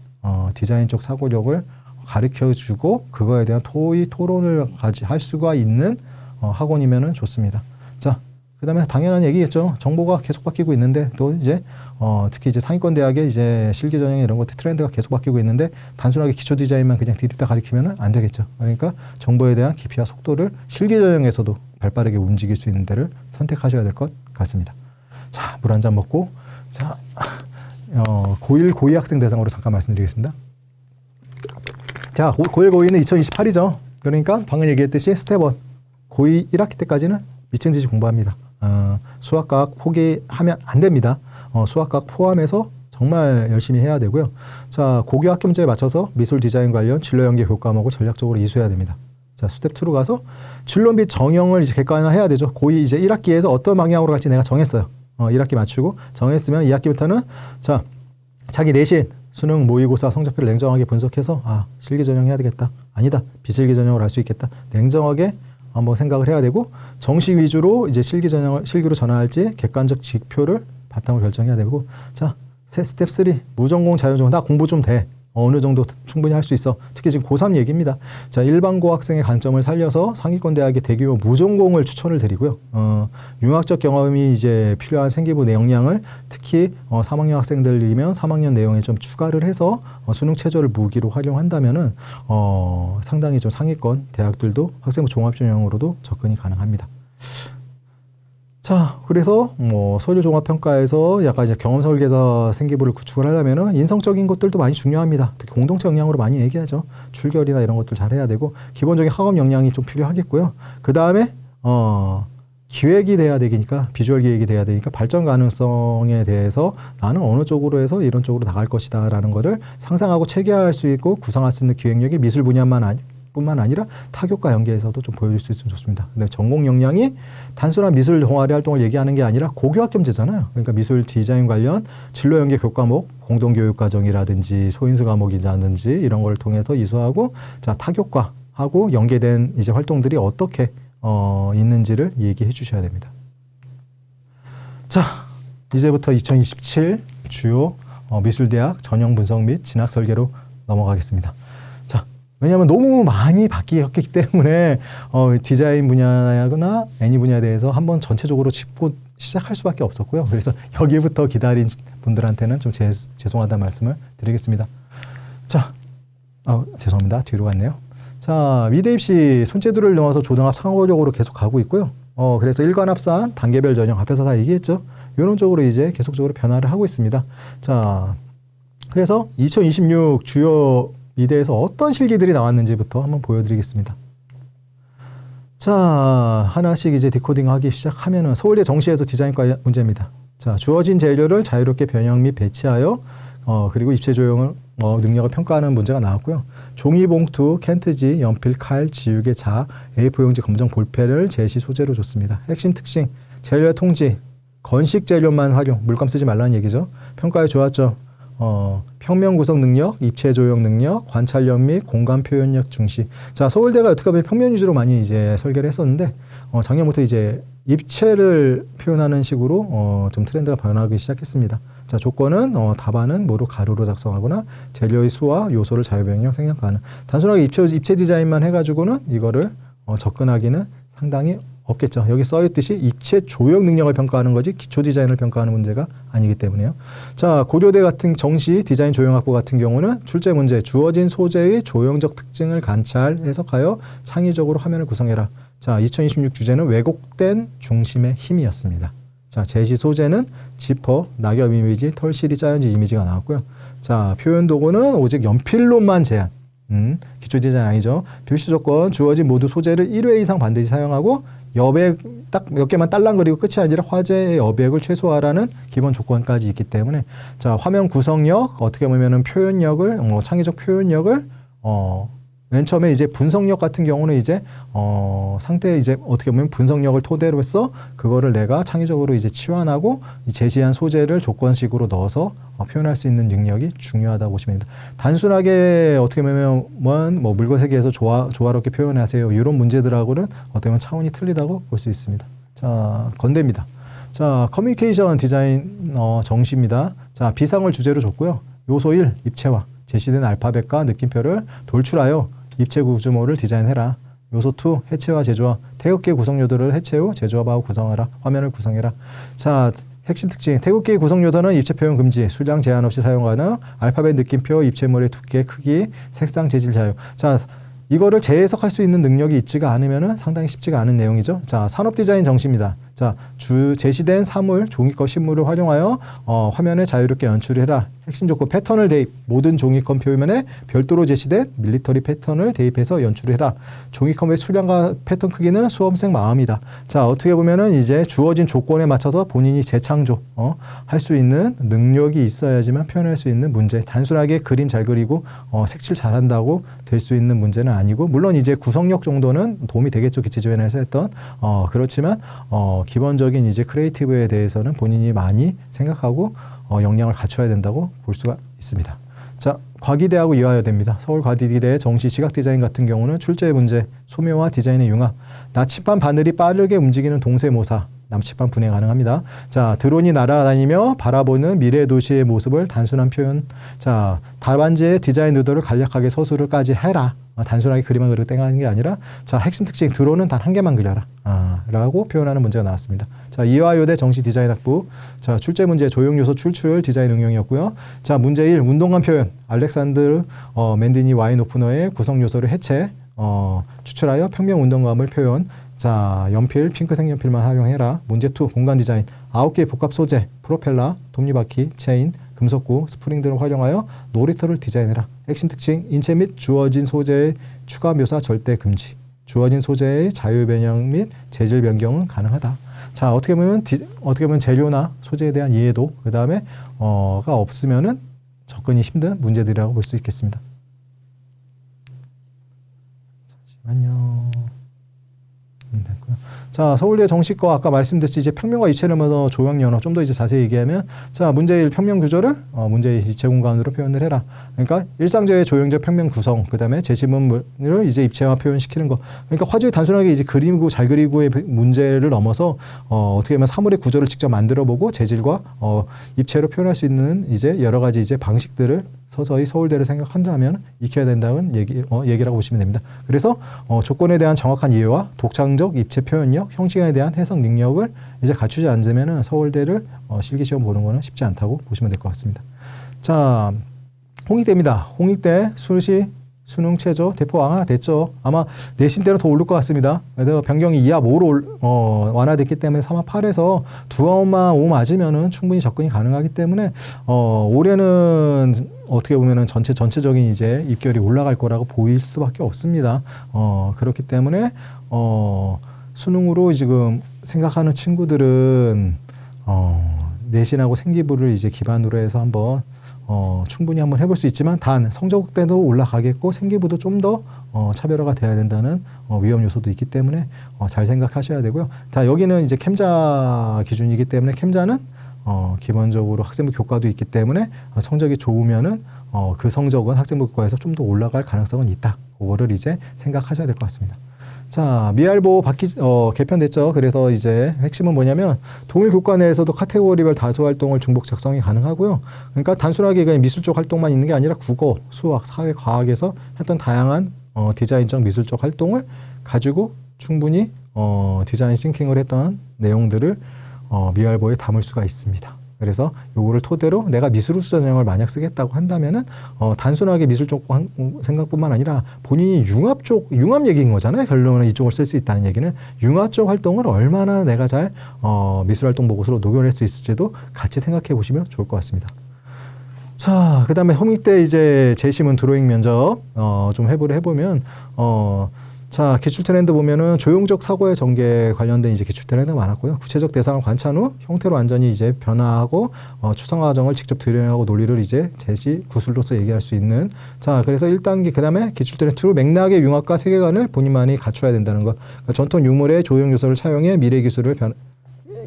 디자인 쪽 사고력을 가르쳐주고 그거에 대한 토론을 할 수가 있는 학원이면은 좋습니다. 자, 그 다음에 당연한 얘기겠죠. 정보가 계속 바뀌고 있는데 또 이제 특히 이제 상위권 대학의 이제 실기 전형 이런 것들 트렌드가 계속 바뀌고 있는데 단순하게 기초 디자인만 그냥 드립다 가르치면은 안 되겠죠. 그러니까 정보에 대한 깊이와 속도를 실기 전형에서도 발빠르게 움직일 수 있는 데를 선택하셔야 될 것 같습니다. 자, 물 한 잔 먹고 자, 고1, 고2 학생 대상으로 잠깐 말씀드리겠습니다. 자, 고1, 고2는 2028이죠. 그러니까 방금 얘기했듯이 스텝 1, 고2 1학기 때까지는 미친 듯이 공부합니다. 수학과학 포기하면 안 됩니다. 수학과학 포함해서 정말 열심히 해야 되고요. 자, 고교 학점제에 맞춰서 미술 디자인 관련 진로 연계 교과목을 전략적으로 이수해야 됩니다. 자, 스텝 2로 가서 진로 및 정형을 이제 객관화해야 되죠. 고2 이제 1학기에서 어떤 방향으로 갈지 내가 정했어요. 1학기 맞추고 정했으면 2학기부터는 자, 자기 내신 수능 모의고사 성적표를 냉정하게 분석해서 실기 전형 해야 되겠다. 아니다. 비실기 전형을 할 수 있겠다. 냉정하게 한번 생각을 해야 되고 정식 위주로 이제 실기로 전환할지 객관적 지표를 바탕으로 결정해야 되고 자, 스텝 3 무전공 자유전공 나 공부 좀 돼. 어느 정도 충분히 할 수 있어. 특히 지금 고3 얘기입니다. 자, 일반고 학생의 관점을 살려서 상위권 대학의 대규모 무전공을 추천을 드리고요. 융합적 경험이 이제 필요한 생기부 역량을 특히 3학년 학생들이면 3학년 내용에 좀 추가를 해서 수능 최저를 무기로 활용한다면은 상당히 좀 상위권 대학들도 학생부 종합 전형으로도 접근이 가능합니다. 자, 그래서 서류 종합 평가에서 약간 이제 경험 설계사 생기부를 구축을 하려면은 인성적인 것들도 많이 중요합니다. 특히 공동체 역량으로 많이 얘기하죠. 출결이나 이런 것들 잘 해야 되고 기본적인 학업 역량이 좀 필요하겠고요. 그 다음에 기획이 돼야 되니까 비주얼 기획이 돼야 되니까 발전 가능성에 대해서 나는 어느 쪽으로 해서 이런 쪽으로 나갈 것이다라는 거를 상상하고 체계화할 수 있고 구상할 수 있는 기획력이 미술 뿐만 아니라 타교과 연계에서도 좀 보여줄 수 있으면 좋습니다. 근데 전공 역량이 단순한 미술 동아리 활동을 얘기하는 게 아니라 고교 학점제잖아요. 그러니까 미술 디자인 관련 진로 연계 교과목, 공동교육 과정이라든지 소인수 과목이라든지 이런 걸 통해서 이수하고 자, 타교과하고 연계된 이제 활동들이 어떻게 있는지를 얘기해 주셔야 됩니다. 자, 이제부터 2027 주요 미술대학 전형 분석 및 진학 설계로 넘어가겠습니다. 왜냐하면 너무 많이 바뀌었기 때문에 디자인 분야나 애니 분야에 대해서 한번 전체적으로 짚고 시작할 수밖에 없었고요. 그래서 여기부터 기다린 분들한테는 좀 죄송하다는 말씀을 드리겠습니다. 자, 죄송합니다. 뒤로 갔네요. 자, 미대 입시 손재주를 넣어서 조등합 상호적으로 계속 가고 있고요. 그래서 일관합산, 단계별 전형 앞에서 다 얘기했죠. 이런 쪽으로 이제 계속적으로 변화를 하고 있습니다. 자, 그래서 2026 주요 미대에서 어떤 실기들이 나왔는지부터 한번 보여드리겠습니다. 자, 하나씩 이제 디코딩하기 시작하면은 서울대 정시에서 디자인과 문제입니다. 자, 주어진 재료를 자유롭게 변형 및 배치하여 그리고 입체 조형 능력을 평가하는 문제가 나왔고요. 종이봉투, 캔트지, 연필, 칼, 지우개, 자, A4 용지, 검정 볼펜을 제시 소재로 줬습니다. 핵심 특징, 재료의 통지, 건식 재료만 활용, 물감 쓰지 말라는 얘기죠. 평가에 좋았죠. 평면 구성 능력, 입체 조형 능력, 관찰력 및 공간 표현력 중시. 자, 서울대가 어떻게 보면 평면 위주로 많이 이제 설계를 했었는데, 작년부터 이제 입체를 표현하는 식으로 좀 트렌드가 변하기 시작했습니다. 자, 조건은 답안은 모두 가로로 작성하거나 재료의 수와 요소를 자유변경 생략 가능. 단순하게 입체 디자인만 해가지고는 이거를 접근하기는 상당히 없겠죠. 여기 써있듯이 입체 조형 능력을 평가하는 거지 기초 디자인을 평가하는 문제가 아니기 때문에요. 자, 고려대 같은 정시 디자인 조형학부 같은 경우는 출제 문제 주어진 소재의 조형적 특징을 관찰, 해석하여 창의적으로 화면을 구성해라. 자, 2026 주제는 왜곡된 중심의 힘이었습니다. 자, 제시 소재는 지퍼, 낙엽 이미지, 털실이 짜여진 이미지가 나왔고요. 자, 표현 도구는 오직 연필로만 제한. 기초 디자인 아니죠. 필수 조건 주어진 모두 소재를 1회 이상 반드시 사용하고 여백 딱 몇 개만 딸랑 그리고 끝이 아니라 화제의 여백을 최소화하라는 기본 조건까지 있기 때문에 자, 화면 구성력, 어떻게 보면은 표현력을, 창의적 표현력을, 맨 처음에 이제 분석력 같은 경우는 이제 상태 이제 어떻게 보면 분석력을 토대로 해서 그거를 내가 창의적으로 이제 치환하고 이 제시한 소재를 조건식으로 넣어서 표현할 수 있는 능력이 중요하다고 보시면 됩니다. 단순하게 어떻게 보면 뭐 물건 세계에서 조화롭게 표현하세요. 이런 문제들하고는 어떻게 보면 차원이 틀리다고 볼 수 있습니다. 자, 건대입니다. 자, 커뮤니케이션 디자인 정시입니다. 자, 비상을 주제로 줬고요. 요소 1, 입체화. 제시된 알파벳과 느낌표를 돌출하여 입체 구조물을 디자인해라. 요소 2, 해체와 제조화. 태극기 구성 요소를 해체 후 제조합하고 구성하라. 화면을 구성해라. 자, 핵심 특징. 태극기 구성 요소는 입체 표현 금지, 수량 제한 없이 사용 가능, 알파벳 느낌표, 입체물의 두께, 크기, 색상, 재질 자유. 자, 이거를 재해석할 수 있는 능력이 있지가 않으면 상당히 쉽지가 않은 내용이죠. 자, 산업 디자인 정시입니다. 자, 제시된 사물, 종이컵, 식물을 활용하여 화면에 자유롭게 연출해라. 핵심 조건 패턴을 대입. 모든 종이컵 표면에 별도로 제시된 밀리터리 패턴을 대입해서 연출해라. 종이컵의 수량과 패턴 크기는 수험생 마음이다. 자, 어떻게 보면은 이제 주어진 조건에 맞춰서 본인이 재창조 할 수 있는 능력이 있어야지만 표현할 수 있는 문제. 단순하게 그림 잘 그리고 색칠 잘한다고 될 수 있는 문제는 아니고, 물론 이제 구성력 정도는 도움이 되겠죠. 기체 조연에서 했던 그렇지만 기본적인 이제 크리에이티브에 대해서는 본인이 많이 생각하고 역량을 갖춰야 된다고 볼 수가 있습니다. 자, 과기대하고 이화여대입니다. 서울과기대 정시 시각디자인 같은 경우는 출제 문제, 소묘와 디자인의 융합, 나침반 바늘이 빠르게 움직이는 동세모사, 나침반 분해 가능합니다. 자, 드론이 날아다니며 바라보는 미래 도시의 모습을 단순한 표현. 자, 답안지의 디자인 의도를 간략하게 서술을까지 해라. 단순하게 그림만 그리고 땡하는 게 아니라, 자, 핵심 특징 드론은 단 한 개만 그려라. 라고 표현하는 문제가 나왔습니다. 자, 이화여대 정시 디자인학부. 자, 출제 문제 조형 요소 출출 디자인 응용이었고요. 자, 문제 1 운동감 표현. 알렉산드르 맨디니 와인 오프너의 구성 요소를 해체, 추출하여 평면 운동감을 표현. 자, 연필, 핑크색 연필만 활용해라. 문제 2 공간 디자인. 9개의 복합 소재, 프로펠러, 톱니바퀴, 체인, 금속구, 스프링 등을 활용하여 놀이터를 디자인해라. 핵심 특징, 인체 및 주어진 소재의 추가 묘사 절대 금지. 주어진 소재의 자유 변형 및 재질 변경은 가능하다. 자, 어떻게 보면 재료나 소재에 대한 이해도, 그 다음에 가 없으면은 접근이 힘든 문제들이라고 볼 수 있겠습니다. 잠시만요. 됐고요. 자, 서울대 정시과 아까 말씀드렸듯이 이제 평면과 입체를 모아서 조형 연어 좀 더 이제 자세히 얘기하면, 자, 문제 1 평면 구조를 문제 2 입체 공간으로 표현을 해라. 그러니까 일상적의 조형적 평면 구성, 그 다음에 제시문을 이제 입체화 표현시키는 거. 그러니까 화두에 단순하게 이제 그리고 잘 그리고의 문제를 넘어서 어떻게 보면 사물의 구조를 직접 만들어보고 재질과 입체로 표현할 수 있는 이제 여러 가지 이제 방식들을 서서히 서울대를 생각한다면 익혀야 된다는 얘기라고 보시면 됩니다. 그래서 조건에 대한 정확한 이해와 독창적 입체 표현력, 형식에 대한 해석 능력을 이제 갖추지 않으면 서울대를 실기시험 보는 거는 쉽지 않다고 보시면 될 것 같습니다. 자, 홍익대입니다. 홍익대 수시 수능 최저 대폭 완화됐죠. 아마 내신 때는 더 오를 것 같습니다. 그래서 변경이 2화 5로 완화됐기 때문에 3화 8에서 2화만 5 맞으면은 충분히 접근이 가능하기 때문에 올해는 어떻게 보면은 전체적인 이제 입결이 올라갈 거라고 보일 수밖에 없습니다. 그렇기 때문에 수능으로 지금 생각하는 친구들은 내신하고 생기부를 이제 기반으로 해서 한번 충분히 한번 해볼 수 있지만, 단 성적대도 올라가겠고 생기부도 좀 더 차별화가 돼야 된다는 위험 요소도 있기 때문에 잘 생각하셔야 되고요. 자, 여기는 이제 캠자 기준이기 때문에 캠자는 기본적으로 학생부 교과도 있기 때문에 성적이 좋으면은 그 성적은 학생부 교과에서 좀 더 올라갈 가능성은 있다. 그거를 이제 생각하셔야 될 것 같습니다. 자, 미알보 개편됐죠. 그래서 이제 핵심은 뭐냐면 동일 교과 내에서도 카테고리별 다수 활동을 중복 작성이 가능하고요. 그러니까 단순하게 그냥 미술 쪽 활동만 있는 게 아니라 국어, 수학, 사회, 과학에서 했던 다양한 디자인적 미술적 활동을 가지고 충분히 디자인 싱킹을 했던 내용들을 미알보에 담을 수가 있습니다. 그래서 요거를 토대로 내가 미술우수 전형을 만약 쓰겠다고 한다면은 단순하게 미술 쪽 생각뿐만 아니라 본인이 융합 얘기인 거잖아요. 결론은 이쪽을 쓸 수 있다는 얘기는 융합 쪽 활동을 얼마나 내가 잘 미술활동 보고서로 녹여낼 수 있을지도 같이 생각해 보시면 좋을 것 같습니다. 자, 그 다음에 홍익대 이제 제시문 드로잉 면접 좀 해보면 자, 기출 트렌드 보면은 조용적 사고의 전개 관련된 이제 기출 트렌드가 많았고요. 구체적 대상을 관찰 후 형태로 완전히 이제 변화하고 추상 과정을 직접 드러내고 논리를 이제 제시 구술로서 얘기할 수 있는. 자, 그래서 1단계 그다음에 기출 트렌드 2 맥락의 융합과 세계관을 본인만이 갖춰야 된다는 것. 그러니까 전통 유물의 조형 요소를 차용해 미래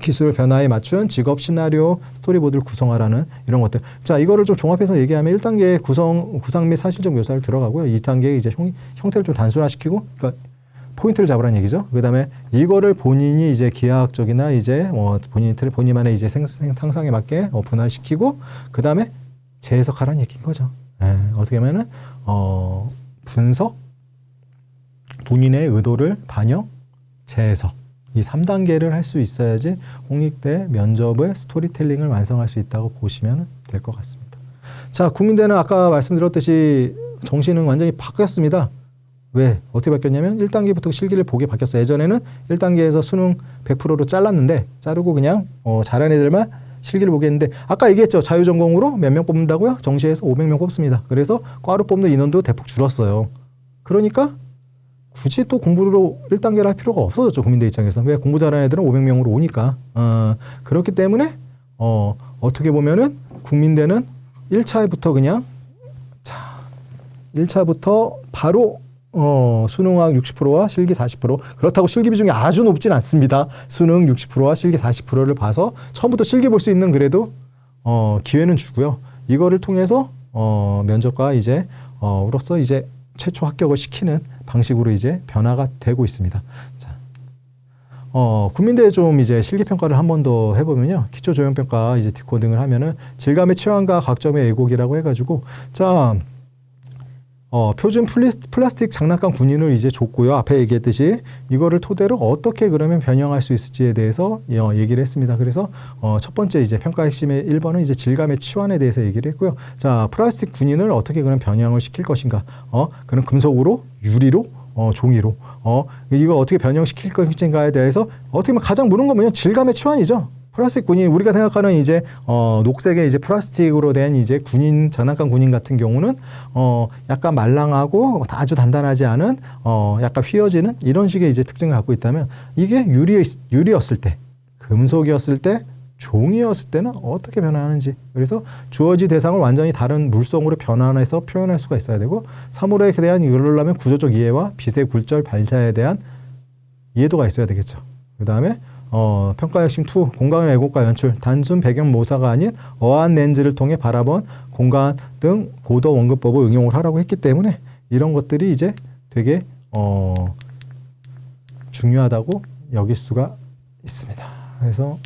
기술 변화에 맞춘 직업 시나리오 스토리보드를 구성하라는 이런 것들. 자, 이거를 좀 종합해서 얘기하면 1단계 구상 및 사실적 묘사를 들어가고요. 2단계 이제 형태를 좀 단순화시키고, 그러니까 포인트를 잡으라는 얘기죠. 그다음에 이거를 본인이 이제 기하학적이나 이제 본인만의 이제 상상에 맞게 분할시키고, 그다음에 재해석하라는 얘기인 거죠. 어떻게 하면은 분석, 본인의 의도를 반영, 재해석. 이 3단계를 할 수 있어야지 홍익대 면접의 스토리텔링을 완성할 수 있다고 보시면 될 것 같습니다. 자, 국민대는 아까 말씀드렸듯이 정시는 완전히 바뀌었습니다. 왜? 어떻게 바뀌었냐면 1단계부터 실기를 보게 바뀌었어요. 예전에는 1단계에서 수능 100%로 잘랐는데 자르고 그냥 잘하는 애들만 실기를 보게 했는데 아까 얘기했죠. 자유전공으로 몇 명 뽑는다고요? 정시에서 500명 뽑습니다. 그래서 과로 뽑는 인원도 대폭 줄었어요. 그러니까 굳이 또 공부로 1단계를 할 필요가 없어졌죠. 국민대 입장에서. 왜? 공부 잘하는 애들은 500명으로 오니까. 그렇기 때문에 어떻게 보면은 국민대는 1차부터 그냥 1차부터 바로 수능학 60%와 실기 40%. 그렇다고 실기 비중이 아주 높진 않습니다. 수능 60%와 실기 40%를 봐서 처음부터 실기 볼 수 있는 그래도 기회는 주고요. 이거를 통해서 면접과 이제 으로서 이제 최초 합격을 시키는 방식으로 이제 변화가 되고 있습니다. 자, 국민대에 좀 이제 실기평가를 한 번 더 해보면요. 기초조형평가 이제 디코딩을 하면은 질감의 치환과 각점의 왜곡이라고 해가지고, 자, 표준 플라스틱 장난감 군인을 이제 줬고요. 앞에 얘기했듯이 이거를 토대로 어떻게 그러면 변형할 수 있을지에 대해서 얘기를 했습니다. 그래서 첫 번째 이제 평가 핵심의 1번은 이제 질감의 치환에 대해서 얘기를 했고요. 자, 플라스틱 군인을 어떻게 그럼 변형을 시킬 것인가? 그럼 금속으로, 유리로, 종이로, 이거 어떻게 변형시킬 것인가에 대해서 어떻게 보면 가장 무는 건 뭐냐? 질감의 치환이죠. 플라스틱 군인, 우리가 생각하는 이제 녹색의 이제 플라스틱으로 된 이제 군인, 장난감 군인 같은 경우는 약간 말랑하고 아주 단단하지 않은 약간 휘어지는 이런 식의 이제 특징을 갖고 있다면, 이게 유리였을 때, 금속이었을 때, 종이였을 때는 어떻게 변화하는지. 그래서 주어진 대상을 완전히 다른 물성으로 변환해서 표현할 수가 있어야 되고, 사물에 대한 이러려면 구조적 이해와 빛의 굴절 발자에 대한 이해도가 있어야 되겠죠. 그 다음에 평가 핵심 2, 공간의 왜곡과 연출, 단순 배경 모사가 아닌 어안 렌즈를 통해 바라본 공간 등 고도 원근법을 응용을 하라고 했기 때문에 이런 것들이 이제 되게 중요하다고 여길 수가 있습니다. 그래서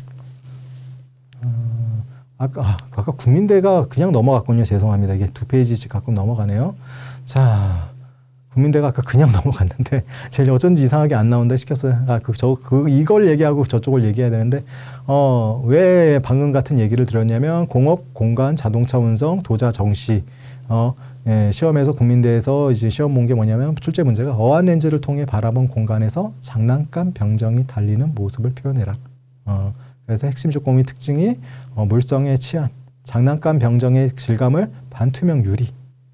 아까 국민대가 그냥 넘어갔군요. 죄송합니다. 이게 2페이지씩 가끔 넘어가네요. 자, 국민대가 아까 그냥 넘어갔는데 제가 어쩐지 이상하게 안 나온다 시켰어요. 이걸 얘기하고 저쪽을 얘기해야 되는데 왜 방금 같은 얘기를 들었냐면 공업, 공간, 자동차 운송, 도자, 정시 시험에서 국민대에서 이제 시험 본 게 뭐냐면 출제 문제가 어안 렌즈를 통해 바라본 공간에서 장난감 병정이 달리는 모습을 표현해라. 그래서 핵심 조건의 특징이 물성의 치안, 장난감 병정의 질감을 반투명 유리,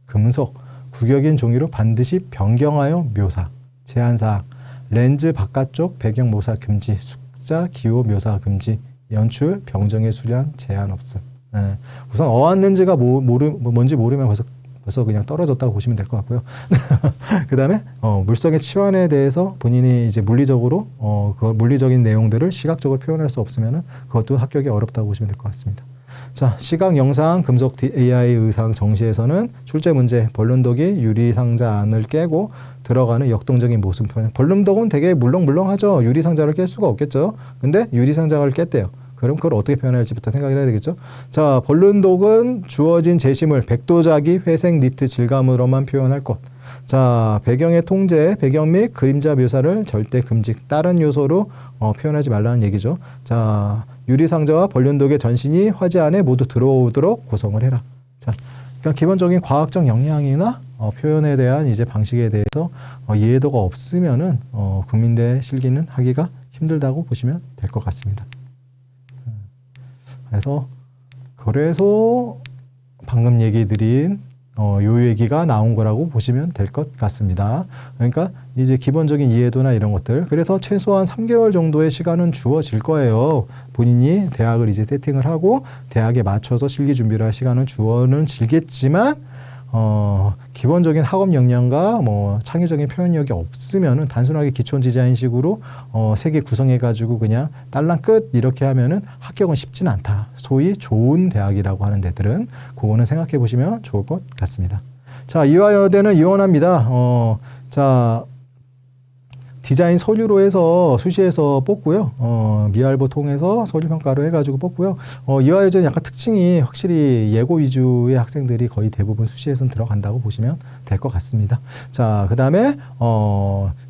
금속, 구격인 종이로 반드시 변경하여 묘사, 제한사항, 렌즈 바깥쪽 배경 모사 금지, 숫자 기호 묘사 금지, 연출 병정의 수량 제한 없음. 우선 어안 렌즈가 뭔지 모르면 벌써 그냥 떨어졌다고 보시면 될 것 같고요. 그 다음에 물성의 치환에 대해서 본인이 이제 물리적으로 그 물리적인 내용들을 시각적으로 표현할 수 없으면은 그것도 합격이 어렵다고 보시면 될 것 같습니다. 자, 시각, 영상, 금속, AI, 의상, 정시에서는 출제 문제, 벌룬독이 유리 상자 안을 깨고 들어가는 역동적인 모습 표현. 벌룬독은 되게 물렁물렁하죠. 유리 상자를 깰 수가 없겠죠. 근데 유리 상자를 깼대요. 그럼 그걸 어떻게 표현할지부터 생각을 해야 되겠죠. 자, 벌룬독은 주어진 제시물, 백도자기, 회색, 니트, 질감으로만 표현할 것. 자, 배경의 통제, 배경 및 그림자 묘사를 절대 금지, 다른 요소로 표현하지 말라는 얘기죠. 자, 유리상자와 벌룬독의 전신이 화제 안에 모두 들어오도록 구성을 해라. 자, 그러니까 기본적인 과학적 역량이나 표현에 대한 이제 방식에 대해서 이해도가 없으면은 국민대 실기는 하기가 힘들다고 보시면 될 것 같습니다. 그래서 방금 얘기 드린 요 얘기가 나온 거라고 보시면 될 것 같습니다. 그러니까 이제 기본적인 이해도나 이런 것들. 그래서 최소한 3개월 정도의 시간은 주어질 거예요. 본인이 대학을 이제 세팅을 하고 대학에 맞춰서 실기 준비를 할 시간은 주어는 질겠지만 기본적인 학업 역량과 뭐 창의적인 표현력이 없으면은 단순하게 기초 디자인식으로 세 개 구성해가지고 그냥 딸랑 끝 이렇게 하면은 합격은 쉽진 않다. 소위 좋은 대학이라고 하는 데들은 그거는 생각해 보시면 좋을 것 같습니다. 자, 이화여대는 이원합니다. 자, 디자인 서류로 해서 수시에서 뽑고요. 미알보 통해서 서류 평가로 해가지고 뽑고요. 이화여대는 약간 특징이 확실히 예고 위주의 학생들이 거의 대부분 수시에서는 들어간다고 보시면 될 것 같습니다. 자, 그 다음에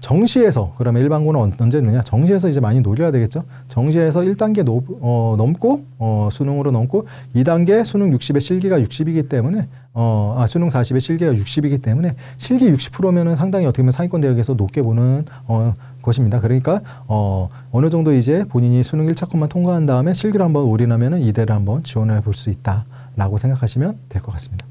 정시에서 그러면 일반고는 언제 넣느냐? 정시에서 이제 많이 노려야 되겠죠. 정시에서 1단계 넘고 수능으로 넘고 2단계 수능 60에 실기가 60이기 때문에 수능 40에 실기가 60이기 때문에 실기 60%면은 상당히 어떻게 보면 상위권 대학에서 높게 보는 것입니다. 그러니까 어느 정도 이제 본인이 수능 1차 컷만 통과한 다음에 실기를 한번 올인하면은 이대를 한번 지원해 볼 수 있다라고 생각하시면 될 것 같습니다.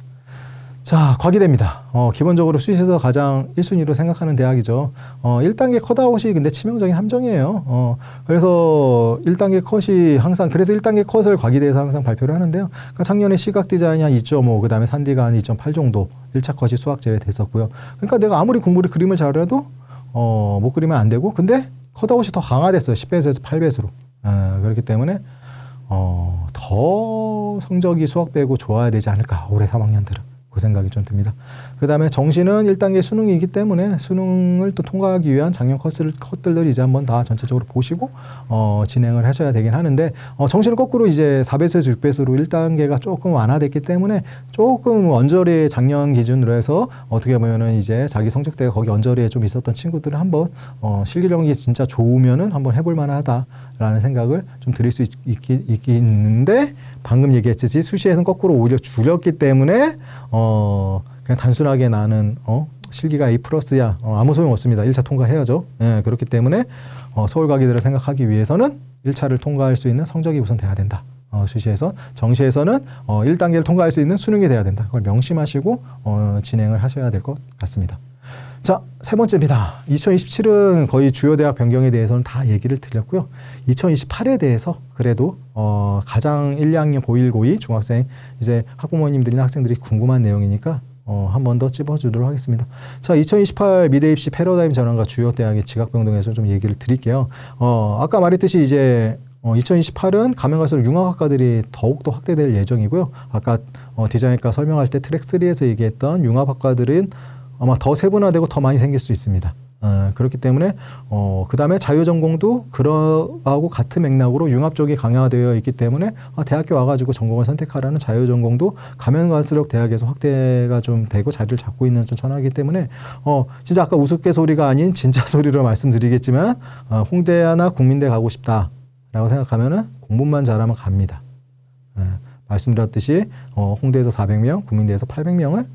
자, 과기대입니다. 기본적으로 수시에서 가장 1순위로 생각하는 대학이죠. 1단계 컷아웃이 근데 치명적인 함정이에요. 그래서 1단계 컷이 항상, 그래서 1단계 컷을 과기대에서 항상 발표를 하는데요. 그러니까 작년에 시각 디자인이 한 2.5, 그 다음에 산디가 한 2.8 정도 1차 컷이 수학 제외됐었고요. 그러니까 내가 아무리 공부를 그림을 잘해도 못 그리면 안 되고, 근데 컷아웃이 더 강화됐어요. 10배에서 8배수로. 그렇기 때문에 더 성적이 수학 빼고 좋아야 되지 않을까, 올해 3학년들은. 그 생각이 좀 듭니다. 그 다음에 정시는 1단계 수능이기 때문에 수능을 또 통과하기 위한 작년 컷들을 이제 한번 다 전체적으로 보시고 진행을 하셔야 되긴 하는데 정시는 거꾸로 이제 4배수에서 6배수로 1단계가 조금 완화됐기 때문에 조금 언저리에 작년 기준으로 해서 어떻게 보면은 이제 자기 성적대가 거기 언저리에 좀 있었던 친구들은 한번 실기력이 진짜 좋으면은 한번 해볼 만하다라는 생각을 좀 드릴 수 있는데 방금 얘기했듯이 수시에서는 거꾸로 오히려 줄였기 때문에 그냥 단순하게 나는 실기가 A+야 아무 소용 없습니다. 1차 통과해야죠. 예, 그렇기 때문에 서울 가기들을 생각하기 위해서는 1차를 통과할 수 있는 성적이 우선 돼야 된다. 수시에서 정시에서는 1단계를 통과할 수 있는 수능이 돼야 된다. 그걸 명심하시고 진행을 하셔야 될 것 같습니다. 자, 세 번째입니다. 2027은 거의 주요 대학 변경에 대해서는 다 얘기를 드렸고요. 2028에 대해서 그래도 가장 1, 2학년 고1, 고2 중학생 이제 학부모님들이나 학생들이 궁금한 내용이니까 한 번 더 찝어주도록 하겠습니다. 자, 2028 미래 입시 패러다임 전환과 주요 대학의 지각 변동에서 좀 얘기를 드릴게요. 아까 말했듯이 이제 2028은 가면 갈수록 융합학과들이 더욱더 확대될 예정이고요. 아까 디자인과 설명할 때 트랙 3에서 얘기했던 융합학과들은 아마 더 세분화되고 더 많이 생길 수 있습니다. 그렇기 때문에 그 다음에 자유전공도 그러하고 같은 맥락으로 융합 쪽이 강화되어 있기 때문에 대학교 와가지고 전공을 선택하라는 자유전공도 가면 갈수록 대학에서 확대가 좀 되고 자리를 잡고 있는 전환이기 때문에 진짜 아까 우스갯소리가 아닌 진짜 소리로 말씀드리겠지만 홍대나 국민대 가고 싶다라고 생각하면은 공부만 잘하면 갑니다. 말씀드렸듯이 홍대에서 400명, 국민대에서 800명을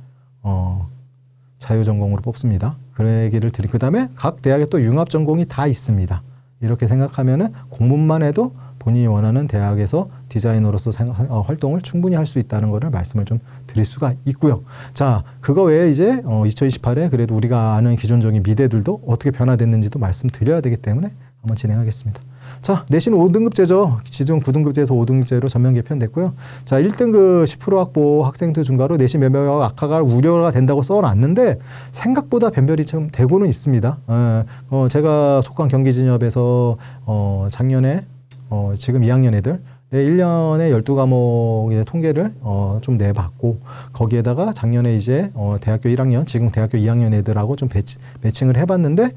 자유전공으로 뽑습니다. 그 얘기를 드리고 그 다음에 각 대학에 또 융합전공이 다 있습니다. 이렇게 생각하면은 공부만 해도 본인이 원하는 대학에서 디자이너로서 활동을 충분히 할 수 있다는 것을 말씀을 좀 드릴 수가 있고요. 자, 그거 외에 이제 2028에 그래도 우리가 아는 기존적인 미대들도 어떻게 변화됐는지도 말씀드려야 되기 때문에 한번 진행하겠습니다. 자, 내신 5등급제죠. 지금 9등급제에서 5등급제로 전면 개편됐고요. 자, 1등급 10% 확보 학생들 중과로 내신 변별과 악화가 우려가 된다고 써놨는데 생각보다 변별이 좀 되고는 있습니다. 제가 속한 경기진협에서 작년에 지금 2학년 애들 1년에 12과목 통계를 좀 내봤고 거기에다가 작년에 이제 대학교 1학년 지금 대학교 2학년 애들하고 좀 매칭을 해봤는데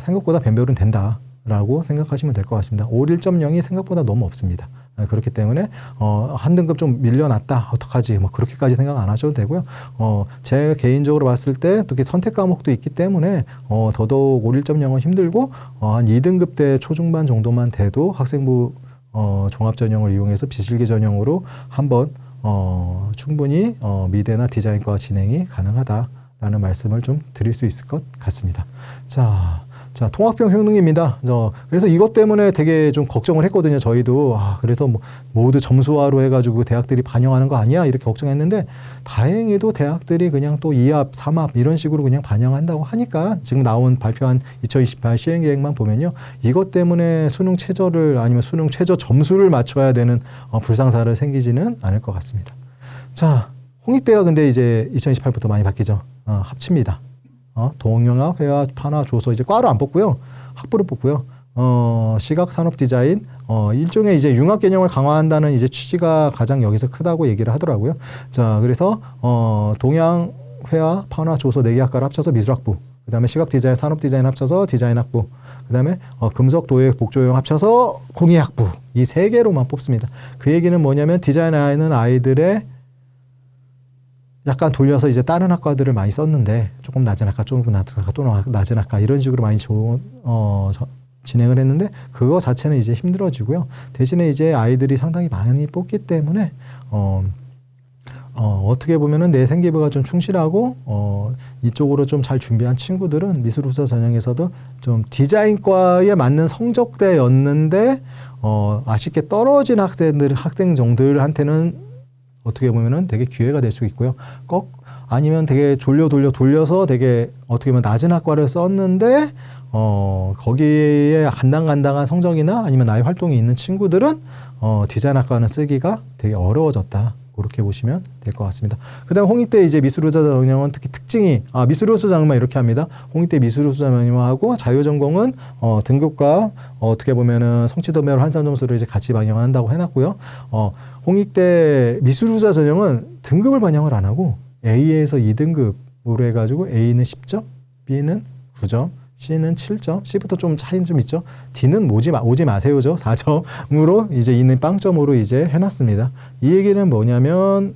생각보다 변별은 된다. 라고 생각하시면 될 것 같습니다. 5 1.0이 생각보다 너무 없습니다. 그렇기 때문에 한 등급 좀 밀려났다 어떡하지 뭐 그렇게까지 생각 안 하셔도 되고요. 제 개인적으로 봤을 때 또 선택 과목도 있기 때문에 더더욱 5 1.0은 힘들고 한 2등급 때 초중반 정도만 돼도 학생부 종합 전형을 이용해서 비실기 전형으로 한번 충분히 미대나 디자인과 진행이 가능하다라는 말씀을 좀 드릴 수 있을 것 같습니다. 자, 자, 통합형 효능입니다. 그래서 이것 때문에 되게 좀 걱정을 했거든요. 저희도. 그래서 뭐 모두 점수화로 해가지고 대학들이 반영하는 거 아니야? 이렇게 걱정했는데, 다행히도 대학들이 그냥 또 2합, 3합 이런 식으로 그냥 반영한다고 하니까 지금 나온 발표한 2028 시행계획만 보면요. 이것 때문에 수능 최저를 아니면 수능 최저 점수를 맞춰야 되는 불상사를 생기지는 않을 것 같습니다. 자, 홍익대가 근데 이제 2028부터 많이 바뀌죠. 합칩니다. 동영학, 회화, 판화, 조서 이제 과로 안 뽑고요. 학부로 뽑고요. 시각, 산업, 디자인, 일종의 이제 융합 개념을 강화한다는 이제 취지가 가장 여기서 크다고 얘기를 하더라고요. 자, 그래서 동양, 회화, 판화, 조서 4개 학과를 합쳐서 미술학부. 그 다음에 시각 디자인, 산업 디자인 합쳐서 디자인학부. 그 다음에 금속, 도예, 복조용 합쳐서 공예학부. 이 3개로만 뽑습니다. 그 얘기는 뭐냐면 디자인하는 아이들의 약간 돌려서 이제 다른 학과들을 많이 썼는데 조금 낮은 학과, 조금 낮은 학과, 또 낮은 학과 이런 식으로 많이 진행을 했는데 그거 자체는 이제 힘들어지고요. 대신에 이제 아이들이 상당히 많이 뽑기 때문에 어떻게 보면은 내 생기부가 좀 충실하고 이쪽으로 좀 잘 준비한 친구들은 미술후사 전형에서도 좀 디자인과에 맞는 성적대였는데 아쉽게 떨어진 학생들한테는 어떻게 보면은 되게 기회가 될 수 있고요. 아니면 되게 돌려서 되게 어떻게 보면 낮은 학과를 썼는데 거기에 간당간당한 성적이나 아니면 나의 활동이 있는 친구들은 디자인학과는 쓰기가 되게 어려워졌다. 그렇게 보시면 될 것 같습니다. 그 다음 홍익대 이제 미술후사 전형은 특히 특징이 미술후사 전형만 이렇게 합니다. 홍익대 미술후사 전형하고 자유전공은 등급과 어떻게 보면은 성취도별 환산 점수를 이제 같이 반영한다고 해놨고요. 홍익대 미술후사 전형은 등급을 반영을 안 하고 A에서 2등급으로 해가지고 A는 10점, B는 9점, C는 7점, C부터 좀 차이는 좀 있죠. D는 오지 마세요죠. 4점으로 이제 있는 빵점으로 이제 해놨습니다. 이 얘기는 뭐냐면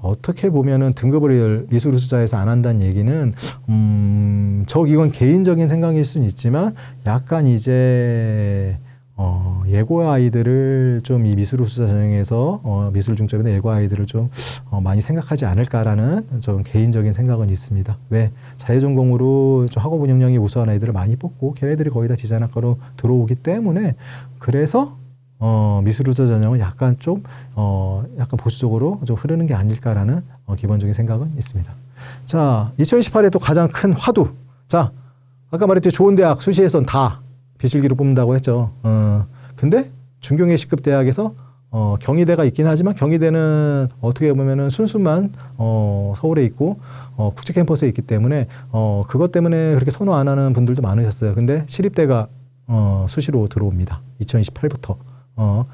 어떻게 보면은 등급을 미술후사에서 안 한다는 얘기는 이건 개인적인 생각일 수는 있지만 약간 이제 예고 아이들을 좀 이 미술후사 전형에서 미술 중점의 예고 아이들을 좀 많이 생각하지 않을까라는 좀 개인적인 생각은 있습니다. 왜? 자유전공으로 좀 학업 운영력이 우수한 아이들을 많이 뽑고 걔네들이 거의 다 디자인학과로 들어오기 때문에 그래서 미술후사 전형은 약간 보수적으로 좀 흐르는 게 아닐까라는 기본적인 생각은 있습니다. 자, 2018에 또 가장 큰 화두. 자, 아까 말했듯이 좋은 대학 수시에선 다 비실기로 뽑는다고 했죠. 근데 중경예식급 대학에서 경희대가 있긴 하지만 경희대는 어떻게 보면은 순수만 서울에 있고 국제 캠퍼스에 있기 때문에 그것 때문에 그렇게 선호 안 하는 분들도 많으셨어요. 근데 시립대가 수시로 들어옵니다. 2028부터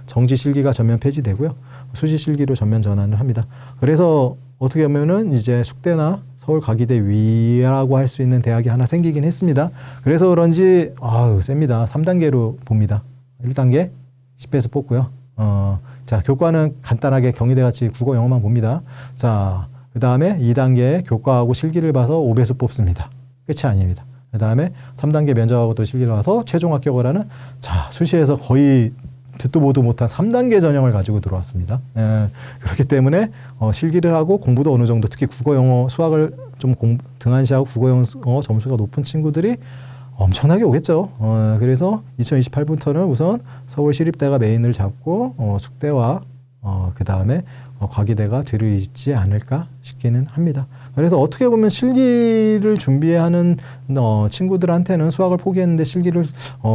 정지 실기가 전면 폐지되고요. 수시 실기로 전면 전환을 합니다. 그래서 어떻게 보면은 이제 숙대나 서울 가기대 위라고 할 수 있는 대학이 하나 생기긴 했습니다. 그래서 그런지 셉니다. 3단계로 봅니다. 1단계 10배에서 뽑고요. 자, 교과는 간단하게 경희대 같이 국어 영어만 봅니다. 자, 그 다음에 2단계 교과하고 실기를 봐서 5배수 뽑습니다. 끝이 아닙니다. 그 다음에 3단계 면접하고 또 실기를 봐서 최종 합격을 하는 수시에서 거의 듣도 보도 못한 3단계 전형을 가지고 들어왔습니다. 그렇기 때문에 실기를 하고 공부도 어느 정도 특히 국어, 영어, 수학을 좀 등한시하고 국어, 영어 점수가 높은 친구들이 엄청나게 오겠죠. 그래서 2028부터는 우선 서울시립대가 메인을 잡고 숙대와 그 다음에 과기대가 뒤를 잇지 않을까 싶기는 합니다. 그래서 어떻게 보면 실기를 준비하는 친구들한테는 수학을 포기했는데 실기를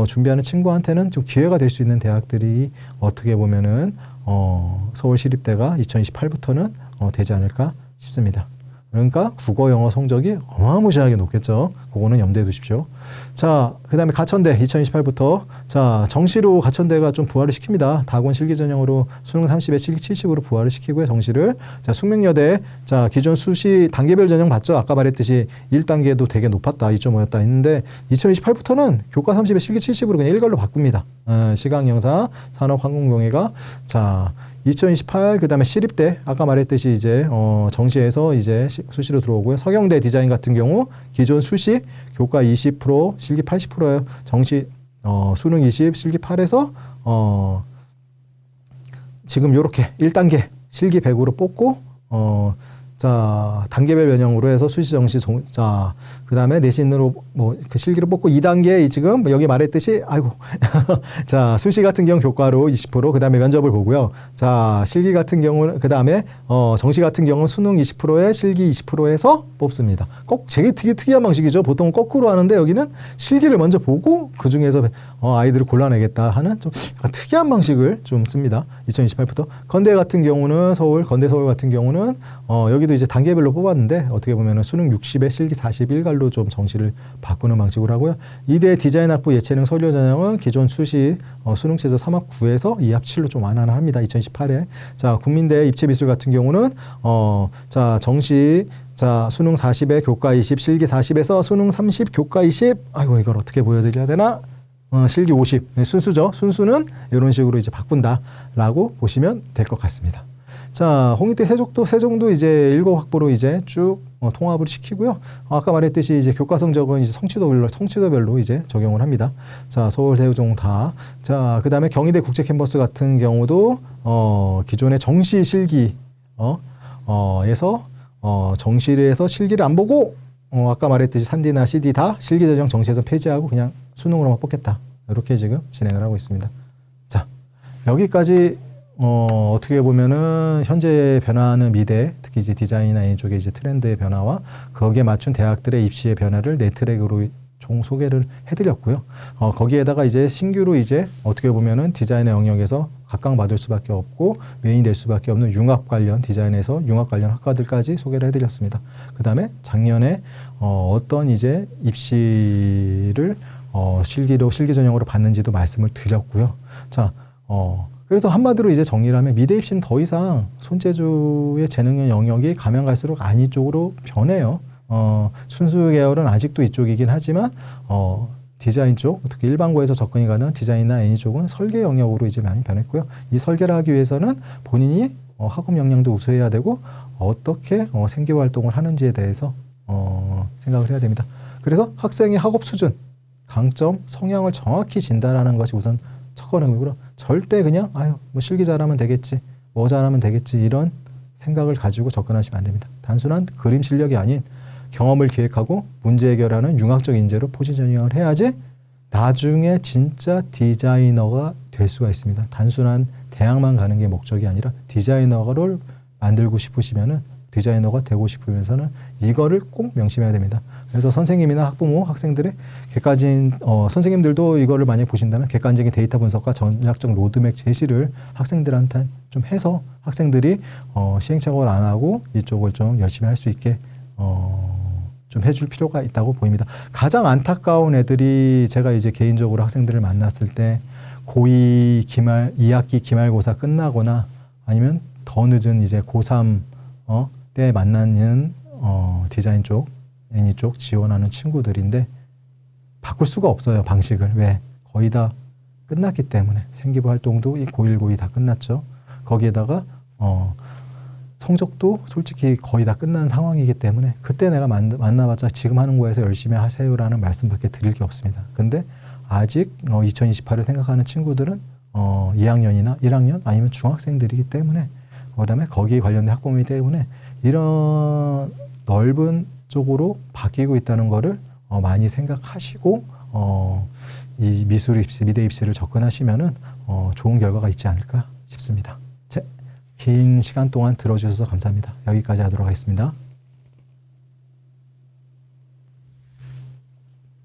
준비하는 친구한테는 좀 기회가 될 수 있는 대학들이 어떻게 보면은 서울시립대가 2028부터는 되지 않을까 싶습니다. 그러니까 국어, 영어 성적이 어마무시하게 높겠죠. 그거는 염두에 두십시오. 자, 그 다음에 가천대 2028부터 자, 정시로 가천대가 좀 부활을 시킵니다. 다군 실기 전형으로 수능 30에 실기 70으로 부활을 시키고요. 정시를. 자, 숙명여대 자, 기존 수시 단계별 전형 봤죠? 아까 말했듯이 1단계도 되게 높았다. 2.5였다 했는데 2028부터는 교과 30에 실기 70으로 그냥 일괄로 바꿉니다. 시각, 영상, 산업, 항공공예가 자, 2028 그다음에 시립대 아까 말했듯이 이제 정시에서 이제 수시로 들어오고요. 서경대 디자인 같은 경우 기존 수시 교과 20% 실기 80%예요. 정시 수능 20 실기 8에서 지금 요렇게 1단계 실기 100으로 뽑고 자, 단계별 변형으로 해서 수시, 정시, 자, 그 다음에 내신으로 뭐 그 실기를 뽑고 2단계 지금 여기 말했듯이, 아이고. 자, 수시 같은 경우 교과로 20%, 그 다음에 면접을 보고요. 자, 실기 같은 경우는, 그 다음에, 정시 같은 경우는 수능 20%에 실기 20%에서 뽑습니다. 꼭 되게 특이한 방식이죠. 보통 거꾸로 하는데 여기는 실기를 먼저 보고 그 중에서 아이들을 골라내겠다 하는 좀 약간 특이한 방식을 좀 씁니다. 2028부터. 건대 같은 경우는 건대 서울 같은 경우는 여기도 이제 단계별로 뽑았는데 어떻게 보면은 수능 60에 실기 41갈로 좀 정시를 바꾸는 방식으로 하고요. 이대 디자인학부 예체능 서류 전형은 기존 수시 수능 최저 3합 9에서 2합 7로 좀 완화를 합니다. 2018에. 자, 국민대 입체미술 같은 경우는 자, 정시 자, 수능 40에 교과 20, 실기 40에서 수능 30, 교과 20. 아이고, 이걸 어떻게 보여드려야 되나? 실기 50. 네, 순수죠. 순수는 이런 식으로 이제 바꾼다라고 보시면 될 것 같습니다. 자, 홍익대 세종도 이제 1거 확보로 이제 쭉 통합을 시키고요. 아까 말했듯이 이제 교과 성적은 이제 성취도별로 이제 적용을 합니다. 자, 서울, 세종 다. 자, 그 다음에 경희대 국제 캠퍼스 같은 경우도 기존의 정시 실기 에서 정시에서 실기를 안 보고 아까 말했듯이 산디나 CD 다 실기 전형 정시에서 폐지하고 그냥 수능으로만 뽑겠다. 이렇게 지금 진행을 하고 있습니다. 자, 여기까지 어떻게 보면은 현재 변화하는 미대, 특히 이제 디자인이나 이 쪽의 이제 트렌드의 변화와 거기에 맞춘 대학들의 입시의 변화를 네 트랙으로 총 소개를 해드렸고요. 거기에다가 이제 신규로 이제 어떻게 보면은 디자인의 영역에서 각광받을 수밖에 없고 메인이 될 수밖에 없는 융합 관련 디자인에서 융합 관련 학과들까지 소개를 해드렸습니다. 그 다음에 작년에 어떤 이제 입시를 실기 전형으로 받는지도 말씀을 드렸고요. 자, 그래서 한마디로 이제 정리를 하면 미대 입시는 더 이상 손재주의 재능 영역이 가면 갈수록 아니 쪽으로 변해요. 순수 계열은 아직도 이쪽이긴 하지만 디자인 쪽, 특히 일반고에서 접근이 가는 디자인이나 애니 쪽은 설계 영역으로 이제 많이 변했고요. 이 설계를 하기 위해서는 본인이 학업 역량도 우수해야 되고 어떻게 생계화 활동을 하는지에 대해서 생각을 해야 됩니다. 그래서 학생의 학업 수준, 강점, 성향을 정확히 진단하는 것이 우선 첫걸음이고요. 절대 그냥 뭐 실기 잘하면 되겠지, 뭐 잘하면 되겠지 이런 생각을 가지고 접근하시면 안 됩니다. 단순한 그림 실력이 아닌 경험을 기획하고 문제 해결하는 융합적 인재로 포지셔닝을 해야지 나중에 진짜 디자이너가 될 수가 있습니다. 단순한 대학만 가는 게 목적이 아니라 디자이너를 만들고 싶으시면은 디자이너가 되고 싶으면서는 이거를 꼭 명심해야 됩니다. 그래서 선생님이나 학부모, 학생들의 객관적인 선생님들도 이거를 만약에 보신다면 객관적인 데이터 분석과 전략적 로드맵 제시를 학생들한테 좀 해서 학생들이 시행착오를 안 하고 이쪽을 좀 열심히 할 수 있게 좀 해줄 필요가 있다고 보입니다. 가장 안타까운 애들이 제가 이제 개인적으로 학생들을 만났을 때 고2 2학기 기말고사 끝나거나 아니면 더 늦은 이제 고3 때 만나는 디자인 쪽, 애니 쪽 지원하는 친구들인데 바꿀 수가 없어요, 방식을. 왜? 거의 다 끝났기 때문에. 생기부 활동도 고1, 고2 다 끝났죠. 거기에다가 성적도 솔직히 거의 다 끝난 상황이기 때문에 그때 내가 만나봤자 지금 하는 거에서 열심히 하세요라는 말씀밖에 드릴 게 없습니다. 근데 아직 2028을 생각하는 친구들은 2학년이나 1학년 아니면 중학생들이기 때문에 그다음에 거기에 관련된 학부모이기 때문에 이런 넓은 쪽으로 바뀌고 있다는 거를 많이 생각하시고 이 미술 입시, 미대 입시를 접근하시면은 좋은 결과가 있지 않을까 싶습니다. 긴 시간 동안 들어주셔서 감사합니다. 여기까지 하도록 하겠습니다.